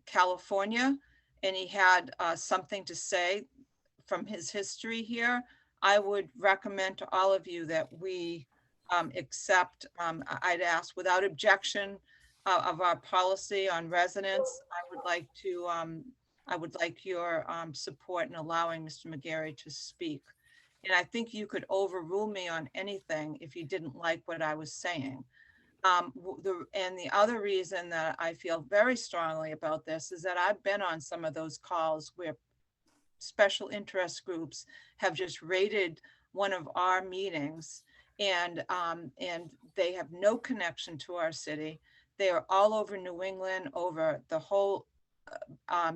California, and he had something to say from his history here, I would recommend to all of you that we accept, I'd ask without objection of our policy on residents. I would like your support in allowing Mr. McGarry to speak. And I think you could overrule me on anything if you didn't like what I was saying. And the other reason that I feel very strongly about this is that I've been on some of those calls where special interest groups have just raided one of our meetings, and they have no connection to our city. They are all over New England, over the whole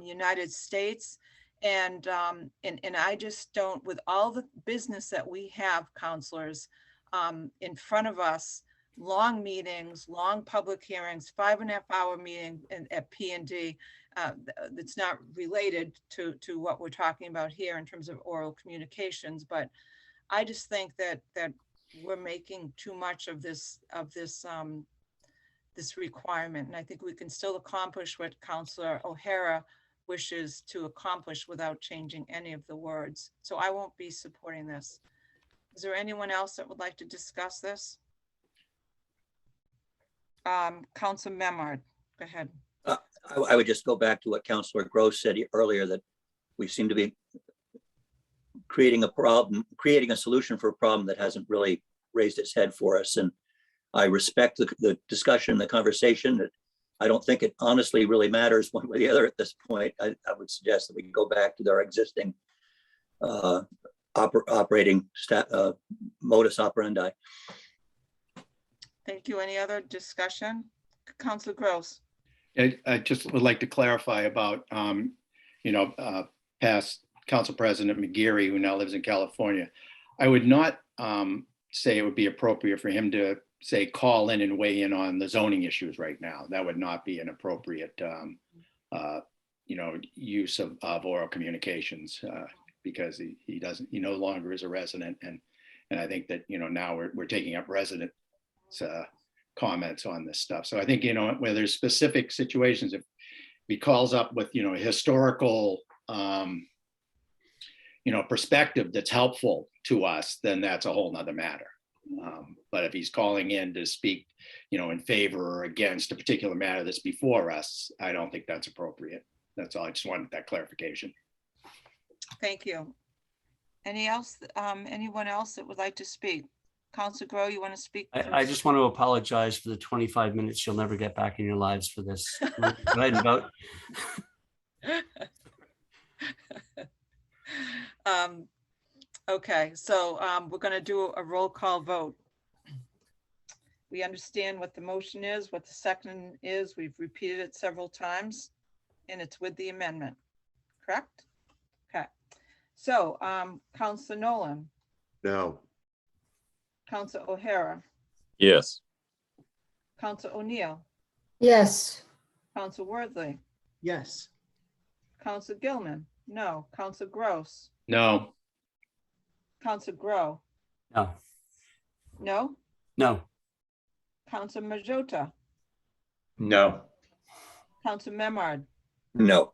United States. And I just don't, with all the business that we have, counselors, in front of us, long meetings, long public hearings, 5.5-hour meeting at P&D, that's not related to what we're talking about here in terms of oral communications. But I just think that we're making too much of this requirement. And I think we can still accomplish what Councilor O'Hara wishes to accomplish without changing any of the words. So I won't be supporting this. Is there anyone else that would like to discuss this? Councilor Memard, go ahead. I would just go back to what Councilor Gross said earlier, that we seem to be creating a solution for a problem that hasn't really raised its head for us. And I respect the discussion, the conversation. That I don't think it honestly really matters one way or the other at this point. I would suggest that we go back to our existing operating modus operandi. Thank you. Any other discussion? Councilor Gross. I just would like to clarify about, past Council President McGarry, who now lives in California. I would not say it would be appropriate for him to say, call in and weigh in on the zoning issues right now. That would not be an appropriate, use of oral communications because he no longer is a resident. And I think that, now we're taking up resident comments on this stuff. So I think, where there's specific situations, if he calls up with, a historical, perspective that's helpful to us, then that's a whole nother matter. But if he's calling in to speak, in favor or against a particular matter that's before us, I don't think that's appropriate. That's all. I just wanted that clarification. Thank you. Anyone else that would like to speak? Councilor Grow, you want to speak? I just want to apologize for the 25 minutes you'll never get back in your lives for this. Go ahead and vote. Okay, so we're going to do a roll call vote. We understand what the motion is, what the second is. We've repeated it several times, and it's with the amendment, correct? Okay, so Councilor Nolan. No. Councilor O'Hara. Yes. Councilor O'Neill. Yes. Councilor Worthley. Yes. Councilor Gilman. No. Councilor Gross. No. Councilor Grow. No. No. No. Councilor Majota. No. Councilor Memard. No.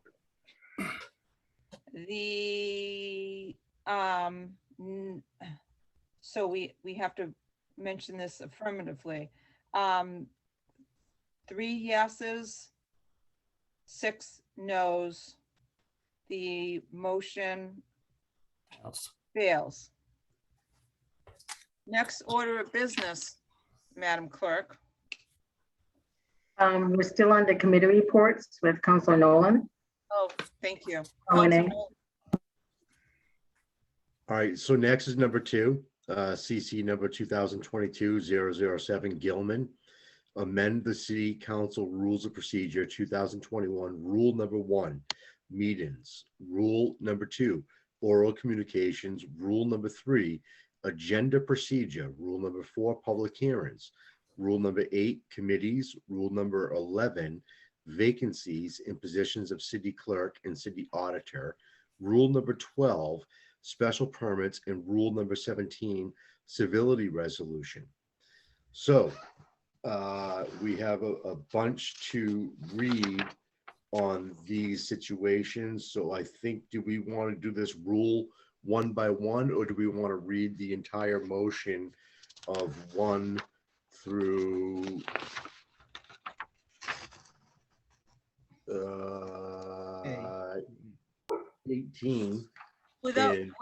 So we have to mention this affirmatively. 3 yeses, 6 noes. The motion fails. Next order of business, Madam Clerk. We're still under committee reports with Counselor Nolan. Oh, thank you. O&A. Counselor- All right, so next is number 2, CC number 2022-007 Gilman. Amend the City Council Rules of Procedure 2021, Rule number 1, meetings. Rule number 2, oral communications. Rule number 3, agenda procedure. Rule number 4, public hearings. Rule number 8, committees. Rule number 11, vacancies in positions of city clerk and city auditor. Rule number 12, special permits, and rule number 17, civility resolution. So we have a bunch to read on these situations. So I think, do we want to do this rule one by one, or do we want to read the entire motion of 1 through 18? And-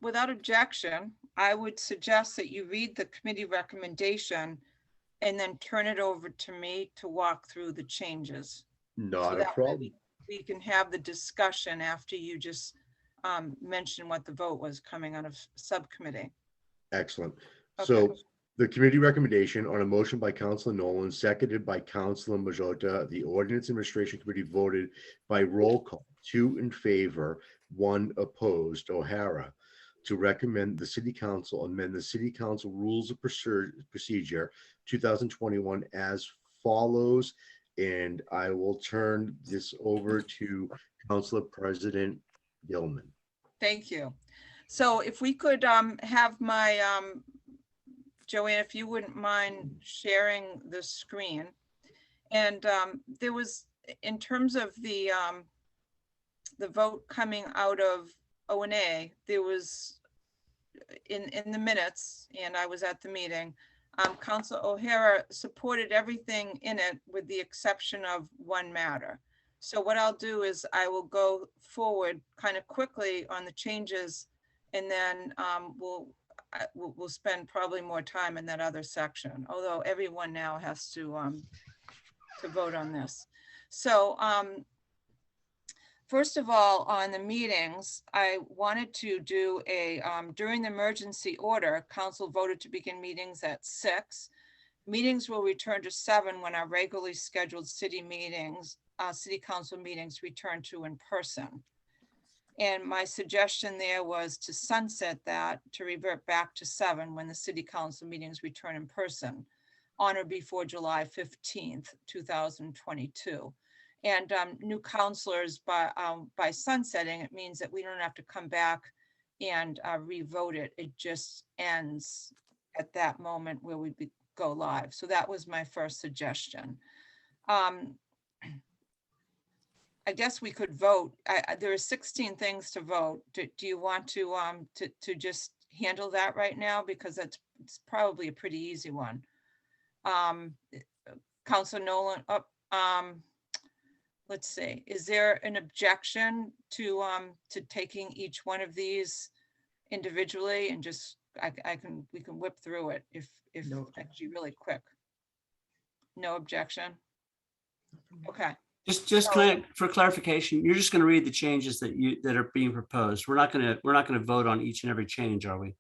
Without objection, I would suggest that you read the committee recommendation and then turn it over to me to walk through the changes. Not a that way problem. We can have the discussion after you just mention what the vote was coming out of subcommittee. Excellent. Okay. So the committee recommendation on a motion by Councilor Nolan, seconded by Councilor Majota, the Ordinance Administration Committee voted by roll call, 2 in favor, 1 opposed, O'Hara, to recommend the City Council amend the City Council Rules of Procedure 2021 as follows. And I will turn this over to Councilor President Gilman. Thank you. So if we could have my, Joanne, if you wouldn't mind sharing the screen. And there was, in terms of the vote coming out of O&A, there was in the minutes, and I was at the meeting, Councilor O'Hara supported everything in it with the exception of one matter. So what I'll do is I will go forward kind of quickly on the changes, and then we'll spend probably more time in that other section, although everyone now has to vote on this. So first of all, on the meetings, I wanted to do a, during the emergency order, council voted to begin meetings at 6. Meetings will return to 7 when our regularly scheduled city meetings, city council meetings return to in person. And my suggestion there was to sunset that, to revert back to 7 when the city council meetings return in person on or before July 15th, 2022. And new counselors, by sunsetting, it means that we don't have to come back and revote it. It just ends at that moment where we go live. So that was my first suggestion. I guess we could vote. There are 16 things to vote. Do you want to just handle that right now? Because it's probably a pretty easy one. Councilor Nolan, let's see, is there an objection to taking each one of these individually and just, we can whip through it if No. actually really quick. No objection? Okay. Just for clarification, you're just going to read the changes that are being proposed. We're not going to vote on each and every change, are we?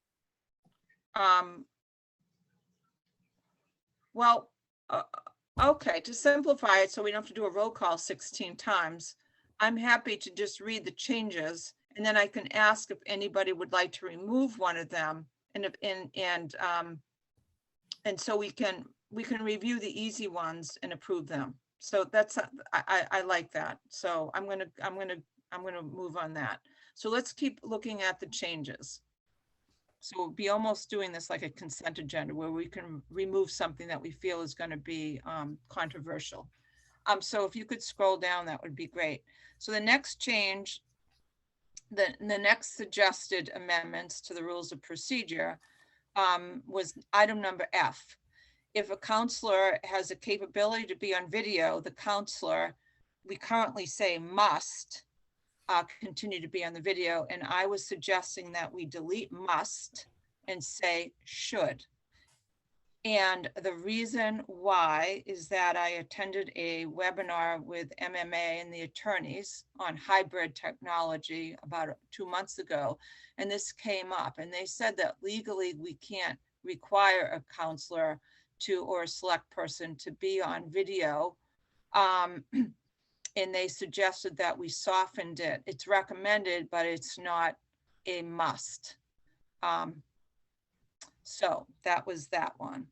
Well, okay, to simplify it, so we don't have to do a roll call 16 times, I'm happy to just read the changes, and then I can ask if anybody would like to remove one of them, and so we can review the easy ones and approve them. So that's, I like that. So I'm gonna move on that. So let's keep looking at the changes. So we'll be almost doing this like a consent agenda where we can remove something that we feel is going to be controversial. So if you could scroll down, that would be great. So the next change, the next suggested amendments to the rules of procedure was item number F. If a counselor has a capability to be on video, the counselor, we currently say must continue to be on the video. And I was suggesting that we delete must and say should. And the reason why is that I attended a webinar with MMA and the attorneys on hybrid technology about 2 months ago. And this came up and they said that legally we can't require a counselor to, or a select person to be on video. And they suggested that we softened it. It's recommended, but it's not a must. So that was that one.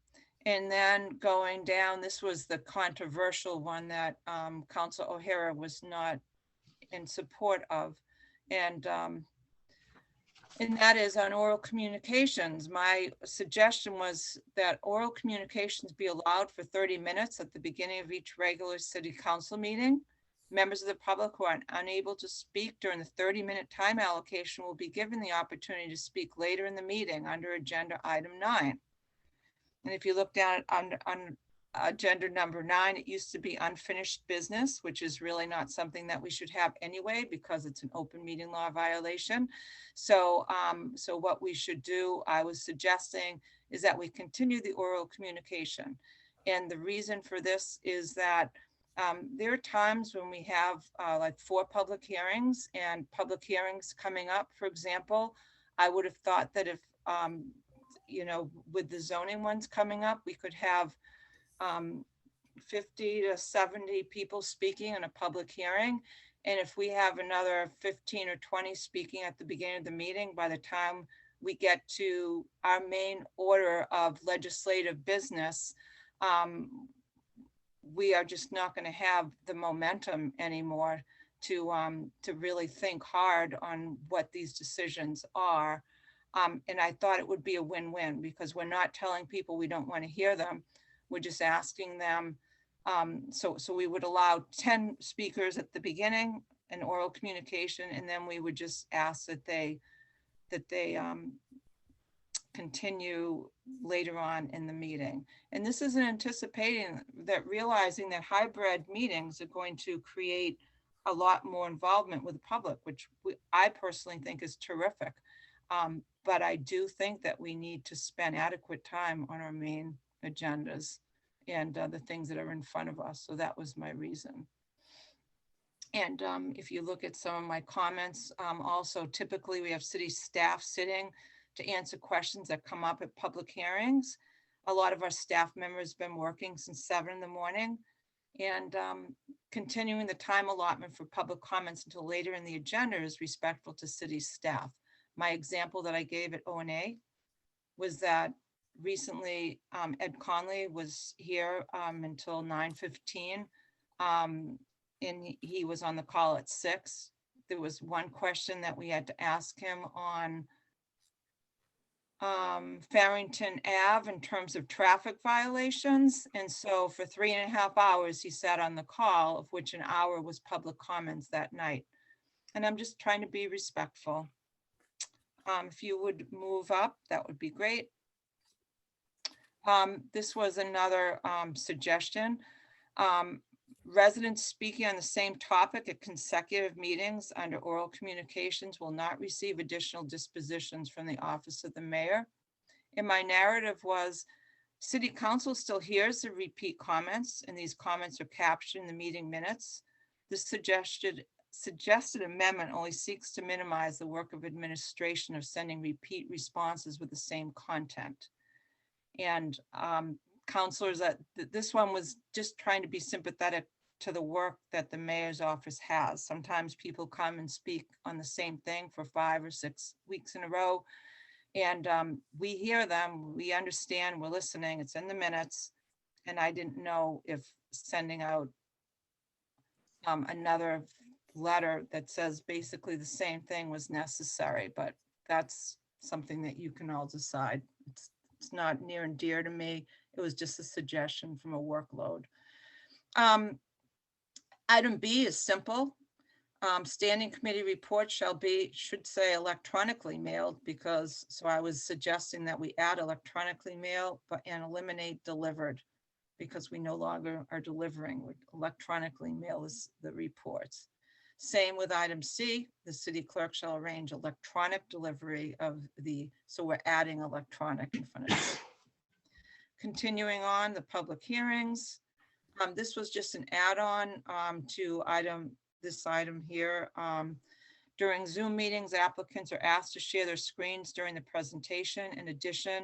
And then going down, this was the controversial one that Council O'Hara was not in support of. And that is on oral communications. My suggestion was that oral communications be allowed for 30 minutes at the beginning of each regular city council meeting. Members of the public who are unable to speak during the 30-minute time allocation will be given the opportunity to speak later in the meeting under agenda item 9. And if you look down on agenda number 9, it used to be unfinished business, which is really not something that we should have anyway, because it's an open meeting law violation. So, so what we should do, I was suggesting, is that we continue the oral communication. And the reason for this is that there are times when we have like 4 public hearings and public hearings coming up. For example, I would have thought that if, you know, with the zoning ones coming up, we could have 50 to 70 people speaking in a public hearing. And if we have another 15 or 20 speaking at the beginning of the meeting, by the time we get to our main order of legislative business, we are just not going to have the momentum anymore to really think hard on what these decisions are. And I thought it would be a win-win, because we're not telling people we don't want to hear them. We're just asking them. So we would allow 10 speakers at the beginning, an oral communication, and then we would just ask that they continue later on in the meeting. And this isn't anticipating that, realizing that hybrid meetings are going to create a lot more involvement with the public, which I personally think is terrific. But I do think that we need to spend adequate time on our main agendas and the things that are in front of us. So that was my reason. And if you look at some of my comments, also typically we have city staff sitting to answer questions that come up at public hearings. A lot of our staff members have been working since 7 in the morning, and continuing the time allotment for public comments until later in the agenda is respectful to city staff. My example that I gave at O&A was that recently Ed Conley was here until 9:15, and he was on the call at 6. There was one question that we had to ask him on Farrington Ave in terms of traffic violations. And so for 3.5 hours, he sat on the call, of which an hour was public comments that night. And I'm just trying to be respectful. If you would move up, that would be great. This was another suggestion. Residents speaking on the same topic at consecutive meetings under oral communications will not receive additional dispositions from the office of the mayor. And my narrative was, city council still hears the repeat comments, and these comments are captured in the meeting minutes. This suggested amendment only seeks to minimize the work of administration of sending repeat responses with the same content. And councilors, that this one was just trying to be sympathetic to the work that the mayor's office has. Sometimes people come and speak on the same thing for 5 or 6 weeks in a row. And we hear them, we understand, we're listening, it's in the minutes. And I didn't know if sending out another letter that says basically the same thing was necessary, but that's something that you can all decide. It's not near and dear to me. It was just a suggestion from a workload. Item B is simple. Standing committee reports should say electronically mailed, because, so I was suggesting that we add electronically mailed and eliminate delivered, because we no longer are delivering. We electronically mail the reports. Same with item C, the city clerk shall arrange electronic delivery of so we're adding electronic in front of it. Continuing on, the public hearings. This was just an add-on to this item here. During Zoom meetings, applicants are asked to share their screens during the presentation. In addition,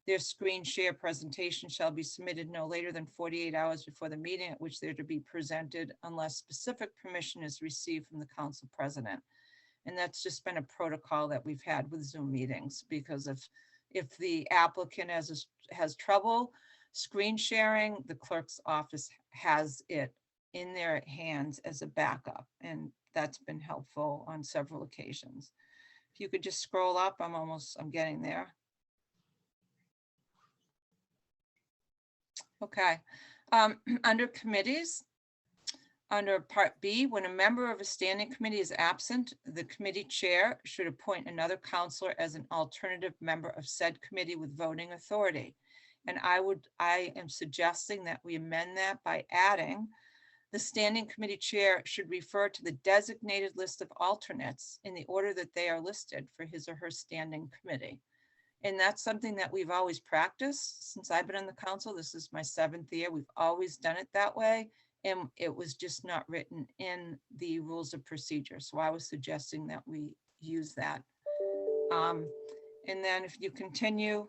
their screen share presentation shall be submitted no later than 48 hours before the meeting at which they're to be presented unless specific permission is received from the council president. And that's just been a protocol that we've had with Zoom meetings, because if the applicant has trouble screen sharing, the clerk's office has it in their hands as a backup. And that's been helpful on several occasions. If you could just scroll up, I'm getting there. Okay, under committees, under Part B, when a member of a standing committee is absent, the committee chair should appoint another counselor as an alternative member of said committee with voting authority. And I am suggesting that we amend that by adding the standing committee chair should refer to the designated list of alternates in the order that they are listed for his or her standing committee. And that's something that we've always practiced since I've been on the council. This is my 7th year. We've always done it that way. And it was just not written in the rules of procedure. So I was suggesting that we use that. And then if you continue,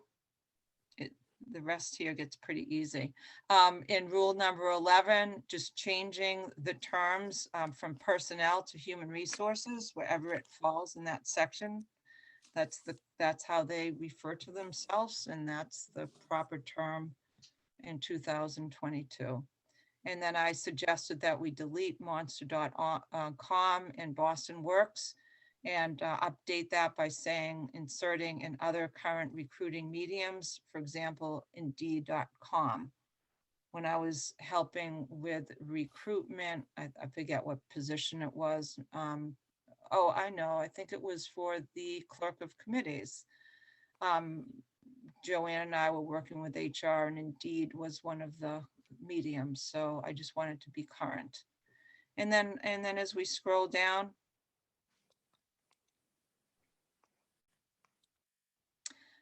the rest here gets pretty easy. In rule number 11, just changing the terms from personnel to human resources, wherever it falls in that section. That's how they refer to themselves, and that's the proper term in 2022. And then I suggested that we delete monster.com and Boston Works and update that by saying inserting in other current recruiting mediums, for example, Indeed.com. When I was helping with recruitment, I forget what position it was. Oh, I know, I think it was for the clerk of committees. Joanne and I were working with HR, and Indeed was one of the mediums. So I just wanted to be current. And then as we scroll down,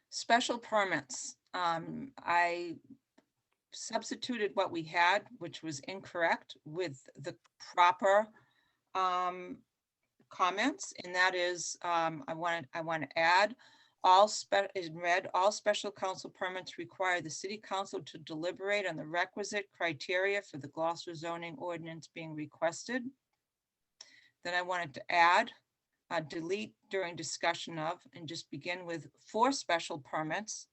special permits. I substituted what we had, which was incorrect, with the proper comments, and that is I want to add all special council permits require the city council to deliberate on the requisite criteria for the Gloucester zoning ordinance being requested. Then I wanted to add delete during discussion of, and just begin with for special permits,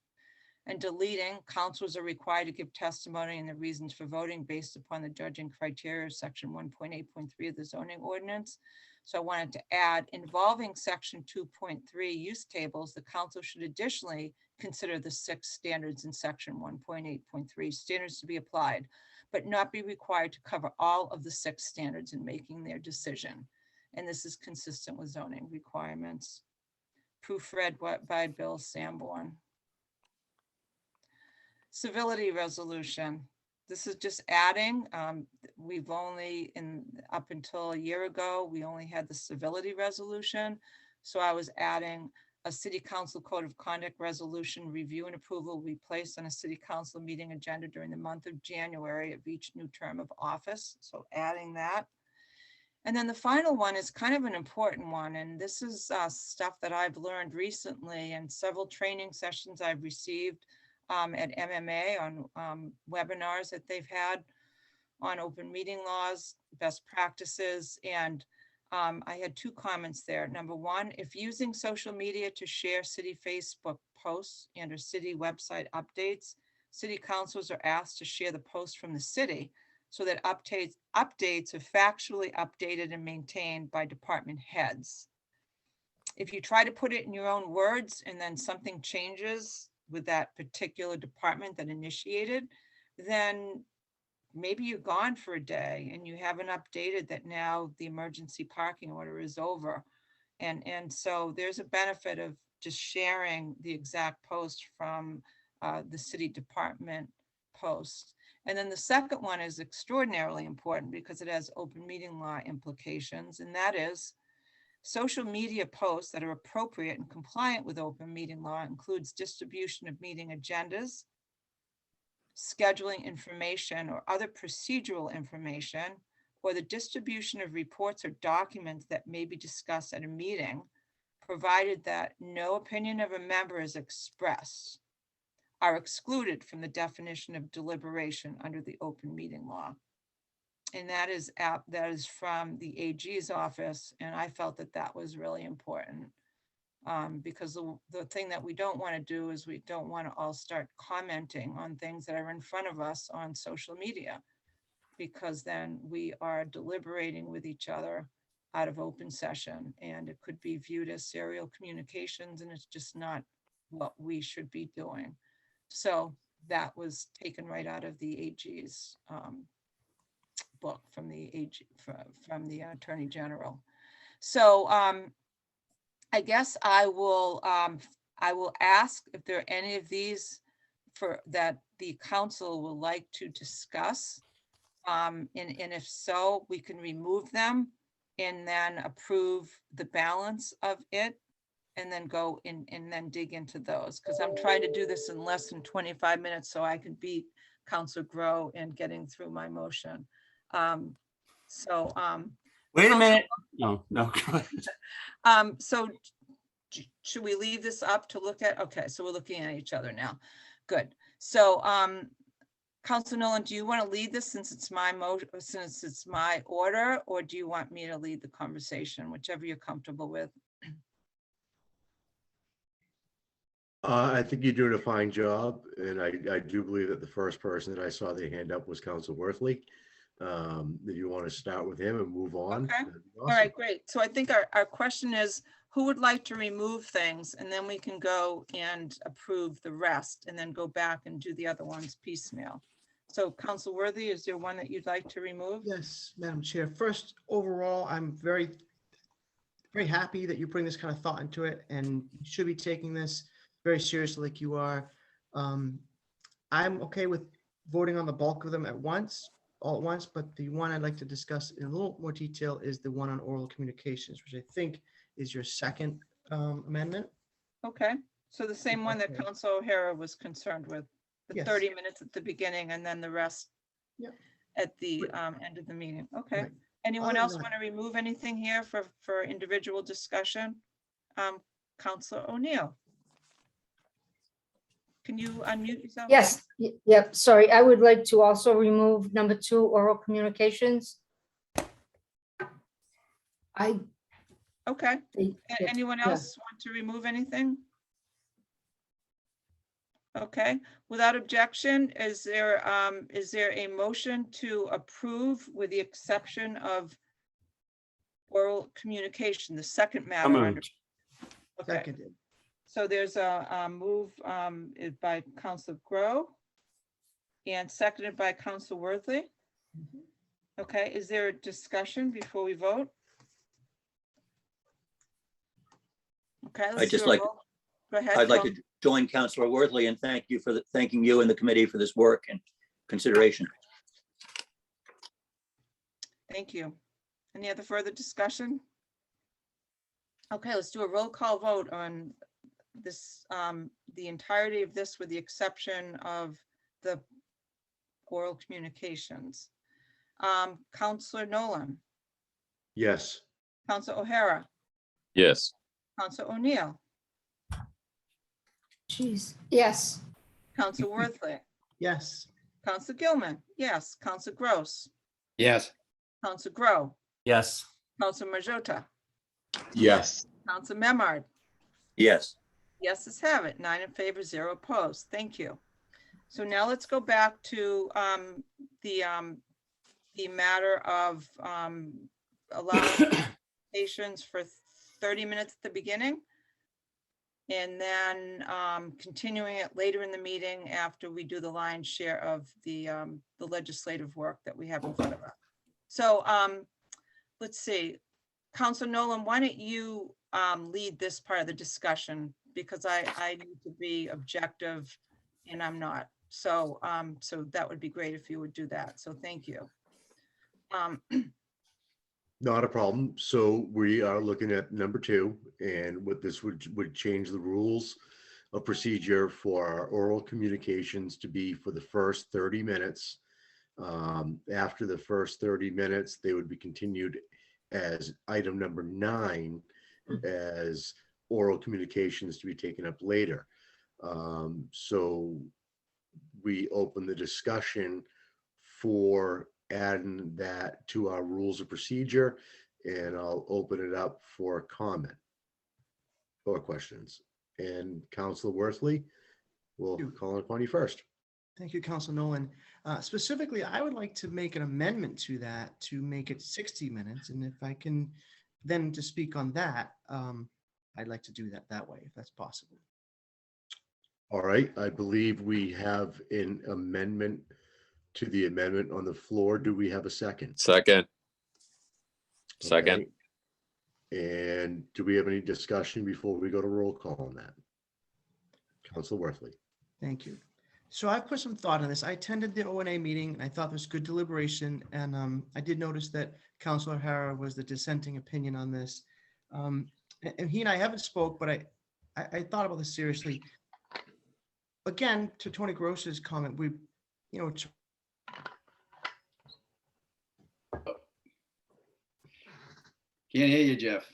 and deleting councils are required to give testimony and the reasons for voting based upon the judging criteria of section 1.8.3 of the zoning ordinance. So I wanted to add involving section 2.3 use tables, the council should additionally consider the 6 standards in section 1.8.3 standards to be applied, but not be required to cover all of the 6 standards in making their decision. And this is consistent with zoning requirements. Proofread by Bill Sanborn. Civility resolution. This is just adding, we've only, up until a year ago, we only had the civility resolution. So I was adding a city council code of conduct resolution review and approval will be placed on a city council meeting agenda during the month of January of each new term of office. So adding that. And then the final one is kind of an important one. And this is stuff that I've learned recently and several training sessions I've received at MMA on webinars that they've had on open meeting laws, best practices. And I had 2 comments there. Number 1, if using social media to share city Facebook posts and or city website updates, city councils are asked to share the post from the city so that updates are factually updated and maintained by department heads. If you try to put it in your own words and then something changes with that particular department that initiated, then maybe you're gone for a day and you haven't updated that now the emergency parking order is over. And so there's a benefit of just sharing the exact post from the city department post. And then the second one is extraordinarily important because it has open meeting law implications, and that is social media posts that are appropriate and compliant with open meeting law includes distribution of meeting agendas, scheduling information or other procedural information, or the distribution of reports or documents that may be discussed at a meeting, provided that no opinion of a member is expressed, are excluded from the definition of deliberation under the open meeting law. And that is from the AG's office, and I felt that that was really important. Because the thing that we don't want to do is we don't want to all start commenting on things that are in front of us on social media, because then we are deliberating with each other out of open session, and it could be viewed as serial communications, and it's just not what we should be doing. So that was taken right out of the AG's book from the AG, from the Attorney General. So I guess I will ask if there are any of these that the council will like to discuss. And if so, we can remove them and then approve the balance of it, and then go in and then dig into those, because I'm trying to do this in less than 25 minutes so I can beat Councilor Grow in getting through my motion. Wait a minute. No. Go ahead. So should we leave this up to look at? Okay, so we're looking at each other now. Good. So Councilor Nolan, do you want to lead this since it's my since it's my order, or do you want me to lead the conversation, whichever you're comfortable with? I think you're doing a fine job, and I do believe that the first person that I saw their hand up was Council Worthley. If you want to start with him and move on. Okay. That'd be All awesome. right, great. So I think our question is, who would like to remove things, and then we can go and approve the rest, and then go back and do the other ones piecemeal. So Council Worthy, is there one that you'd like to remove? Yes, Madam Chair. First, overall, I'm very happy that you bring this kind of thought into it, and you should be taking this very seriously like you are. I'm okay with voting on the bulk of them all at once, but the one I'd like to discuss in a little more detail is the one on oral communications, which I think is your second amendment. Okay, so the same one that Okay. Council O'Hara was concerned with, the Yes. 30 minutes at the beginning and then the rest Yep. at the end of the meeting. Okay. Right. Anyone Other else than want to remove anything here for individual discussion? Councilor O'Neill. Can you unmute yourself? Yes, yep, sorry, I would like to also remove number 2, oral communications. Okay. Yeah. Anyone else want to remove anything? Okay, without objection, is there a motion to approve with the exception of oral communication, the second matter? under- moved. Okay, Seconded. so there's a move by Council Grow and seconded by Council Worthy. Okay, is there a discussion before we vote? Okay, let's just do a like- roll. Go ahead. I'd like Phil. to join Councilor Worthley and thanking you and the committee for this work and consideration. Thank you. Any other further discussion? Okay, let's do a roll call vote on this, the entirety of this with the exception of the oral communications. Counselor Nolan, Yes. Counselor O'Hara, Yes. Counselor O'Neill, Jeez, yes. Counselor Worthley, Yes. Counselor Gilman, yes, Counselor Gross, Yes. Counselor Grow, Yes. Counselor Majota, Yes. Counselor Memard. Yes. Yeses have it, 9 in favor, 0 opposed. Thank you. So now let's go back to the matter of allowing stations for 30 minutes at the beginning, and then continuing it later in the meeting after we do the lion's share of the legislative work that we have in front of us. So let's see. Councilor Nolan, why don't you lead this part of the discussion, because I need to be objective and I'm not. So so that would be great if you would do that. So thank you. Not a problem. So we are looking at number 2, and what this would change the rules of procedure for our oral communications to be for the first 30 minutes. After the first 30 minutes, they would be continued as item number 9 as oral communications to be taken up later. So we open the discussion for adding that to our rules of procedure, and I'll open it up for comment or questions. And Councilor Worthley, we'll call upon you first. Thank you, Council Nolan. Specifically, I would like to make an amendment to that to make it 60 minutes. And if I can then to speak on that, I'd like to do that way, if that's possible. All right, I believe we have an amendment to the amendment on the floor. Do we have a second? Second. Okay. And do we have any discussion before we go to roll call on that? Councilor Worthley. Thank you. So I put some thought on this. I attended the ONA meeting and I thought there was good deliberation. And I did notice that Councilor O'Hara was the dissenting opinion on this. And he and I haven't spoke, but I thought about this seriously. Again, to Tony Gross's comment, Can't hear you, Jeff.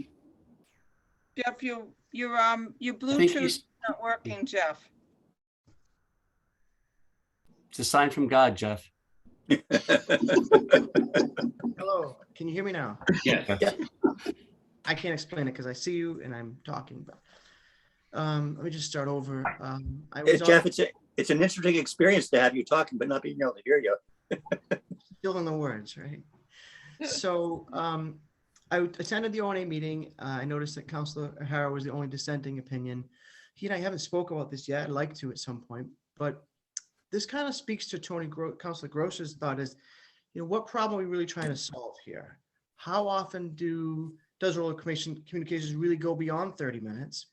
Jeff, your Bluetooth is not working, Jeff. It's a sign from God, Jeff. Hello, can you hear me now? Yes. I can't explain it because I see you and I'm talking, but let me just start over. Jeff, it's an interesting experience to have you talking, but not being able to hear you. Still in the words, right? So I attended the ONA meeting. I noticed that Councilor O'Hara was the only dissenting opinion. He and I haven't spoke about this yet. I'd like to at some point, but this kind of speaks to Councilor Gross's thought is, what problem are we really trying to solve here? How often does oral communications really go beyond 30 minutes?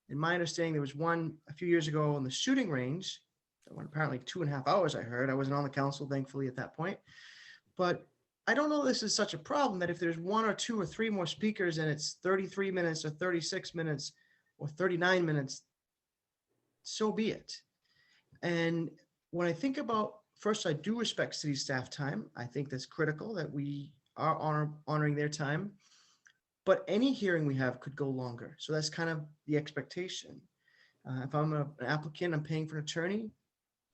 In my understanding, there was one a few years ago on the shooting range that went apparently 2.5 hours. I heard. I wasn't on the council, thankfully, at that point. But I don't know this is such a problem that if there's 1 or 2 or 3 more speakers and it's 33 minutes or 36 minutes or 39 minutes, so be it. And when I think about, first, I do respect city staff time. I think that's critical that we are honoring their time. But any hearing we have could go longer. So that's kind of the expectation. If I'm an applicant, I'm paying for an attorney,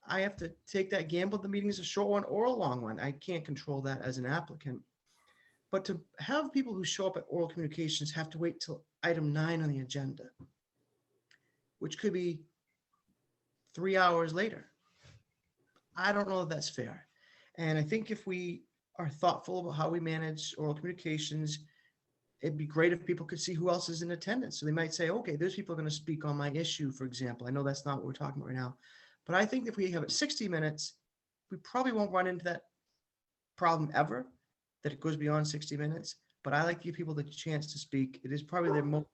I have to take that gamble. The meeting is a short one or a long one. I can't control that as an applicant. But to have people who show up at oral communications have to wait till item 9 on the agenda, which could be 3 hours later. I don't know if that's fair. And I think if we are thoughtful about how we manage oral communications, it'd be great if people could see who else is in attendance. So they might say, okay, those people are going to speak on my issue, for example. I know that's not what we're talking about right now. But I think if we have it 60 minutes, we probably won't run into that problem ever, that it goes beyond 60 minutes. But I like to give people the chance to speak. It is probably the most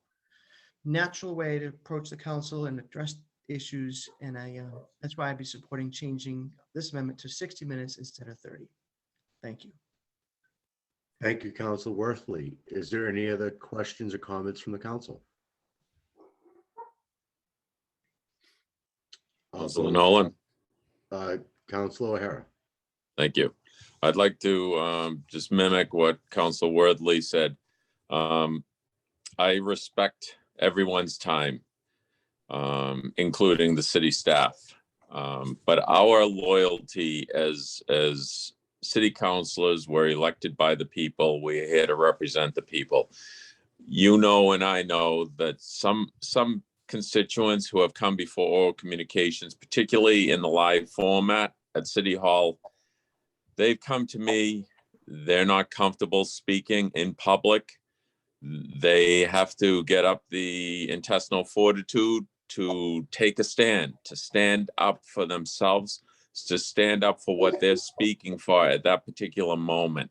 natural way to approach the council and address issues. And that's why I'd be supporting changing this amendment to 60 minutes instead of 30. Thank you. Thank you, Councilor Worthley. Is there any other questions or comments from the council? Councilor Nolan. Councilor O'Hara. Thank you. I'd like to just mimic what Councilor Worthley said. I respect everyone's time, including the city staff. But our loyalty as city councilors, we're elected by the people. We're here to represent the people. You know, and I know that some constituents who have come before oral communications, particularly in the live format at City Hall, they've come to me. They're not comfortable speaking in public. They have to get up the intestinal fortitude to take a stand, to stand up for themselves, to stand up for what they're speaking for at that particular moment.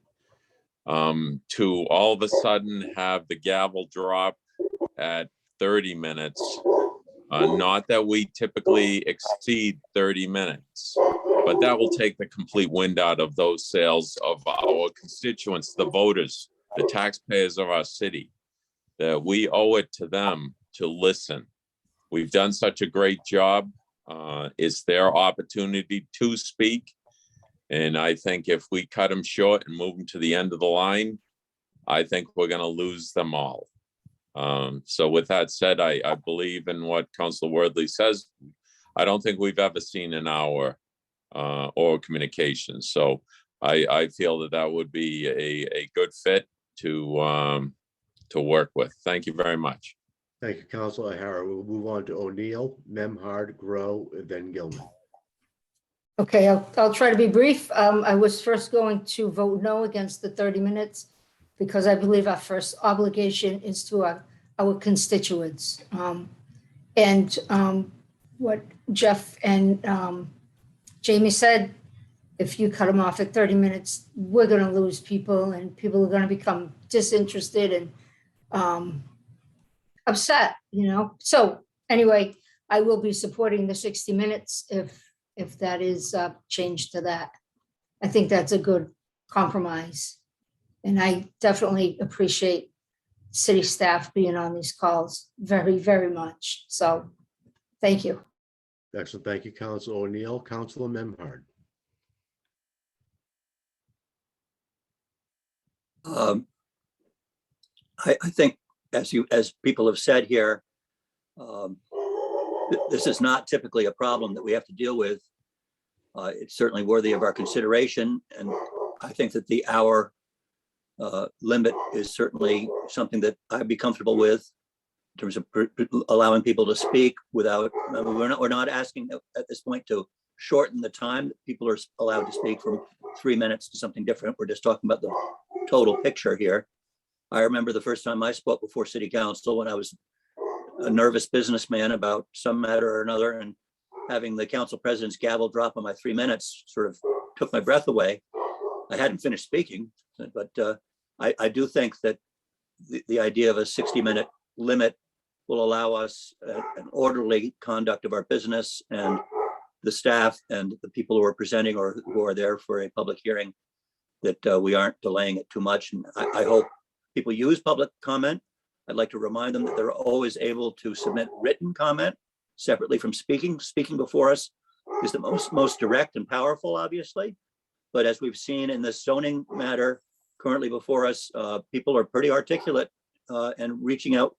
To all of a sudden have the gavel drop at 30 minutes. Not that we typically exceed 30 minutes, but that will take the complete wind out of those sails of our constituents, the voters, the taxpayers of our city, that we owe it to them to listen. We've done such a great job. It's their opportunity to speak. And I think if we cut them short and move them to the end of the line, I think we're going to lose them all. So with that said, I believe in what Councilor Wordley says. I don't think we've ever seen an hour oral communications. So I feel that that would be a good fit to work with. Thank you very much. Thank you, Councilor O'Hara. We'll move on to O'Neill, Memhard, Grow, and then Gilman. Okay, I'll try to be brief. I was first going to vote no against the 30 minutes because I believe our first obligation is to our constituents. What Jeff and Jamie said, if you cut them off at 30 minutes, we're going to lose people and people are going to become disinterested and upset, So anyway, I will be supporting the 60 minutes if that is changed to that. I think that's a good compromise. And I definitely appreciate city staff being on these calls very, very much. So thank you. Excellent. Thank you, Councilor O'Neill. Councilor Memhard. I think, as people have said here, this is not typically a problem that we have to deal with. It's certainly worthy of our consideration, and I think that the hour limit is certainly something that I'd be comfortable with in terms of allowing people to speak without. We're not asking at this point to shorten the time that people are allowed to speak from 3 minutes to something different. We're just talking about the total picture here. I remember the first time I spoke before City Council when I was a nervous businessman about some matter or another, and having the council president's gavel drop on my 3 minutes sort of took my breath away. I hadn't finished speaking, but I do think that the idea of a 60-minute limit will allow us an orderly conduct of our business, and the staff and the people who are presenting or who are there for a public hearing, that we aren't delaying it too much. And I hope people use public comment. I'd like to remind them that they're always able to submit written comment separately from speaking. Speaking before us is the most direct and powerful, obviously. But as we've seen in this zoning matter currently before us, people are pretty articulate and reaching out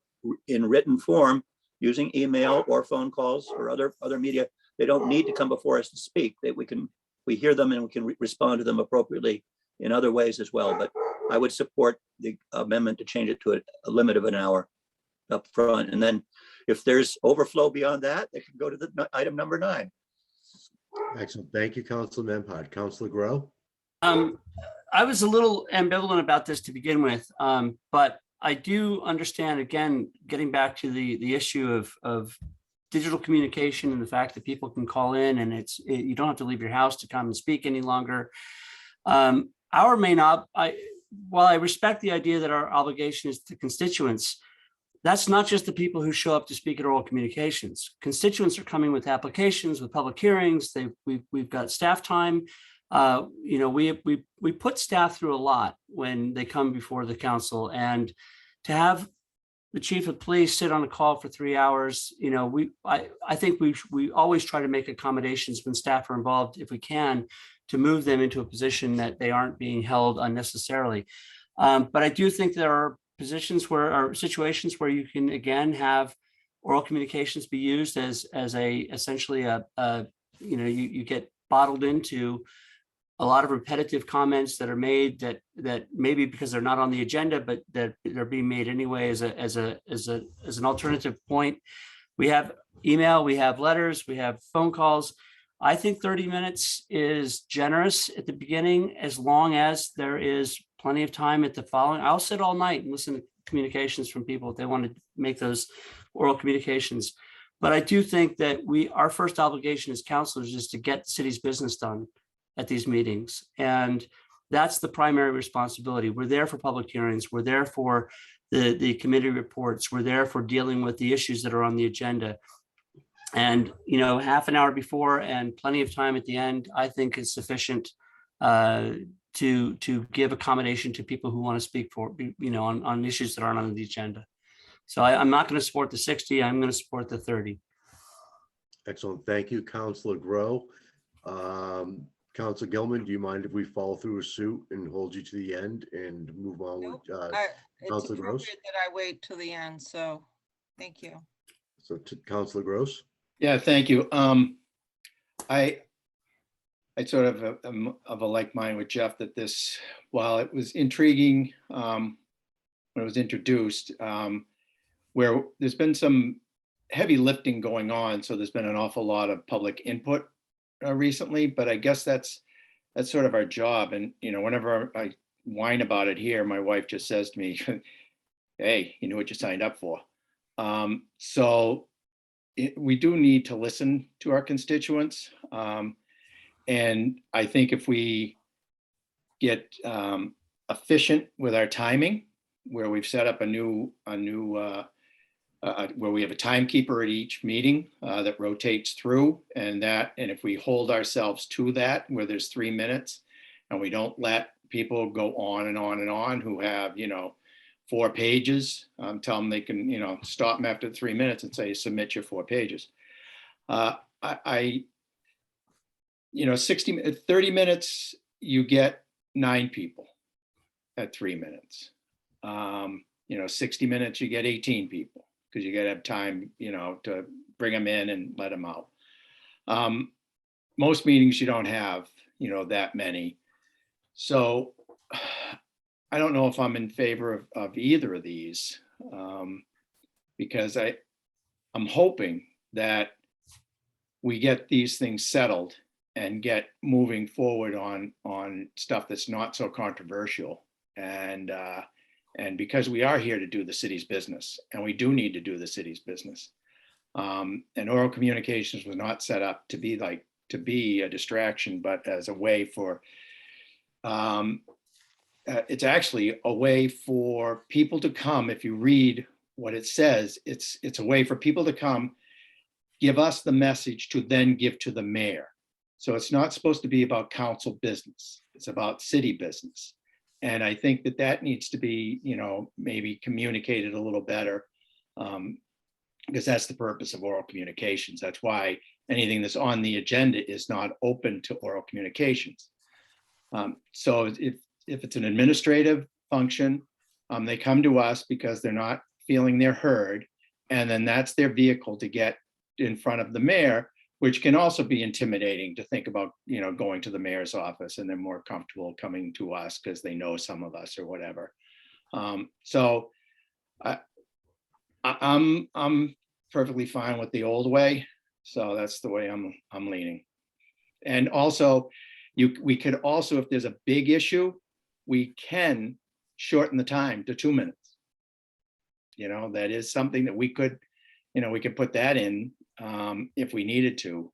in written form using email or phone calls or other media. They don't need to come before us to speak. We hear them and we can respond to them appropriately in other ways as well. But I would support the amendment to change it to a limit of an hour up front. And then if there's overflow beyond that, they can go to the item number 9. Excellent. Thank you, Councilor Memhard. Councilor Grow. I was a little ambivalent about this to begin with, but I do understand, again, getting back to the issue of digital communication and the fact that people can call in and you don't have to leave your house to come and speak any longer. While I respect the idea that our obligation is to constituents, that's not just the people who show up to speak at oral communications. Constituents are coming with applications, with public hearings. We've got staff time. We put staff through a lot when they come before the council, and to have the chief of police sit on a call for 3 hours, I think we always try to make accommodations when staff are involved, if we can, to move them into a position that they aren't being held unnecessarily. But I do think there are situations where you can again have oral communications be used as essentially you get bottled into a lot of repetitive comments that are made that maybe because they're not on the agenda, but that they're being made anyway as an alternative point. We have email, we have letters, we have phone calls. I think 30 minutes is generous at the beginning, as long as there is plenty of time at the following. I'll sit all night and listen to communications from people if they want to make those oral communications. But I do think that our first obligation as councilors is to get the city's business done at these meetings. And that's the primary responsibility. We're there for public hearings. We're there for the committee reports. We're there for dealing with the issues that are on the agenda. And, half an hour before and plenty of time at the end, I think is sufficient to give accommodation to people who want to speak on issues that aren't on the agenda. So I'm not going to support the 60. I'm going to support the 30. Excellent. Thank you, Councilor Grow. Councilor Gilman, do you mind if we follow through a suit and hold you to the end and move on with It's Councilor Gross? appropriate that I wait till the end, so thank you. So to Councilor Gross? Yeah, thank you. I sort of am of a like mind with Jeff that this, while it was intriguing when it was introduced, where there's been some heavy lifting going on, so there's been an awful lot of public input recently, but I guess that's sort of our job. And, you know, whenever I whine about it here, my wife just says to me, hey, you know what you signed up for. We do need to listen to our constituents. And I think if we get efficient with our timing, where we've set up a new where we have a timekeeper at each meeting that rotates through, and if we hold ourselves to that, where there's 3 minutes, and we don't let people go on and on and on who have, you know, 4 pages, tell them they can, you know, stop them after 3 minutes and say, submit your 4 pages. You know, 30 minutes, you get 9 people at 3 minutes. You know, 60 minutes, you get 18 people, because you got to have time, you know, to bring them in and let them out. Most meetings you don't have, you know, that many. So I don't know if I'm in favor of either of these, because I'm hoping that we get these things settled and get moving forward on stuff that's not so controversial. And because we are here to do the city's business, and we do need to do the city's business. And oral communications was not set up to be a distraction, but as a way for, it's actually a way for people to come. If you read what it says, it's a way for people to come, give us the message to then give to the mayor. So it's not supposed to be about council business. It's about city business. And I think that needs to be, you know, maybe communicated a little better, because that's the purpose of oral communications. That's why anything that's on the agenda is not open to oral communications. So if it's an administrative function, they come to us because they're not feeling they're heard, and then that's their vehicle to get in front of the mayor, which can also be intimidating to think about, you know, going to the mayor's office, and they're more comfortable coming to us because they know some of us or whatever. So I'm perfectly fine with the old way. So that's the way I'm leaning. And also, we could also, if there's a big issue, we can shorten the time to 2 minutes. You know, that is something that we could, you know, we could put that in if we needed to,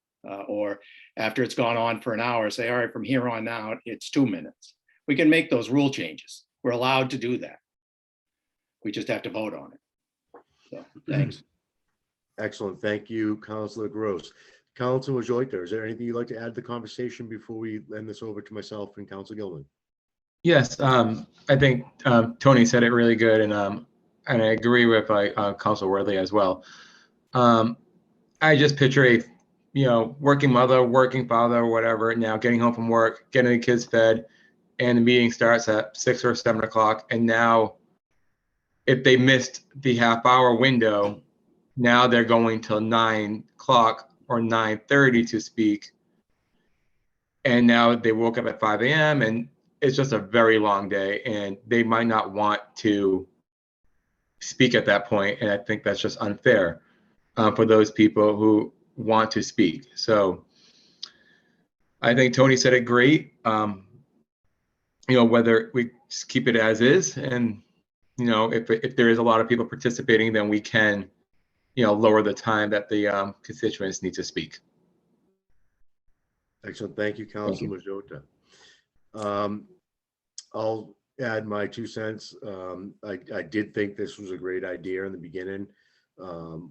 or after it's gone on for an hour, say, all right, from here on out, it's 2 minutes. We can make those rule changes. We're allowed to do that. We just have to vote on it. So, thanks. Excellent. Thank you, Councilor Gross. Councilor Wojcicki, is there anything you'd like to add to the conversation before we hand this over to myself and Councilor Gilman? Yes, I think Tony said it really good, and I agree with Councilor Worthy as well. I just picture a, you know, working mother, working father, or whatever, now getting home from work, getting the kids fed, and the meeting starts at 6 or 7 o'clock. And now, if they missed the half-hour window, now they're going till 9 o'clock or 9:30 to speak. And now they woke up at 5 a.m. and it's just a very long day, and they might not want to speak at that point. And I think that's just unfair for those people who want to speak. So I think Tony said it great. You know, whether we just keep it as is, and, you know, if there is a lot of people participating, then we can, you know, lower the time that the constituents need to speak. Excellent. Thank you, Councilor Wojcicki. I'll add my 2 cents. I did think this was a great idea in the beginning.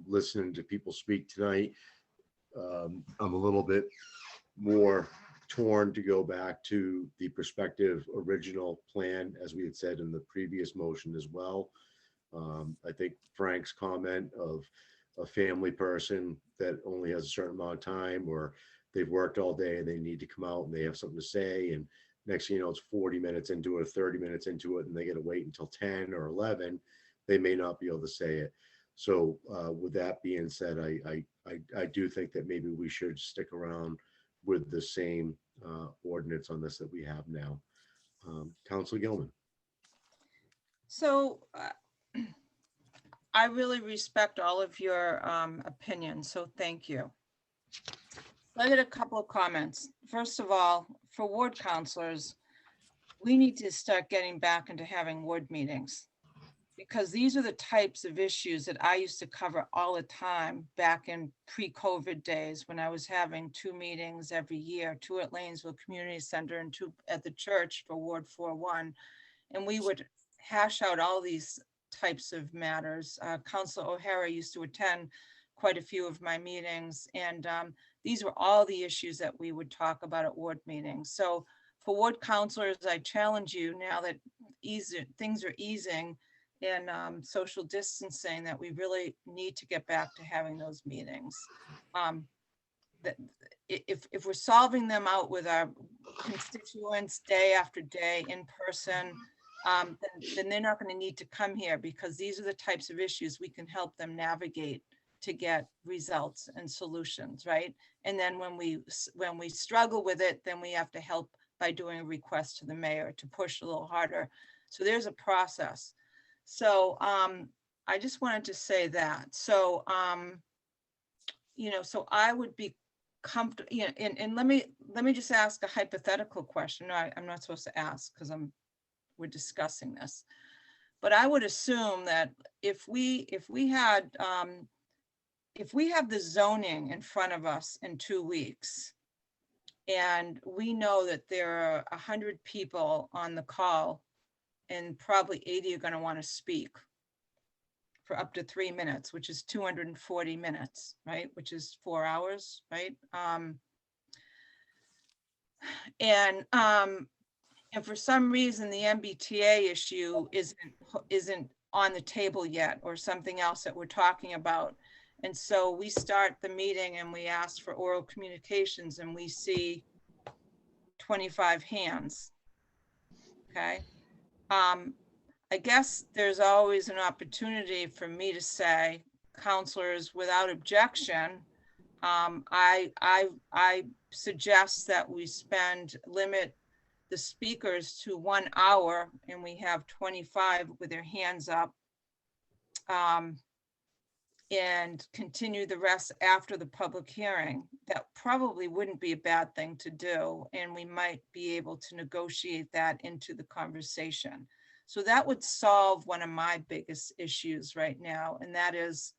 Listening to people speak tonight, I'm a little bit more torn to go back to the prospective original plan, as we had said in the previous motion as well. I think Frank's comment of a family person that only has a certain amount of time, or they've worked all day and they need to come out and they have something to say, and next thing you know, it's 40 minutes into it, 30 minutes into it, and they got to wait until 10 or 11, they may not be able to say it. So with that being said, I do think that maybe we should stick around with the same ordinance on this that we have now. Council Gilman. So I really respect all of your opinions, so thank you. I had a couple of comments. First of all, for ward counselors, we need to start getting back into having ward meetings, because these are the types of issues that I used to cover all the time back in pre-COVID days, when I was having 2 meetings every year, 2 at Lanesville Community Center and 2 at the church for Ward 4-1. And we would hash out all these types of matters. Councilor O'Hara used to attend quite a few of my meetings, and these were all the issues that we would talk about at ward meetings. So for ward counselors, I challenge you, now that things are easing and social distancing, that we really need to get back to having those meetings. That if we're solving them out with our constituents day after day in person, then they're not going to need to come here, because these are the types of issues we can help them navigate to get results and solutions, right? And then when we struggle with it, then we have to help by doing a request to the mayor to push a little harder. So there's a process. So I just wanted to say that. So so I would be comfortable, and let me just ask a hypothetical question. No, I'm not supposed to ask, because we're discussing this, but I would assume that if we have the zoning in front of us in 2 weeks, and we know that there are 100 people on the call, and probably 80 are going to want to speak for up to 3 minutes, which is 240 minutes, right? Which is 4 hours, right? And for some reason, the MBTA issue isn't on the table yet, or something else that we're talking about. And so we start the meeting and we ask for oral communications, and we see 25 hands. Okay. I guess there's always an opportunity for me to say, counselors, without objection, I suggest that we limit the speakers to 1 hour, and we have 25 with their hands up, and continue the rest after the public hearing. That probably wouldn't be a bad thing to do, and we might be able to negotiate that into the conversation. So that would solve one of my biggest issues right now, and that is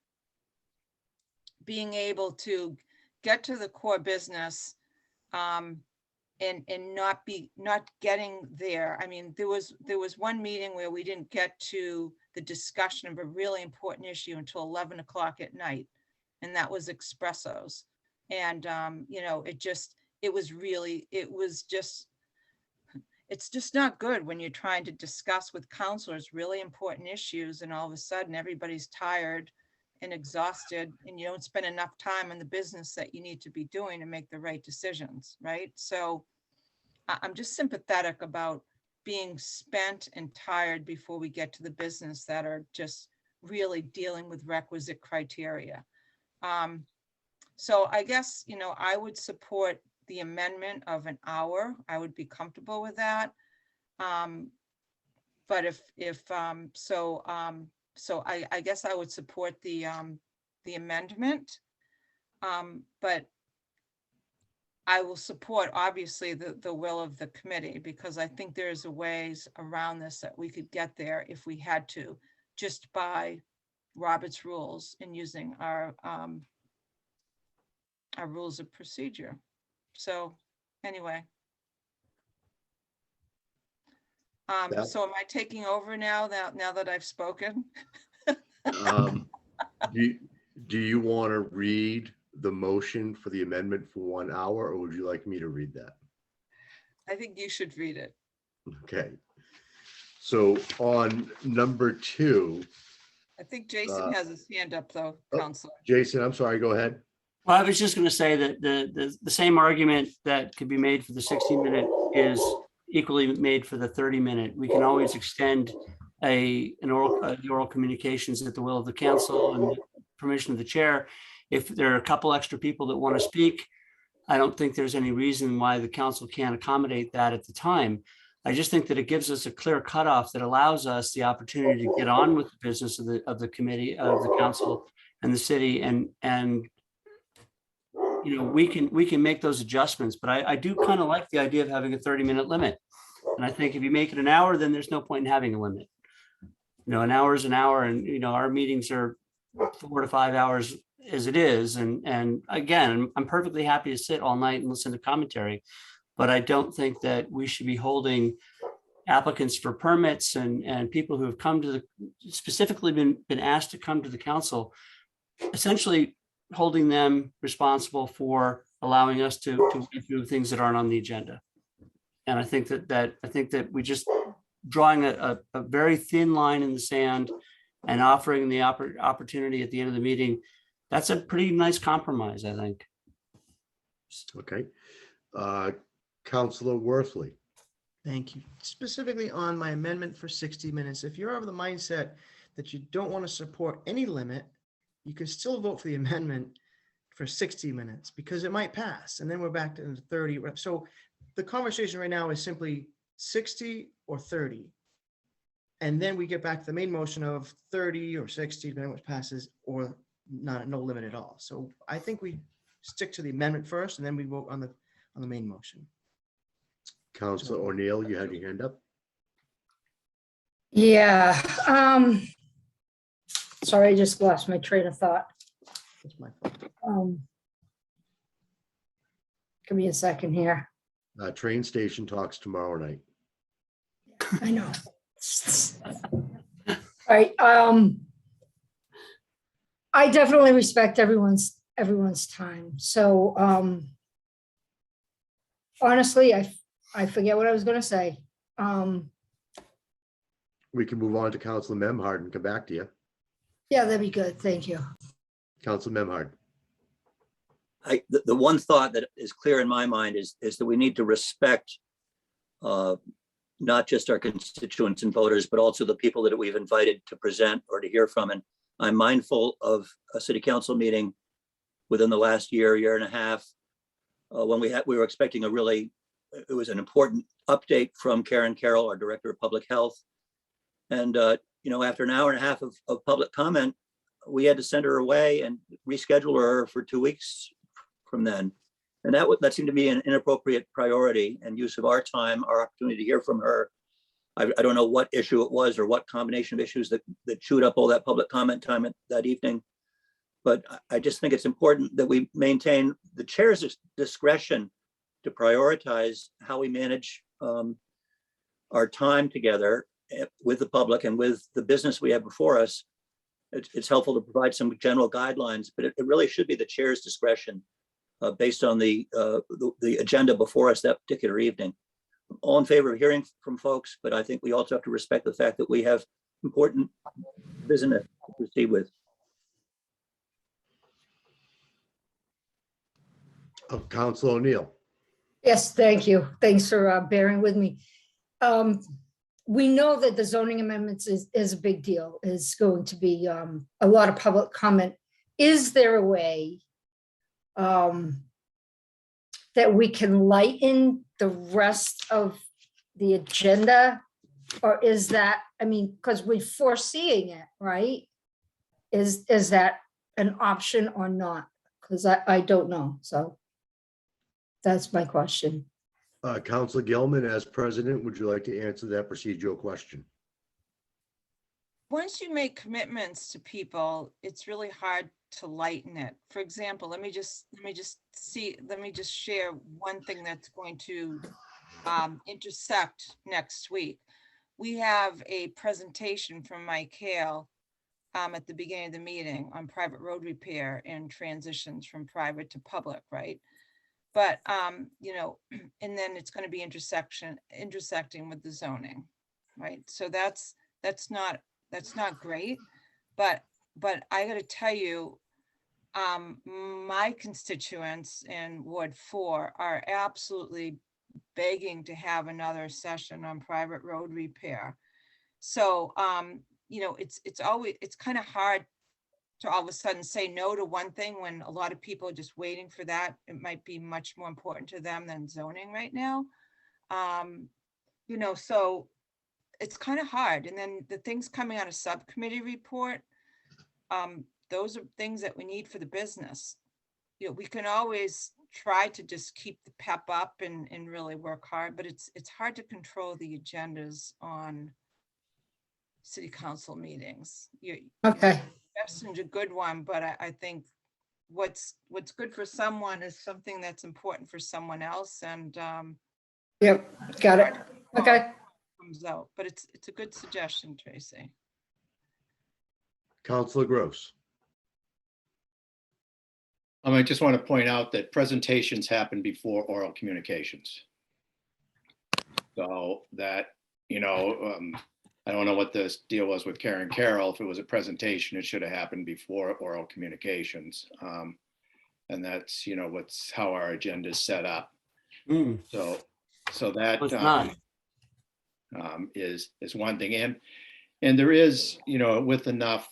being able to get to the core business, and not getting there. I mean, there was one meeting where we didn't get to the discussion of a really important issue until 11 o'clock at night, and that was espressos. And it's just not good when you're trying to discuss with counselors really important issues, and all of a sudden everybody's tired and exhausted, and you don't spend enough time in the business that you need to be doing to make the right decisions, right? So I'm just sympathetic about being spent and tired before we get to the business that are just really dealing with requisite criteria. So I guess, I would support the amendment of 1 hour. I would be comfortable with that. But so I guess I would support the amendment. But I will support, obviously, the will of the committee, because I think there's a ways around this that we could get there if we had to, just by Robert's rules and using our rules of procedure. So anyway. So am I taking over now that I've spoken? Do you want to read the motion for the amendment for 1 hour, or would you like me to read that? I think you should read it. Okay. So on number 2, I think Jason has his hand up though, Counselor. Jason, I'm sorry, go ahead. Well, I was just going to say that the same argument that could be made for the 60-minute is equally made for the 30-minute. We can always extend the oral communications at the will of the council and the permission of the chair. If there are a couple extra people that want to speak, I don't think there's any reason why the council can't accommodate that at the time. I just think that it gives us a clear cutoff that allows us the opportunity to get on with the business of the committee, of the council and the city, and you know, we can make those adjustments, but I do kind of like the idea of having a 30-minute limit. And I think if you make it an hour, then there's no point in having a limit. You know, an hour is an hour, and you know, our meetings are 4 to 5 hours as it is. And again, I'm perfectly happy to sit all night and listen to commentary, but I don't think that we should be holding applicants for permits and people who have come to specifically been asked to come to the council, essentially holding them responsible for allowing us to do things that aren't on the agenda. And I think that we just drawing a very thin line in the sand and offering the opportunity at the end of the meeting, that's a pretty nice compromise, I think. Okay. Counselor Worthley. Thank you. Specifically on my amendment for 60 minutes, if you're of the mindset that you don't want to support any limit, you can still vote for the amendment for 60 minutes because it might pass. And then we're back to 30. So the conversation right now is simply 60 or 30. And then we get back to the main motion of 30 or 60, depending on what passes, or no limit at all. So I think we stick to the amendment first, and then we vote on the main motion. Counselor O'Neill, you had your hand up. Yeah. Sorry, I just lost my train of thought. That's my fault. Give me a second here. Train station talks tomorrow night. I know. All right. I definitely respect everyone's time. So honestly, I forget what I was going to say. We can move on to Counselor Memhard and come back to you. Yeah, that'd be good. Thank you. Counselor Memhard. The one thought that is clear in my mind is that we need to respect not just our constituents and voters, but also the people that we've invited to present or to hear from. And I'm mindful of a city council meeting within the last year and a half, when we were expecting it was an important update from Karen Carroll, our Director of Public Health. And, after an hour and a half of public comment, we had to send her away and reschedule her for 2 weeks from then. And that seemed to be an inappropriate priority and use of our time, our opportunity to hear from her. I don't know what issue it was or what combination of issues that chewed up all that public comment time that evening. But I just think it's important that we maintain the chair's discretion to prioritize how we manage our time together with the public and with the business we have before us. It's helpful to provide some general guidelines, but it really should be the chair's discretion based on the agenda before us that particular evening. I'm all in favor of hearing from folks, but I think we also have to respect the fact that we have important business to proceed with. Counselor O'Neill. Yes, thank you. Thanks for bearing with me. We know that the zoning amendments is a big deal. Is going to be a lot of public comment. Is there a way that we can lighten the rest of the agenda? Or is that, because we're foreseeing it, right? Is that an option or not? Because I don't know. So that's my question. Counselor Gilman, as president, would you like to answer that procedural question? Once you make commitments to people, it's really hard to lighten it. For example, let me just share one thing that's going to intersect next week. We have a presentation from Mike Hale at the beginning of the meeting on private road repair and transitions from private to public, right? But and then it's going to be intersecting with the zoning, right? So that's not great. But I gotta tell you, my constituents in Ward 4 are absolutely begging to have another session on private road repair. So, you know, it's kind of hard to all of a sudden say no to one thing when a lot of people are just waiting for that. It might be much more important to them than zoning right now. You know, so it's kind of hard. And then the things coming out of subcommittee report, those are things that we need for the business. You know, we can always try to just keep the pep up and really work hard, but it's hard to control the agendas on city council meetings. Okay. Jefferson's a good one, but I think what's good for someone is something that's important for someone else, and Yep, got it. Okay. comes out, but it's a good suggestion, Tracy. Counselor Gross. I just want to point out that presentations happen before oral communications. So that, you know, I don't know what this deal was with Karen Carroll. If it was a presentation, it should have happened before oral communications. And that's, you know, what's how our agenda is set up. So that is one thing. And there is, you know, with enough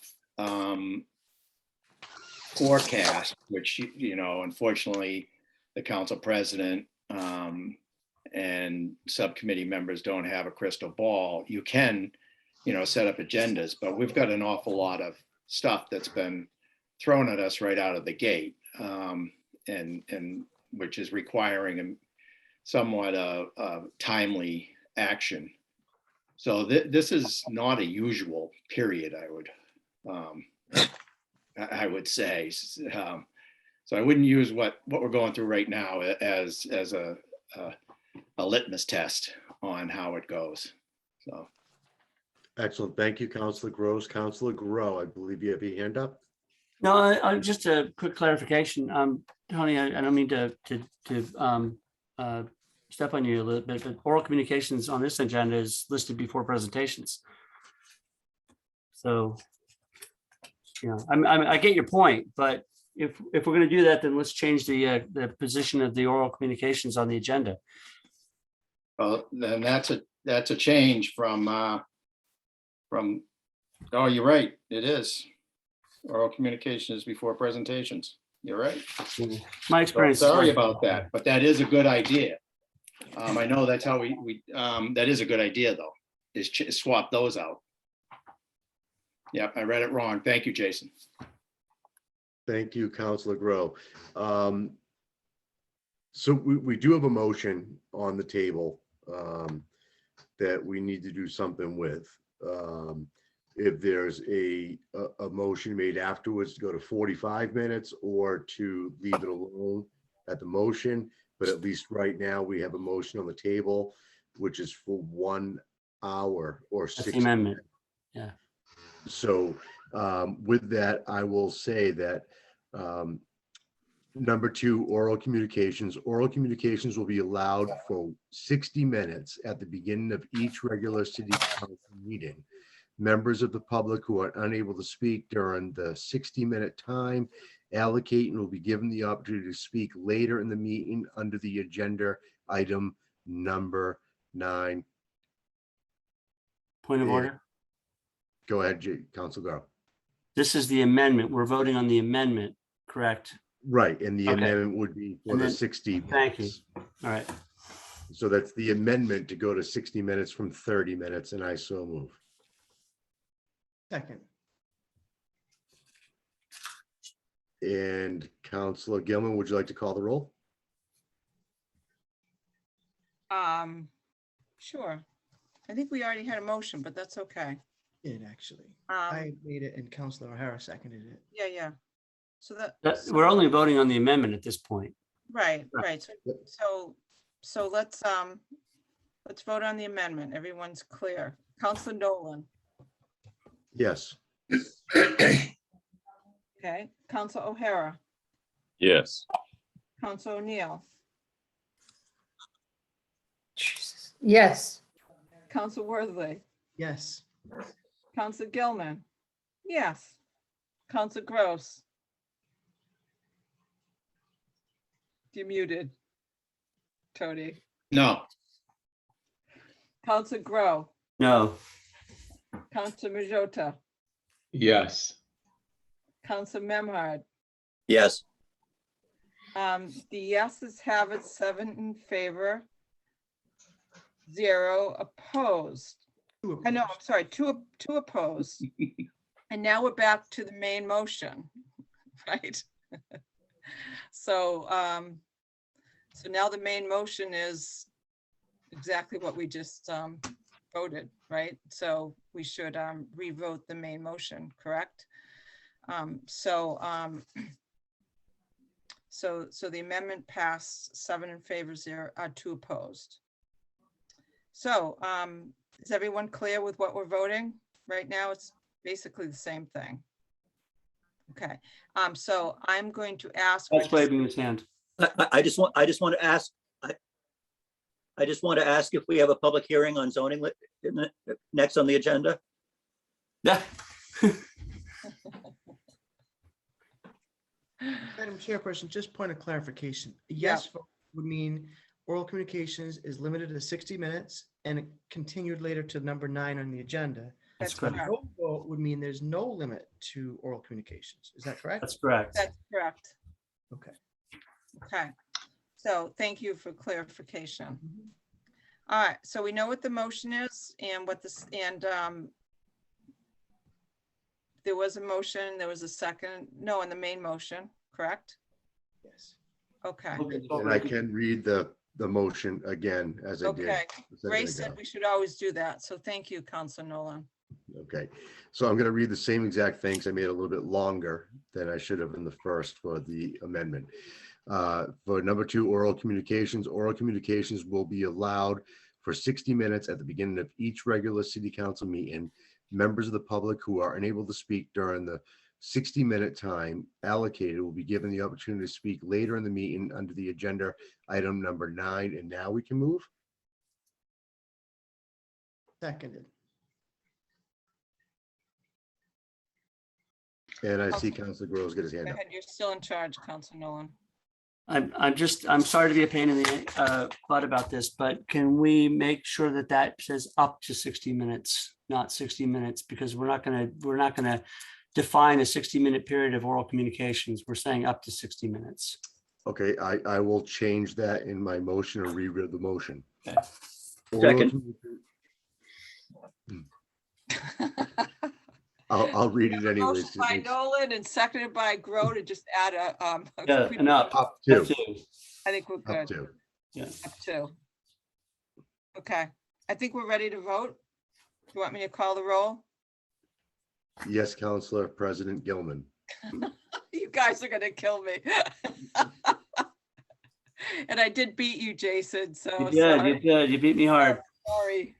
forecast, which, you know, unfortunately, the council president and subcommittee members don't have a crystal ball. You can, you know, set up agendas, but we've got an awful lot of stuff that's been thrown at us right out of the gate, and which is requiring a somewhat timely action. So this is not a usual period, I would say. So I wouldn't use what we're going through right now as a litmus test on how it goes. So. Excellent. Thank you, Counselor Gross. Counselor Grow, I believe you have your hand up. No, I just a quick clarification. Tony, I don't mean to step on you a little bit, but oral communications on this agenda is listed before presentations. So, you know, I get your point, but if we're going to do that, then let's change the position of the oral communications on the agenda. Well, then that's a change from, oh, you're right, it is. Oral communication is before presentations. You're right. My experience. So sorry about that, but that is a good idea. I know that's how we that is a good idea though, is swap those out. Yep, I read it wrong. Thank you, Jason. Thank you, Counselor Grow. So we do have a motion on the table that we need to do something with. If there's a motion made afterwards to go to 45 minutes or to leave it alone at the motion, but at least right now we have a motion on the table, which is for 1 hour or 60 amendment. minutes. Yeah. So with that, I will say that number 2, oral communications. Oral communications will be allowed for 60 minutes at the beginning of each regular city council meeting. Members of the public who are unable to speak during the 60-minute time allocated will be given the opportunity to speak later in the meeting under the agenda item number 9. Point of order. Go ahead, Councilor Grow. This is the amendment. We're voting on the amendment, correct? Right, and the Okay. amendment would be for And the then- 60 Thank you. minutes. All right. So that's the amendment to go to 60 minutes from 30 minutes, and I so move. Second. And Councilor Gilman, would you like to call the roll? Sure. I think we already had a motion, but that's okay. Did actually. I made it and Counselor O'Hara seconded it. Yeah. So We're only voting on the amendment at this point. right. So let's vote on the amendment. Everyone's clear. Counselor Nolan. Yes. Okay. Counselor O'Hara. Yes. Counselor O'Neill. Yes. Counselor Worthley. Yes. Counselor Gilman. Yes. Council Gross. You're muted. Tony. No. Council Grow. No. Council Majota. Yes. Council Memhard. Yes. The yeses have it 7 in favor, 0 opposed. I know, I'm sorry, two opposed. And now we're back to the main motion, right? So, so now the main motion is exactly what we just voted, right? So we should revote the main motion, correct? So the amendment passed 7 in favor, 0, 2 opposed. So is everyone clear with what we're voting? Right now, it's basically the same thing. Okay, so I'm going to ask. That's waving his hand. I just want to ask, I just want to ask if we have a public hearing on zoning next on the agenda. Yeah. Madam Chairperson, just point of clarification. Yes vote would mean oral communications is limited to 60 minutes and it continued later to number 9 on the agenda. That's But correct. no vote would mean there's no limit to oral communications. Is that correct? That's correct. That's correct. Okay. Okay, so thank you for clarification. All right, so we know what the motion is and what this, and there was a motion, there was a second, no, in the main motion, correct? Yes. Okay. And I can read the motion again as I did. Okay, a second Ray ago. said we should always do that, so thank you, Council Nolan. Okay, so I'm going to read the same exact things. I made it a little bit longer than I should have in the first for the amendment. For number 2, oral communications will be allowed for 60 minutes at the beginning of each regular city council meeting. Members of the public who are unable to speak during the 60-minute time allocated will be given the opportunity to speak later in the meeting under the agenda item number 9. And now we can move. Seconded. And I see Councilor Groves get his Go hand up. ahead, you're still in charge, Council Nolan. I'm sorry to be a pain in the butt about this, but can we make sure that that says up to 60 minutes, not 60 minutes? Because we're not gonna define a 60-minute period of oral communications. We're saying up to 60 minutes. Okay, I will change that in my motion and reread the motion. Okay. Oral Second. I'll read it anyways. Motion by Nolan and seconded by Grow to just add a. Yeah, and up. Up to. I think we're Up good. to. Yeah. Up to. Okay, I think we're ready to vote. You want me to call the roll? Yes, Councilor President Gilman. You guys are gonna kill me. And I did beat you, Jason, so. You did. You beat me hard. Sorry.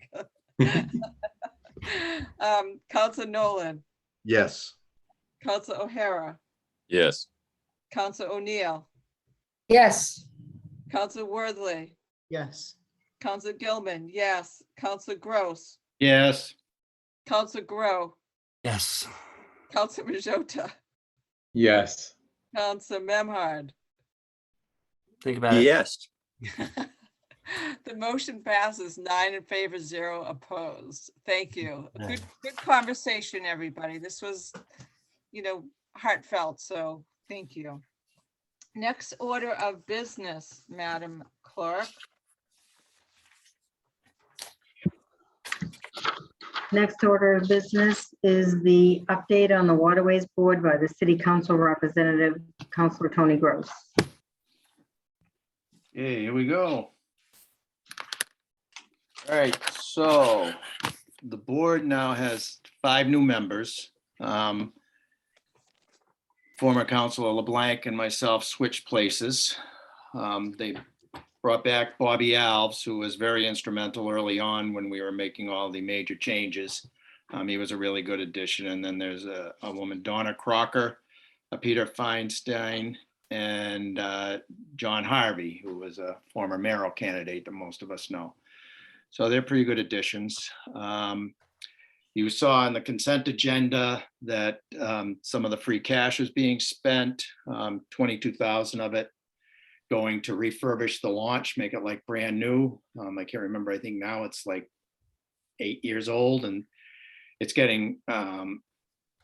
Council Nolan, Yes. Council O'Hara, Yes. Council O'Neill, Yes. Council Worthley, Yes. Council Gilman, yes, Council Gross, Yes. Council Grow, Yes. Council Majota, Yes. Council Memhard. Think about it. Yes. The motion passes 9 in favor, 0 opposed. Thank you. Yeah. Good conversation, everybody. This was, heartfelt, so thank you. Next order of business, Madam Clerk. Next order of business is the update on the Waterways Board by the City Council Representative, Councilor Tony Gross. Okay, here we go. All right, so the board now has 5 new members. Former Councilor LeBlanc and myself switched places. They brought back Bobby Alves, who was very instrumental early on when we were making all the major changes. He was a really good addition. And then there's a woman, Donna Crocker, Peter Feinstein, and John Harvey, who was a former mayoral candidate that most of us know. So they're pretty good additions. You saw on the consent agenda that some of the free cash is being spent, 22,000 of it going to refurbish the launch, make it like brand new. I can't remember, I think now it's like 8 years old and it's getting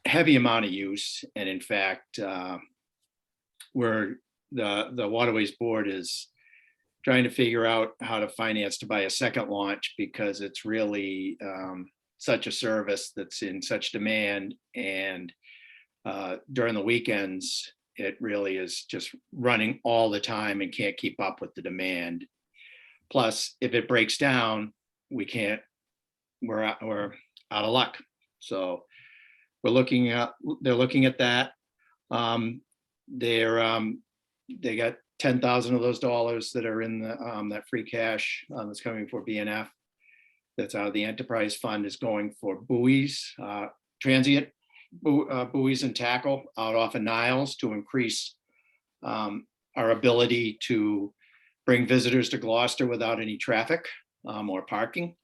heavy amount of use. And in fact, where the Waterways Board is trying to figure out how to finance to buy a second launch because it's really such a service that's in such demand. And during the weekends, it really is just running all the time and can't keep up with the demand. Plus, if it breaks down, we're out of luck. So they're looking at that. They got 10,000 of those dollars that are in the that free cash that's coming for BNF. That's out of the enterprise fund is going for buoys, transient buoys and tackle out off of Niles to increase our ability to bring visitors to Gloucester without any traffic or parking,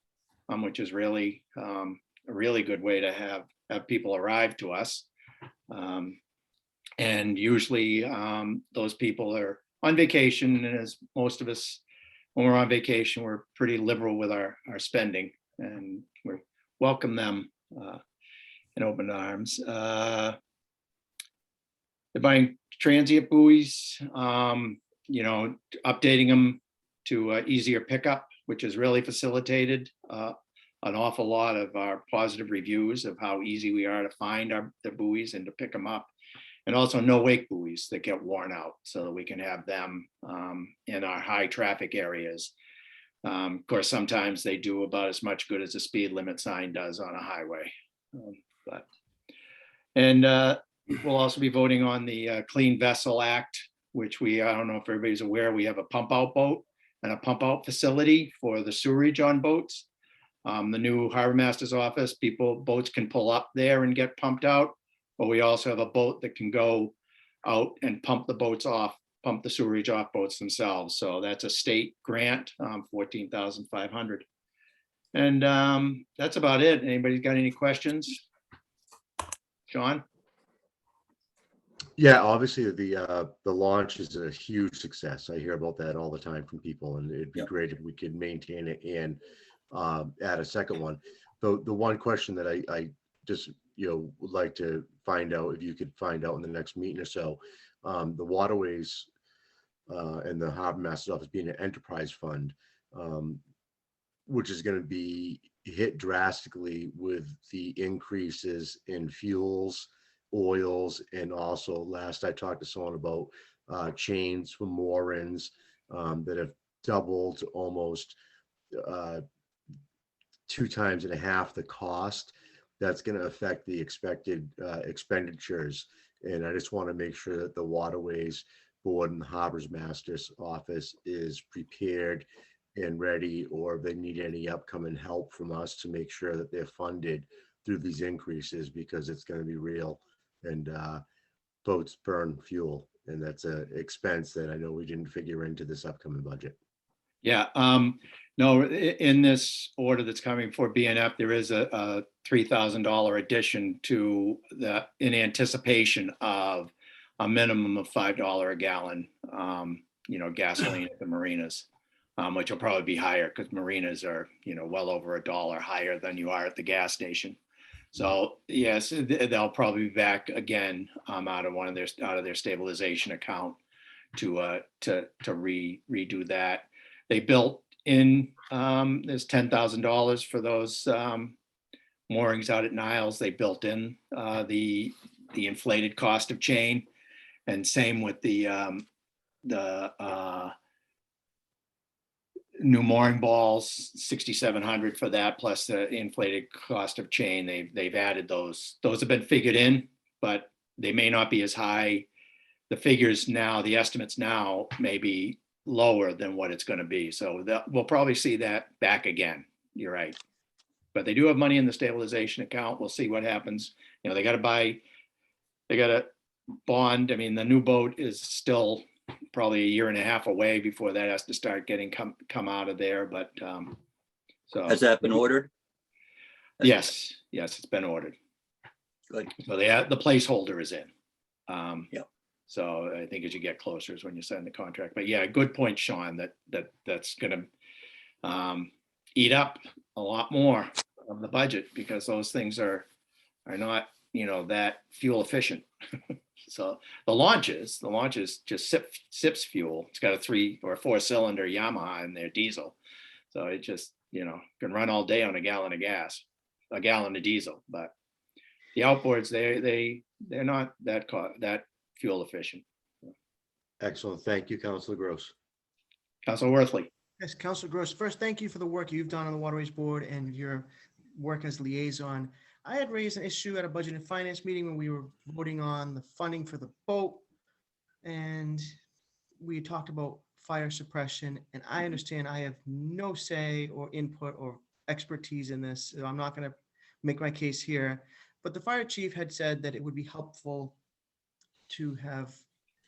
which is really a really good way to have people arrive to us. And usually those people are on vacation, and as most of us, when we're on vacation, we're pretty liberal with our spending, and we welcome them in open arms. They're buying transient buoys, updating them to easier pickup, which has really facilitated an awful lot of our positive reviews of how easy we are to find the buoys and to pick them up. And also no wake buoys that get worn out so that we can have them in our high traffic areas. Of course, sometimes they do about as much good as a speed limit sign does on a highway. We'll also be voting on the Clean Vessel Act, which I don't know if everybody's aware, we have a pump out boat and a pump out facility for the sewerage on boats. The new harbor master's office, boats can pull up there and get pumped out. But we also have a boat that can go out and pump the boats off, pump the sewerage off boats themselves. So that's a state grant, $14,500. And that's about it. Anybody got any questions? John? Yeah, obviously the launch is a huge success. I hear about that all the time from people, and it'd be great if we could maintain it and add a second one. The one question that I just would like to find out, if you could find out in the next meeting or so, the Waterways and the Harbor Master's Office being an enterprise fund, which is going to be hit drastically with the increases in fuels, oils, and also last I talked to someone about chains for moorings that have doubled almost 2.5 times the cost. That's going to affect the expected expenditures. And I just want to make sure that the Waterways Board and the Harbors Master's Office is prepared and ready, or if they need any upcoming help from us to make sure that they're funded through these increases, because it's going to be real. And boats burn fuel, and that's an expense that I know we didn't figure into this upcoming budget. Yeah, no, in this order that's coming for BNF, there is a $3,000 addition to in anticipation of a minimum of $5 a gallon, gasoline at the marinas, which will probably be higher because marinas are, well over $1 higher than you are at the gas station. So yes, they'll probably be back again out of their stabilization account to redo that. They built in there's $10,000 for those moorings out at Niles. They built in the inflated cost of chain, and same with the new mooring balls, $6,700 for that, plus the inflated cost of chain. They've added those. Those have been figured in, but they may not be as high. The figures now, the estimates now may be lower than what it's going to be. So we'll probably see that back again. You're right. But they do have money in the stabilization account. We'll see what happens. They got to bond. I mean, the new boat is still probably 1.5 years away before that has to start getting come out of there. But so has that been ordered? Yes, it's been ordered. Good. So the placeholder is in. Yep. So I think as you get closer is when you sign the contract. But yeah, good point, Sean, that's gonna eat up a lot more of the budget because those things are not, that fuel efficient. So the launches just sips fuel. It's got a 3 or 4 cylinder Yamaha in their diesel. So it just, can run all day on a gallon of gas, a gallon of diesel, but the outboards, they're not that fuel efficient. Excellent. Thank you, Councilor Gross. Councilor Worthley. Yes, Councilor Gross, first, thank you for the work you've done on the Waterways Board and your work as liaison. I had raised an issue at a Budget and Finance meeting when we were voting on the funding for the boat. And we talked about fire suppression, and I understand I have no say or input or expertise in this, so I'm not going to make my case here. But the fire chief had said that it would be helpful to have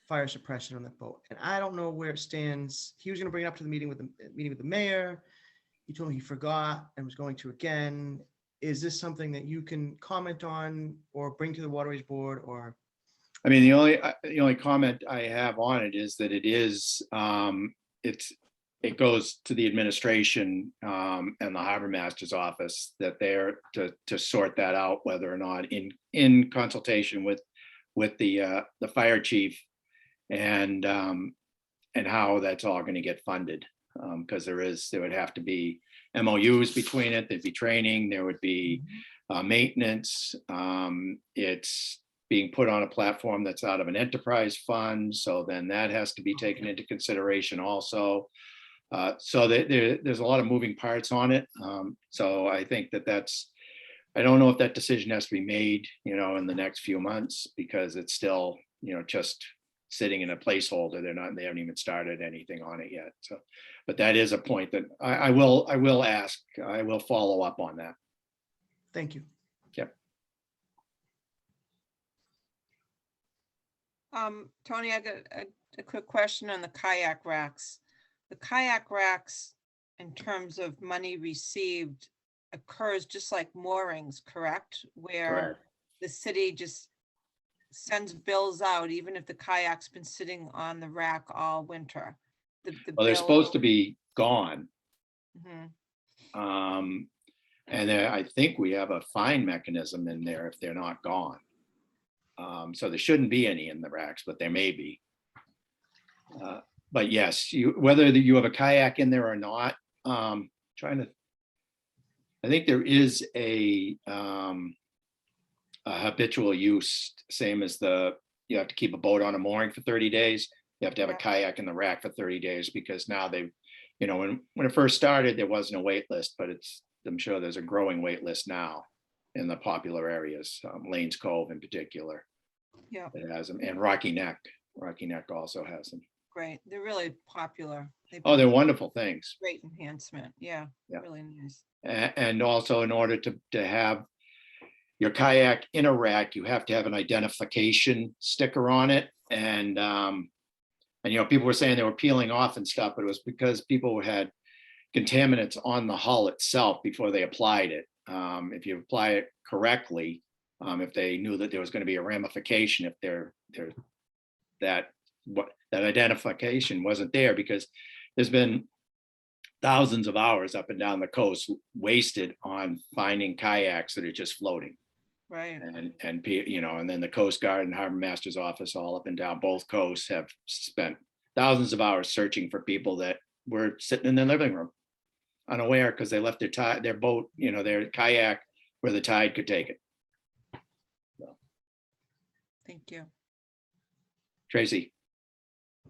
fire suppression on the boat, and I don't know where it stands. He was going to bring it up to the meeting with the mayor. He told me he forgot and was going to again. Is this something that you can comment on or bring to the Waterways Board? Or I mean, the only comment I have on it is that it goes to the administration and the harbor master's office, that they're to sort that out, whether or not in consultation with the fire chief and how that's all going to get funded. Because there would have to be MOUs between it, there'd be training, there would be maintenance. It's being put on a platform that's out of an enterprise fund, so then that has to be taken into consideration also. So there's a lot of moving parts on it. So I think I don't know if that decision has to be made, in the next few months, because it's still, just sitting in a placeholder. They haven't even started anything on it yet. So, but that is a point that I will ask, I will follow up on that. thank you. Yep. Tony, I got a quick question on the kayak racks. The kayak racks, in terms of money received, occurs just like moorings, correct? Where Correct. the city just sends bills out, even if the kayak's been sitting on the rack all winter. Well, they're supposed to be gone. Mhm. And I think we have a fine mechanism in there if they're not gone. So there shouldn't be any in the racks, but there may be. But yes, whether you have a kayak in there or not, I think there is a habitual use, same as you have to keep a boat on a mooring for 30 days. You have to have a kayak in the rack for 30 days because now when it first started, there wasn't a wait list, but I'm sure there's a growing wait list now in the popular areas, Lanes Cove in particular. Yeah. It has them, and Rocky Neck also has them. Great. They're really popular. They're wonderful things. Great enhancement. Yeah. Really nice. And also, in order to have your kayak in a rack, you have to have an identification sticker on it. And people were saying they were peeling off and stuff, but it was because people had contaminants on the hull itself before they applied it. If you apply it correctly, if they knew that there was going to be a ramification, if that identification wasn't there, because there's been thousands of hours up and down the coast wasted on finding kayaks that are just floating. Right. And then the Coast Guard and Harbor Master's office all up and down both coasts have spent thousands of hours searching for people that were sitting in their living room unaware because they left their boat, their kayak where the tide could take it. Thank you. Tracy.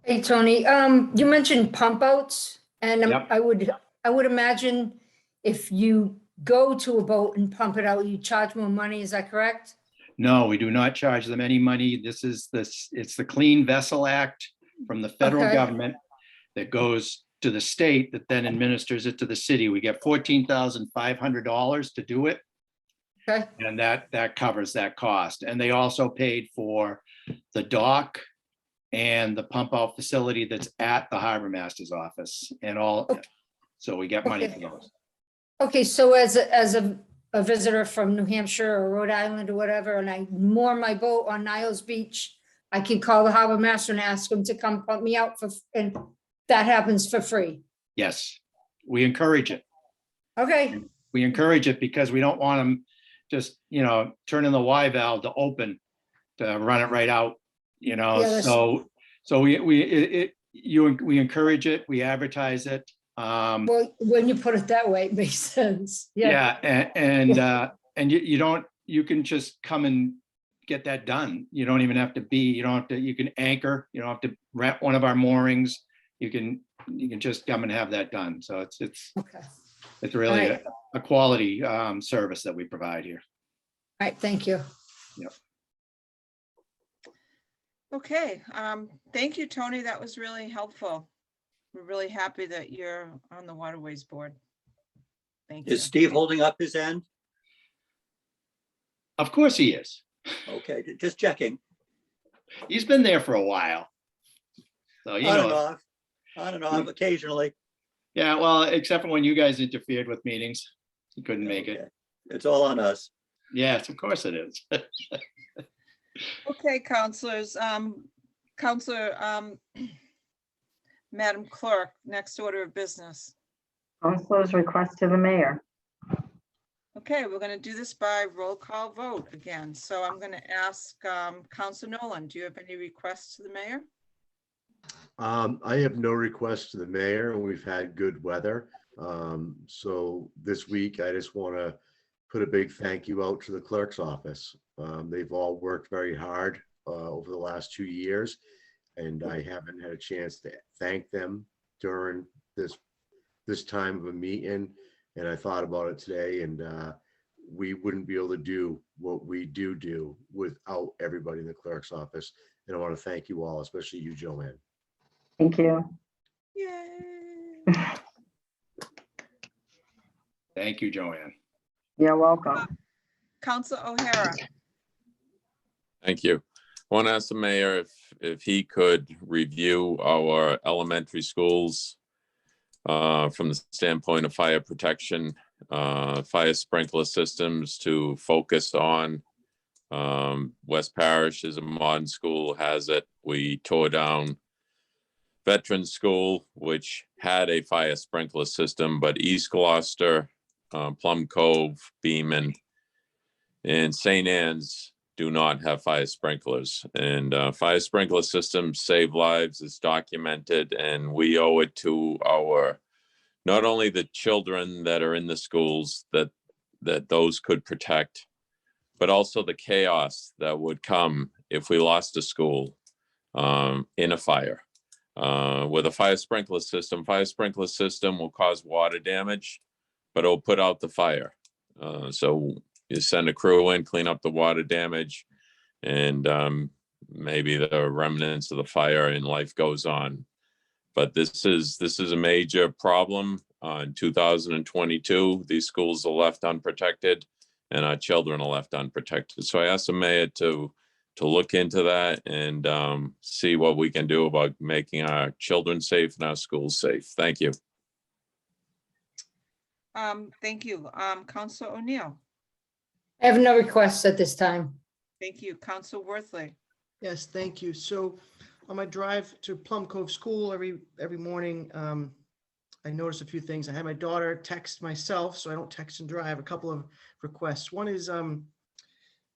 Hey, Tony, you mentioned pump outs, and Yep. I would imagine if you go to a boat and pump it out, you charge more money. Is that correct? No, we do not charge them any money. It's the Clean Vessel Act from the federal Okay. government that goes to the state that then administers it to the city. We get $14,500 to do it. Okay. And that covers that cost. And they also paid for the dock and the pump out facility that's at the Harbor Master's office and all. So we get money for those. Okay, so as a visitor from New Hampshire or Rhode Island or whatever, and I moor my boat on Niles Beach, I can call the harbor master and ask him to come pump me out and that happens for free. Yes, we encourage it. Okay, We encourage it because we don't want them just, turning the Y valve to open, to run it right out, Yeah, that's- so we encourage it, we advertise it. well, when you put it that way, it makes sense. Yeah, and you can just come and get that done. You don't even have to you can anchor, you don't have to rent one of our moorings. You can just come and have that done. So it's Okay, it's really Alright. a quality service that we provide here. all right, thank you. Yep. Okay, thank you, Tony. That was really helpful. We're really happy that you're on the Waterways Board. Thank you. Is Steve holding up his end? Of course he is. Okay, just checking. He's been there for a while. So On and off occasionally. Yeah, well, except for when you guys interfered with meetings, he couldn't make it. Okay. It's all on us. Yes, of course it is. Okay, counselors, Madam Clerk, next order of business. Councilors' request to the mayor. Okay, we're going to do this by roll call vote again. So I'm going to ask Council Nolan, do you have any requests to the mayor? I have no requests to the mayor, and we've had good weather. So this week, I just want to put a big thank you out to the clerk's office. They've all worked very hard over the last 2 years, and I haven't had a chance to thank them during this time of a meeting. And I thought about it today, and we wouldn't be able to do what we do without everybody in the clerk's office. And I want to thank you all, especially you, Joanne. Thank you. Yay. Thank you, Joanne. You're welcome. Council O'Hara. Thank you. I want to ask the mayor if he could review our elementary schools from the standpoint of fire protection, fire sprinkler systems to focus on. West Parish is a modern school, has it. We tore down Veterans School, which had a fire sprinkler system, but East Gloucester, Plum Cove, Beaman, and St. Anne's do not have fire sprinklers. And fire sprinkler systems save lives, it's documented, and we owe it to not only the children that are in the schools that those could protect, but also the chaos that would come if we lost a school in a fire. With a fire sprinkler system will cause water damage, but it'll put out the fire. So you send a crew in, clean up the water damage, and maybe the remnants of the fire and life goes on. But this is a major problem. In 2022, these schools are left unprotected and our children are left unprotected. So I asked the mayor to look into that and see what we can do about making our children safe and our schools safe. Thank you. Thank you. Council O'Neill. I have no requests at this time. Thank you. Council Worthley. Yes, thank you. So on my drive to Plum Cove School every morning, I noticed a few things. I had my daughter text myself, so I don't text and drive. A couple of requests. One is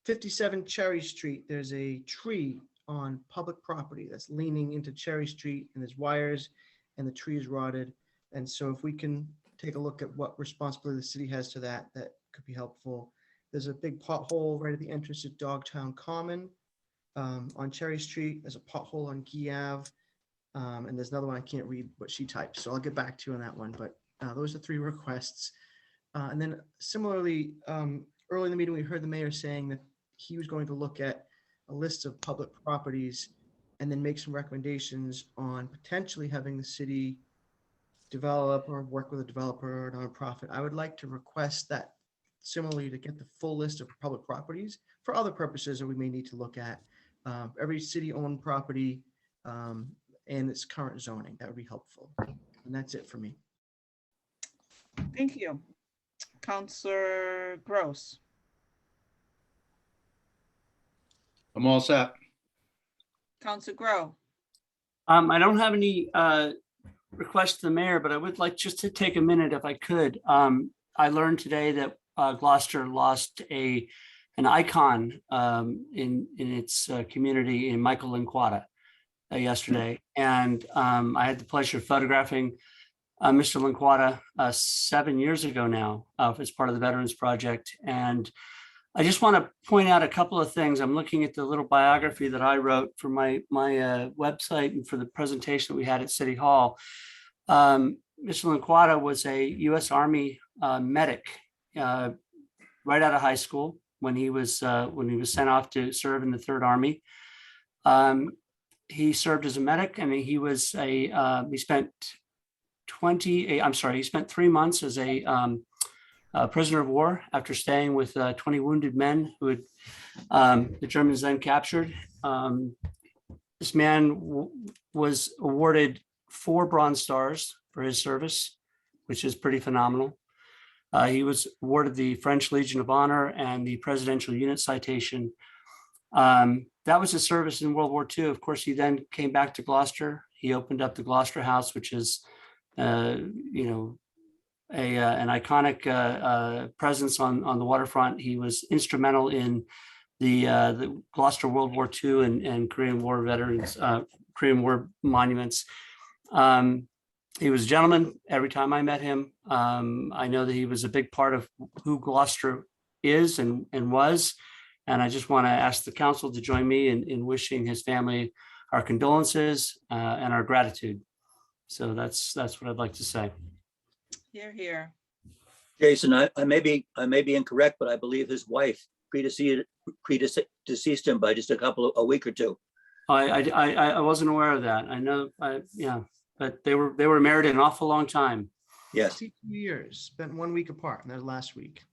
57 Cherry Street. There's a tree on public property that's leaning into Cherry Street, and there's wires, and the tree is rotted. And so if we can take a look at what responsibility the city has to that, that could be helpful. There's a big pothole right at the entrance to Dogtown Common on Cherry Street. There's a pothole on Guy Ave. And there's another one, I can't read what she typed, so I'll get back to you on that one. But those are 3 requests. And then similarly, early in the meeting, we heard the mayor saying that he was going to look at a list of public properties and then make some recommendations on potentially having the city develop or work with a developer or a nonprofit. I would like to request that similarly to get the full list of public properties for other purposes that we may need to look at. Every city-owned property and its current zoning. That would be helpful. And that's it for me. Thank you. Counselor Gross. I'm all set. Counselor Grow. I don't have any requests to the mayor, but I would like just to take a minute if I could. I learned today that Gloucester lost an icon in its community in Michael Linquata yesterday. And I had the pleasure of photographing Mr. Linquata 7 years ago now as part of the Veterans Project. And I just want to point out a couple of things. I'm looking at the little biography that I wrote for my website and for the presentation that we had at City Hall. Mr. Linquata was a U.S. Army medic right out of high school when he was sent off to serve in the Third Army. He served as a medic, and he spent 3 months as a prisoner of war after staying with 20 wounded men who had the Germans then captured. This man was awarded 4 Bronze Stars for his service, which is pretty phenomenal. He was awarded the French Legion of Honor and the Presidential Unit Citation. That was his service in World War II. Of course, he then came back to Gloucester. He opened up the Gloucester House, which is, an iconic presence on the waterfront. He was instrumental in the Gloucester World War II and Korean War veterans, Korean War monuments. He was a gentleman every time I met him. I know that he was a big part of who Gloucester is and was. And I just want to ask the council to join me in wishing his family our condolences and our gratitude. So that's what I'd like to say. Here, here. Jason, I may be incorrect, but I believe his wife predeceased him by just a week or two. I wasn't aware of that. I know, but they were married an awful long time. Yes. 2 years, spent 1 week apart, and that last week.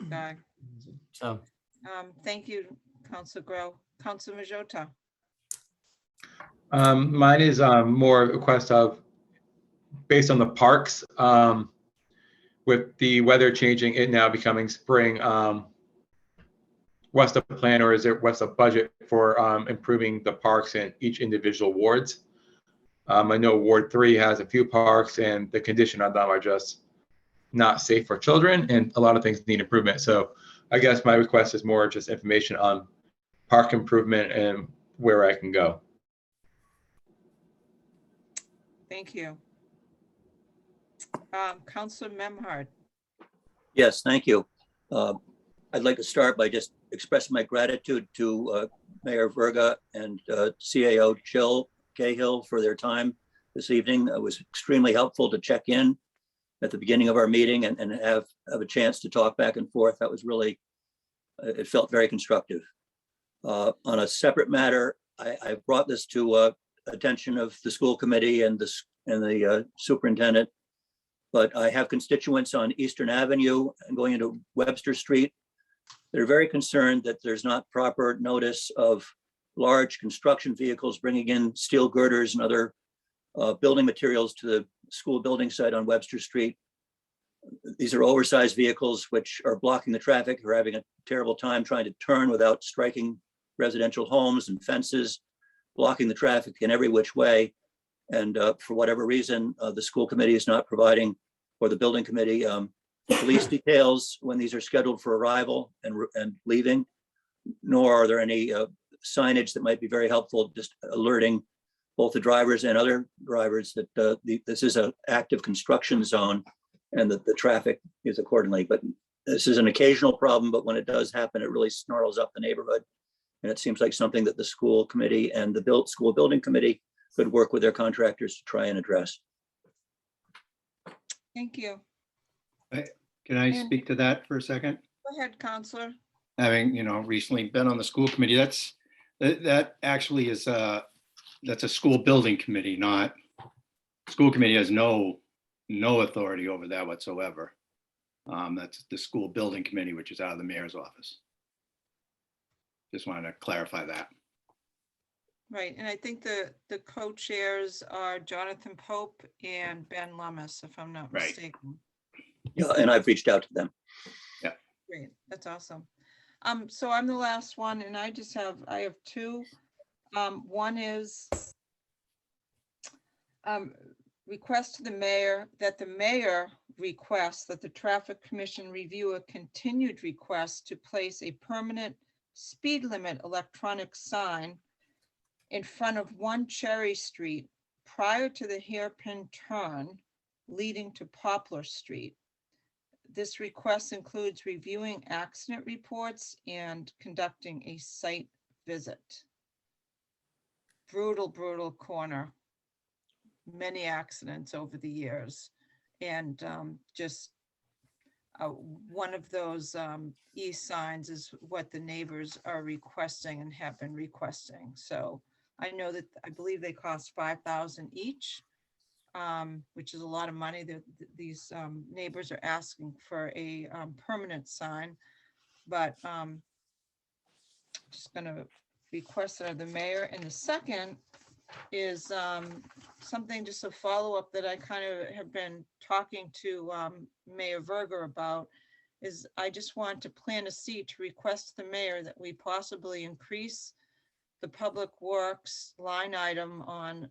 Guy. So, thank you, Councilor Grow. Councilor Majota. Mine is more a request of, based on the parks, with the weather changing, it now becoming spring, what's the plan, or what's the budget for improving the parks in each individual wards? I know Ward 3 has a few parks, and the condition of them are just not safe for children, and a lot of things need improvement. So I guess my request is more just information on park improvement and where I can go. Thank you. Councilor Memhard. Yes, thank you. I'd like to start by just expressing my gratitude to Mayor Verga and CAO Jill Cahill for their time this evening. It was extremely helpful to check in at the beginning of our meeting and have a chance to talk back and forth. That was really, it felt very constructive. On a separate matter, I brought this to attention of the school committee and the superintendent, but I have constituents on Eastern Avenue and going into Webster Street. They're very concerned that there's not proper notice of large construction vehicles bringing in steel girders and other building materials to the school building site on Webster Street. These are oversized vehicles which are blocking the traffic. We're having a terrible time trying to turn without striking residential homes and fences, blocking the traffic in every which way. And for whatever reason, the school committee is not providing, or the building committee, police details when these are scheduled for arrival and leaving, nor are there any signage that might be very helpful, just alerting both the drivers and other drivers that this is an active construction zone and that the traffic is accordingly. But this is an occasional problem, but when it does happen, it really snarls up the neighborhood. And it seems like something that the school committee and the school building committee could work with their contractors to try and address. Thank you. Can I speak to that for a second? Go ahead, Counselor. Having, recently been on the school committee, that actually is that's a school building committee, not, school committee has no authority over that whatsoever. That's the school building committee, which is out of the mayor's office. Just wanted to clarify that. Right, and I think the co-chairs are Jonathan Pope and Ben Lummis, if I'm not Right. mistaken. Yeah, and I've reached out to them. Great, that's awesome. So I'm the last one, and I have two. One is request to the mayor that the mayor requests that the Traffic Commission review a continued request to place a permanent speed limit electronic sign in front of 1 Cherry Street prior to the hairpin turn leading to Poplar Street. This request includes reviewing accident reports and conducting a site visit. Brutal, brutal corner. Many accidents over the years. And just one of those e-signs is what the neighbors are requesting and have been requesting. So I know that, I believe they cost $5,000 each, which is a lot of money. These neighbors are asking for a permanent sign, but just gonna request that of the mayor. And the second is something, just a follow-up that I kind of have been talking to Mayor Verga about, is I just want to plant a seed to request the mayor that we possibly increase the public works line item on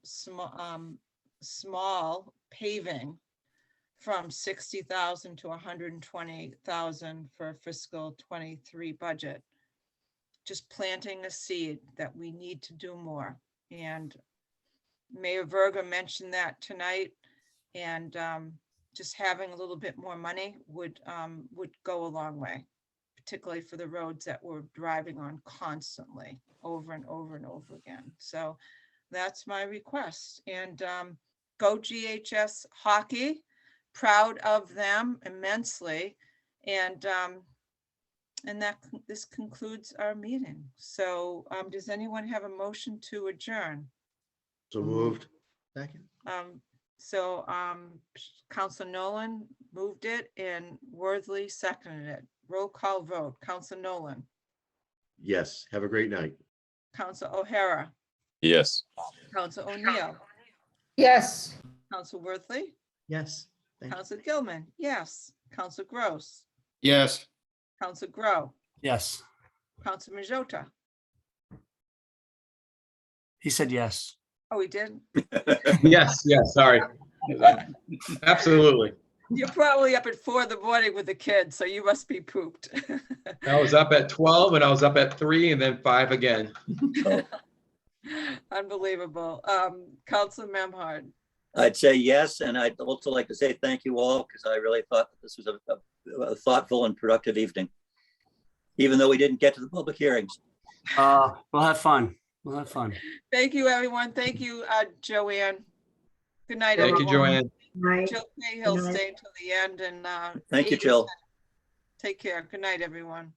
small paving from 60,000 to 120,000 for fiscal 23 budget. Just planting a seed that we need to do more. And Mayor Verga mentioned that tonight, and just having a little bit more money would go a long way, particularly for the roads that we're driving on constantly over and over and over again. So that's my request. And go GHS hockey, proud of them immensely. And this concludes our meeting. So does anyone have a motion to adjourn? So moved. Second. So Council Nolan moved it and Worthley seconded it. Roll call vote. Council Nolan, Yes. Have a great night. Council O'Hara, Yes. Council O'Neill, Yes. Council Worthley, Yes. Thank you. Council Gilman, yes. Council Gross, Yes. Council Grow, Yes, Council Majota. he said yes. Oh, he did? Yes, sorry. Absolutely. You're probably up at 4 in the morning with the kids, so you must be pooped. I was up at 12 and I was up at 3 and then 5 again. Unbelievable. Council Memhard, I'd say yes, and I'd also like to say thank you all, because I really thought that this was a thoughtful and productive evening, even though we didn't get to the public hearings. We'll have fun. We'll have fun. thank you, everyone. Thank you, Joanne. Good night, Thank everyone. you, Joanne. Right. Jill Cahill stay until the end, and Thank you, Adrian, Jill. take care. Good night, everyone.